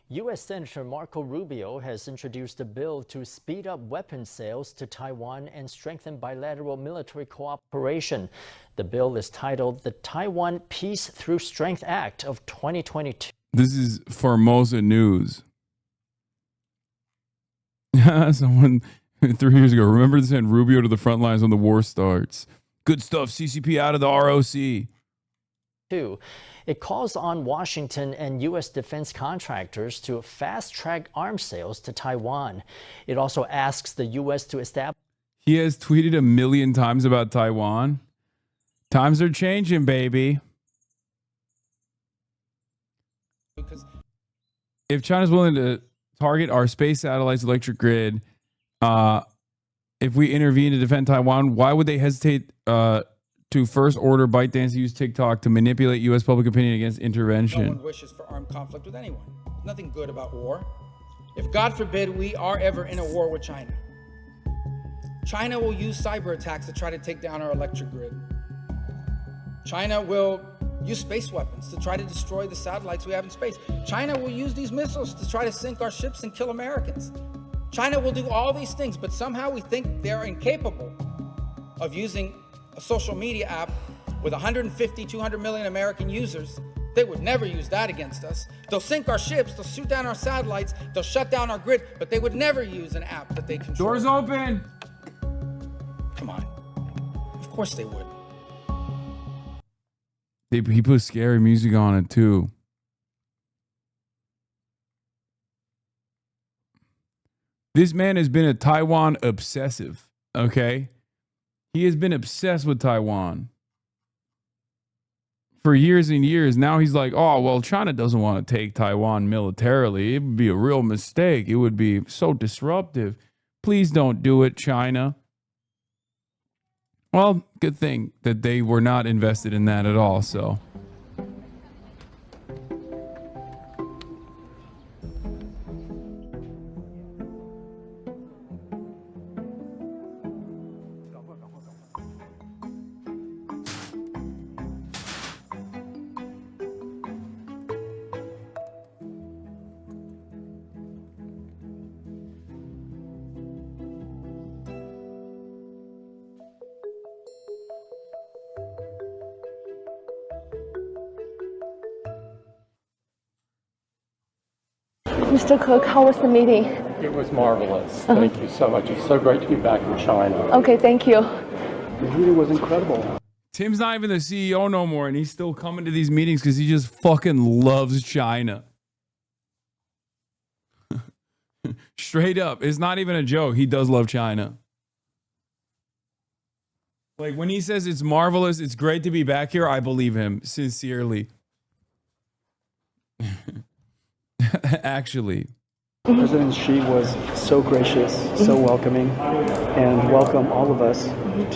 U.S. Senator Marco Rubio has introduced a bill to speed up weapons sales to Taiwan and strengthen bilateral military cooperation. The bill is titled the Taiwan Peace Through Strength Act of 2022. This is Formosa News. Someone 3 years ago, remember to send Rubio to the front lines when the war starts. Good stuff. CCP out of the ROC. It calls on Washington and U.S. defense contractors to fast-track arms sales to Taiwan. It also asks the U.S. to establish... He has tweeted 1 million times about Taiwan. Times are changing, baby. If China's willing to target our space satellites, electric grid, if we intervene to defend Taiwan, why would they hesitate to first order ByteDance to use TikTok to manipulate U.S. public opinion against intervention? No one wishes for armed conflict with anyone. There's nothing good about war. If, God forbid, we are ever in a war with China, China will use cyber attacks to try to take down our electric grid. China will use space weapons to try to destroy the satellites we have in space. China will use these missiles to try to sink our ships and kill Americans. China will do all these things, but somehow we think they're incapable of using a social media app with 150, 200 million American users. They would never use that against us. They'll sink our ships, they'll shoot down our satellites, they'll shut down our grid, but they would never use an app that they control. Doors open. Come on. Of course they would. He put scary music on it too. This man has been a Taiwan obsessive, okay? He has been obsessed with Taiwan for years and years. Now he's like, oh, well, China doesn't want to take Taiwan militarily. It would be a real mistake. It would be so disruptive. Please don't do it, China. Well, good thing that they were not invested in that at all, so. Mr. Cook, how was the meeting? It was marvelous. Thank you so much. It's so great to be back in China. Okay, thank you. The meeting was incredible. Tim's not even the CEO no more, and he's still coming to these meetings because he just fucking loves China. Straight up. It's not even a joke. He does love China. Like, when he says it's marvelous, it's great to be back here, I believe him, sincerely. Actually. President Xi was so gracious, so welcoming, and welcome all of us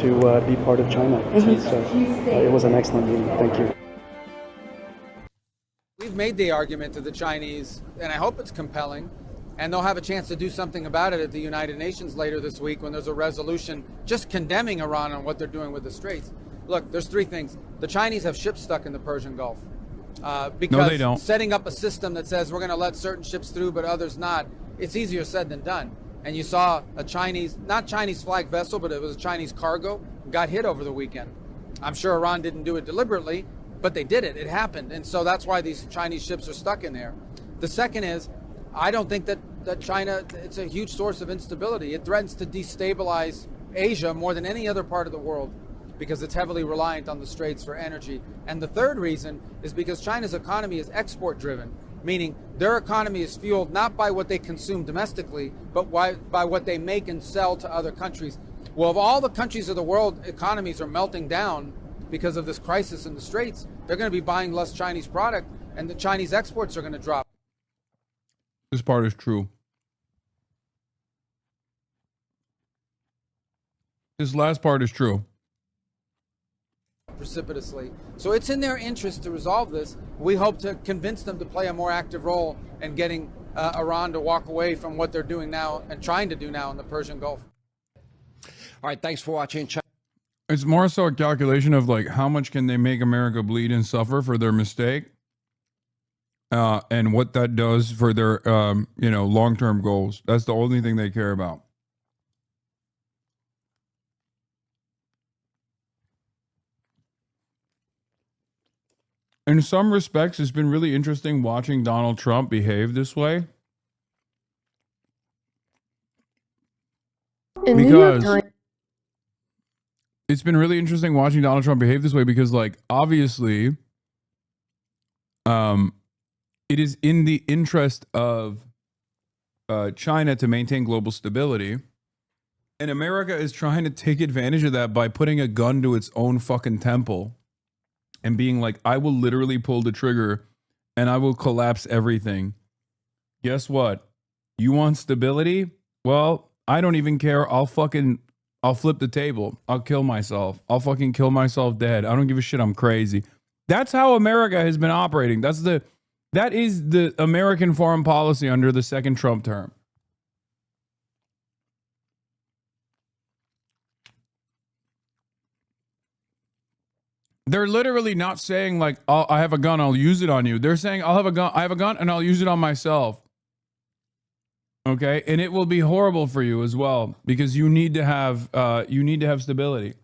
to be part of China. So, it was an excellent meeting. Thank you. We've made the argument to the Chinese, and I hope it's compelling, and they'll have a chance to do something about it at the United Nations later this week when there's a resolution just condemning Iran on what they're doing with the Straits. Look, there's three things. The Chinese have ships stuck in the Persian Gulf. Because no, they don't. Setting up a system that says we're going to let certain ships through but others not, it's easier said than done. And you saw a Chinese, not Chinese flag vessel, but it was a Chinese cargo, got hit over the weekend. I'm sure Iran didn't do it deliberately, but they did it. It happened. And so that's why these Chinese ships are stuck in there. The second is, I don't think that China, it's a huge source of instability. It threatens to destabilize Asia more than any other part of the world, because it's heavily reliant on the Straits for energy. And the third reason is because China's economy is export driven, meaning their economy is fueled not by what they consume domestically, but by what they make and sell to other countries. Well, if all the countries of the world economies are melting down because of this crisis in the Straits, they're going to be buying less Chinese product, and the Chinese exports are going to drop. This part is true. This last part is true. Precipitously. So it's in their interest to resolve this. We hope to convince them to play a more active role in getting Iran to walk away from what they're doing now and trying to do now in the Persian Gulf. All right, thanks for watching. It's more so a calculation of like how much can they make America bleed and suffer for their mistake, and what that does for their long-term goals. That's the only thing they care about. In some respects, it's been really interesting watching Donald Trump behave this way. Because it's been really interesting watching Donald Trump behave this way because, like, obviously, it is in the interest of China to maintain global stability. And America is trying to take advantage of that by putting a gun to its own fucking temple. And being like, I will literally pull the trigger and I will collapse everything. Guess what? You want stability? Well, I don't even care. I'll flip the table. I'll kill myself. I'll fucking kill myself dead. I don't give a shit. I'm crazy. That's how America has been operating. That is the American foreign policy under the second Trump term. They're literally not saying like, I have a gun, I'll use it on you. They're saying, I have a gun and I'll use it on myself. Okay? And it will be horrible for you as well because you need to have stability.